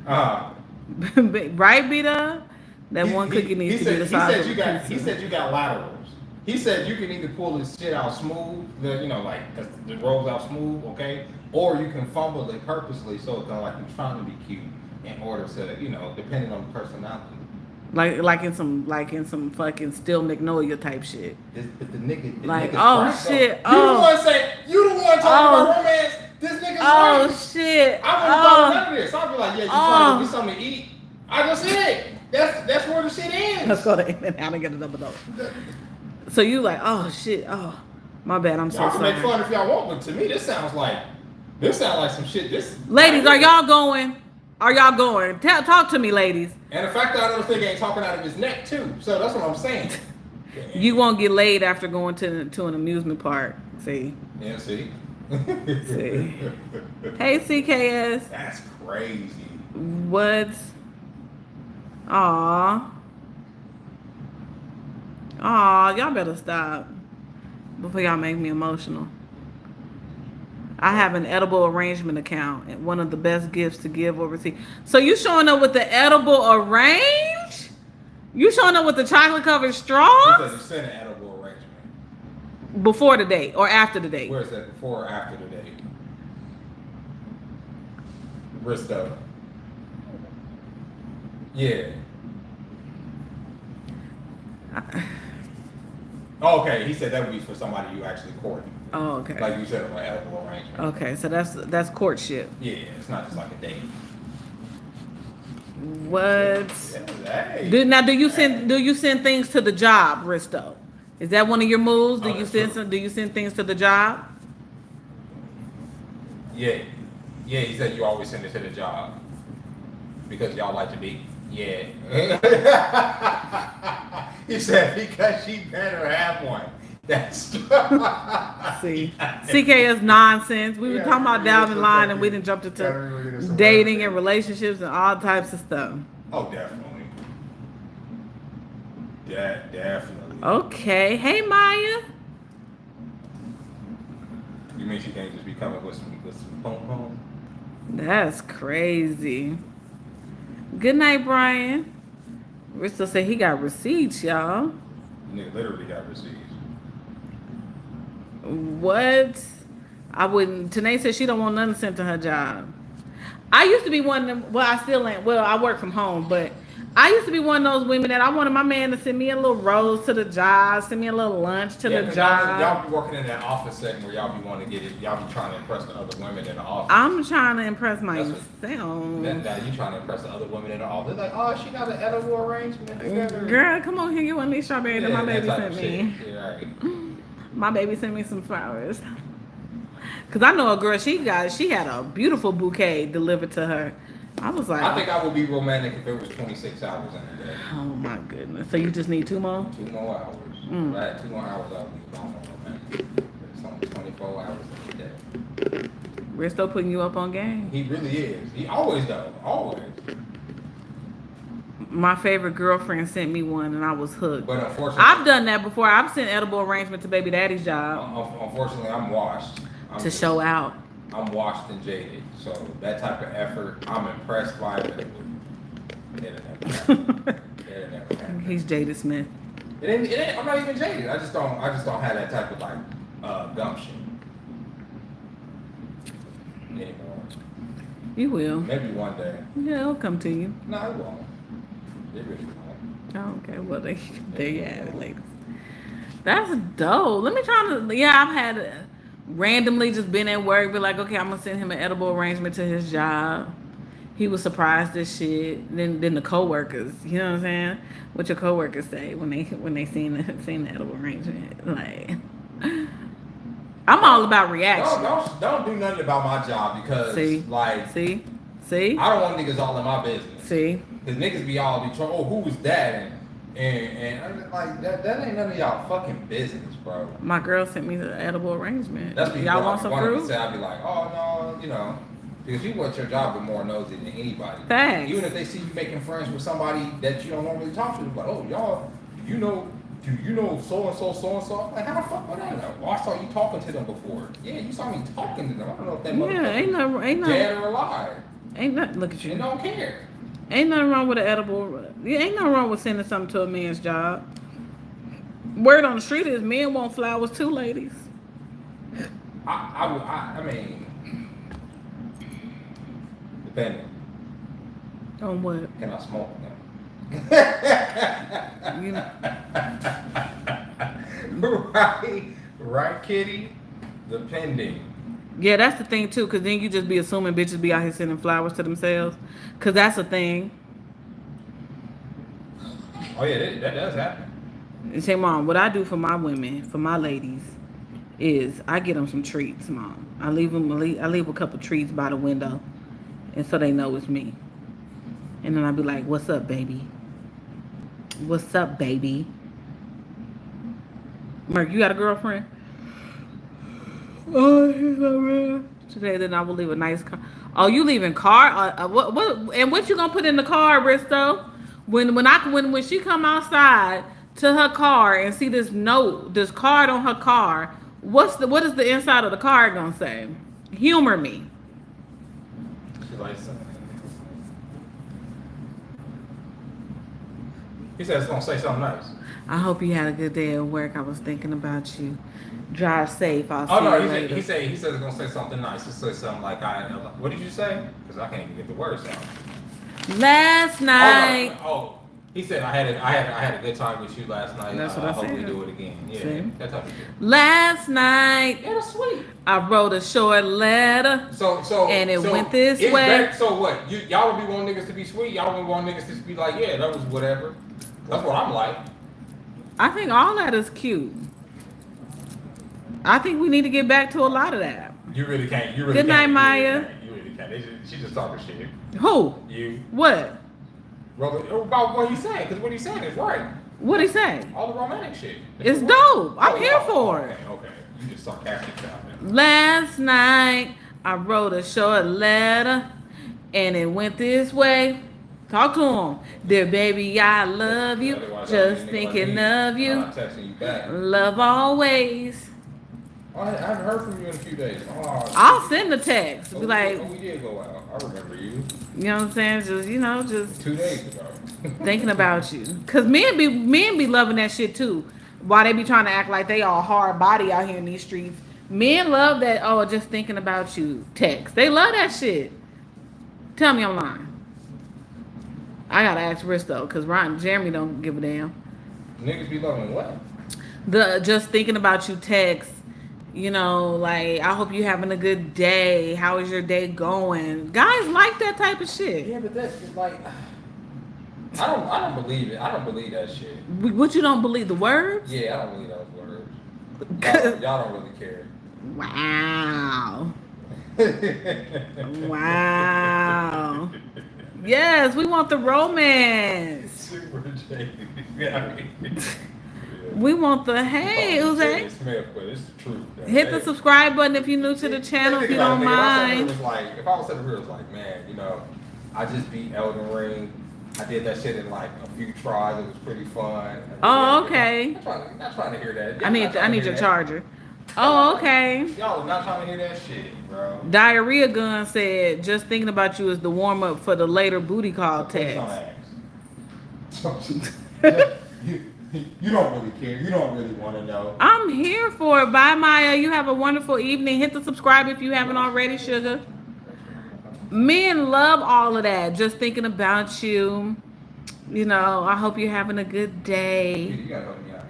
Right, Beta? That one cookie needs to be the size of a pizza. He said you got laterals. He said you can either pull this shit out smooth, like the rolls out smooth, okay, or you can fumble it purposely so it's like you're trying to be cute in order to, depending on the personality. Like in some fucking Still Magnolia type shit. But the nigga, like, oh shit, though. You the one talking about romance. This nigga's right. Shit. I wouldn't thought none of this. I'd be like, yeah, you trying to get something to eat? I just said that's where the shit ends. Let's go to In-N-Out and get a double dose. So you like, oh shit, oh my bad, I'm so sorry. Y'all can make fun if y'all want, but to me this sounds like some shit. Ladies, are y'all going? Are y'all going? Talk to me, ladies. And the fact that I know this nigga ain't talking out of his neck too, so that's what I'm saying. You won't get laid after going to an amusement park. See? Yeah, see. See. Hey, CKS. That's crazy. What? Aw, y'all better stop before y'all make me emotional. I have an edible arrangement account and one of the best gifts to give or receive. So you showing up with the edible arrange? You showing up with the chocolate covered straws? Because you sent an edible arrangement. Before the date or after the date? Where is that? Before or after the date? Bristow. Yeah. Oh, okay, he said that would be for somebody you actually court. Oh, okay. Like you said, an edible arrangement. Okay, so that's courtship. Yeah, it's not just like a date. What? Hey. Do you send things to the job, Risto? Is that one of your moves? Do you send things to the job? Yeah. Yeah, he said you always send it to the job. Because y'all like to be. Yeah. He said because she better have one. That's see. CKS nonsense. We were talking about Dalvin line and we didn't jump into dating and relationships and all types of stuff. Oh, definitely. Yeah, definitely. Okay. Hey, Maya. You mean she can't just be coming with some pom-pom? That's crazy. Good night, Brian. Risto said he got receipts, y'all. Nigga literally got receipts. What? I wouldn't. Tanae said she don't want nothing sent to her job. I used to be one of them. Well, I still ain't. Well, I work from home, but I used to be one of those women that I wanted my man to send me a little rose to the job, send me a little lunch to the job. Y'all be working in that office setting where y'all be wanting to get it. Y'all be trying to impress the other women in the office. I'm trying to impress myself. Now you trying to impress the other women in the office. They're like, oh, she got an edible arrangement together. Girl, come on here, get one of these strawberries that my baby sent me. Yeah, right. My baby sent me some flowers. Cause I know a girl, she had a beautiful bouquet delivered to her. I was like, I think I would be romantic if it was 26 hours in a day. Oh my goodness! So you just need 2 more? 2 more hours. If I had 2 more hours, I would be romantic. It's only 24 hours in a day. We're still putting you up on game. He really is. He always does. Always. My favorite girlfriend sent me one, and I was hooked. But unfortunately, I've done that before. I've sent edible arrangement to baby daddy's job. Unfortunately, I'm washed. Show out. I'm washed and jaded, so that type of effort, I'm impressed by it. He's Jaded Smith. It ain't, I'm not even jaded. I just don't have that type of like gumption anymore. You will. Maybe one day. Yeah, it'll come to you. No, it won't. It really won't. Oh, okay. Well, there you have it, ladies. That's dope. Let me try to. Yeah, I've had randomly just been at work, be like, okay, I'm gonna send him an edible arrangement to his job. He was surprised as shit. Then the coworkers, you know what I'm saying? What your coworkers say when they seen the edible arrangement? Like, I'm all about reaction. Don't do nothing about my job because see, I don't want niggas all in my business. See, because niggas be all oh, who was that? And I'm like that ain't none of y'all fucking business, bro. My girl sent me the edible arrangement. That's y'all want some fruit? I'd be like, oh no, because you want your job with more nosy than anybody. Thanks. Even if they see you making friends with somebody that you don't normally talk to, like, oh y'all, do you know so and so? Like, how the fuck would I know? Well, I saw you talking to them before. Yeah, you saw me talking to them. I don't know if that motherfucker ain't dead or alive. Ain't nothing. Look at you. And don't care. Ain't nothing wrong with an edible. Ain't nothing wrong with sending something to a man's job. Word on the street is men want flowers too, ladies. I mean, depending. On what? Can I smoke them? You know, right, Kitty? Depending. yeah, that's the thing too, because then you just be assuming bitches be out here sending flowers to themselves. Because that's a thing. Oh yeah, that does happen. And say, Mom, what I do for my women, for my ladies, is I get them some treats, Mom. I leave a couple treats by the window, and so they know it's me. And then I be like, "What's up, baby? What's up, baby?" Merk, you got a girlfriend? Oh, he's not real. Today, then I will leave a nice car. Oh, you leaving car? What? And what you gonna put in the car, Bristow? When she come outside to her car and see this note, this card on her car, what is the inside of the card gonna say? Humor me. She likes something. He said it's gonna say something nice. I hope you had a good day at work. I was thinking about you. Drive safe. I'll see Oh no, you later. he said it's gonna say something nice. He said something like what did you say? Because I can't even get the words out. Last night. Oh, he said I had a good time with you last night. That's what I hope said. we do it again. Yeah, See? that type of shit. Last night. Yeah, that's sweet. I wrote a short letter. So and it went this way. Better, so what? Y'all would be want niggas to be sweet. Y'all would want niggas to be like, yeah, that was whatever. That's what I'm like. I think all that is cute. I think we need to get back to a lot of that. You really can't. You really Good night, can't. Maya. You really can't. She just talking shit. Who? You. What? About what he said, because what he said is right. What'd he say? All the romantic shit. It's dope. I'm here for it. Okay. You just sarcastic about it. Last night, I wrote a short letter, and it went this way. Talk to him. Dear baby, I love you. Just thinking of you. I'm texting you back. Love always. I haven't heard from you in a few days. Oh, I'll send the text. Be like, we did go out. I remember you. you know what I'm saying? Just 2 days ago. thinking about you. Cause men be loving that shit too. Why they be trying to act like they all hard body out here in these streets. Men love that, oh, just thinking about you text. They love that shit. Tell me I'm lying. I gotta ask Rich though, cause Jeremy don't give a damn. Niggas be loving what? The just thinking about you text. You know, like, I hope you having a good day. How is your day going? Guys like that type of shit. Yeah, but that's like, I don't believe it. I don't believe that shit. What, you don't believe the words? Yeah, I don't believe those words. Y'all don't really care. Wow. Wow. Yes, we want the romance. Super jaded. We want the hey, who's that? It's the truth. Hit the subscribe button if you're new to the channel, if you don't mind. If I was sitting here, it was like, man, you know, I just beat Elden Ring. I did that shit in like a few tries. It was pretty fun. Oh, okay. Not trying to hear that. I need your charger. Oh, okay. Y'all are not trying to hear that shit, bro. Diarrhea Gun said, just thinking about you is the warm up for the later booty call text. You don't really care. You don't really want to know. I'm here for it. Bye, Maya. You have a wonderful evening. Hit the subscribe if you haven't already, sugar. Men love all of that. Just thinking about you. You know, I hope you're having a good day. You gotta help me out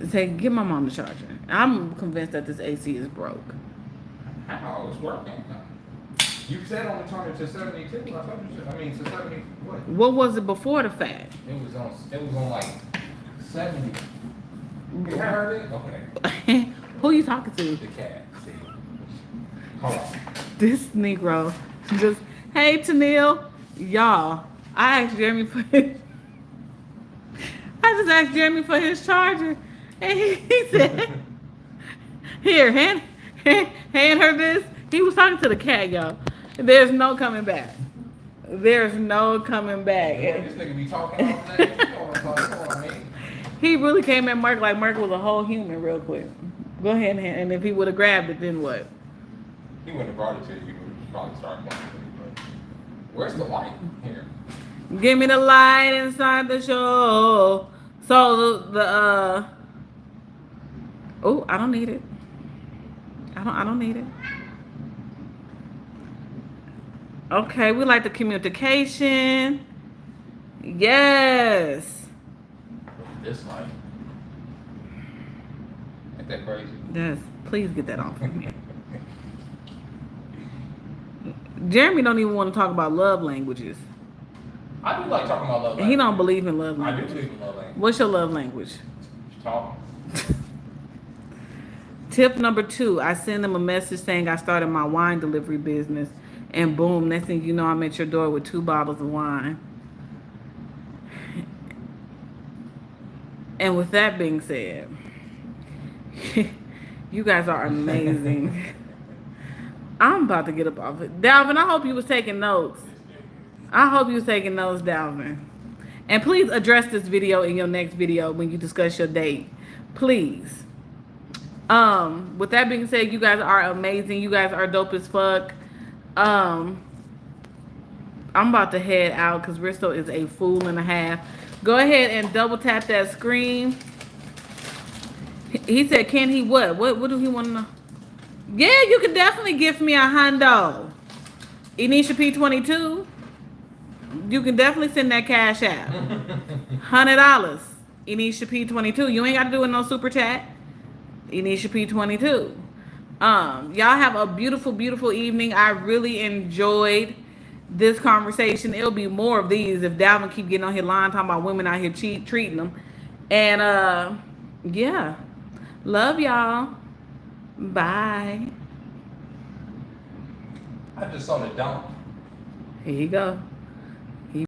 here. Say, give my mom the charger. I'm convinced that this AC is broke. How it's working? You said on the turn it to 72. To 70. What was it before the fact? It was on like 70. You heard it? Okay. Who you talking to? The cat. See. Hold on. This Negro. Just, hey, Tennille. Y'all, I just asked Jeremy for his charger. And he said, here, hand her this. He was talking to the cat, y'all. There's no coming back. There's no coming back. This nigga be talking all day. Come on, man. He really came at Mark like Mark was a whole human real quick. Go ahead and if he would have grabbed it, then what? He wouldn't have brought it to you. He would have probably started playing with it. Where's the light here? Give me the light inside the show So oh, I don't need it. I don't need it. Okay, we like the communication. Yes. This like, ain't that crazy? Yes. Please get that off of me. Jeremy don't even want to talk about love languages. I do like talking about love. He don't believe in love I do language. believe in love language. What's your love language? Talk. Tip number 2, I send them a message saying I started my wine delivery business, and boom, next thing you know, I'm at your door with 2 bottles of wine. And with that being said, you guys are amazing. I'm about to get up off it. Dalvin, I hope you was taking notes. I hope you was taking notes, Dalvin. And please address this video in your next video when you discuss your date. Please. With that being said, you guys are amazing. You guys are dope as fuck. I'm about to head out because Risto is a fool and a half. Go ahead and double tap that screen. He said, can he what? What do he want to know? Yeah, you can definitely gift me a hundo. Enisha P22. You can definitely send that cash out. $100. Enisha P22. You ain't got to do it no super chat. Enisha P22. Y'all have a beautiful, beautiful evening. I really enjoyed this conversation. It'll be more of these if Dalvin keep getting on here lying, talking about women out here treating them. And yeah. Love y'all. Bye. I just saw the dump. Here you go.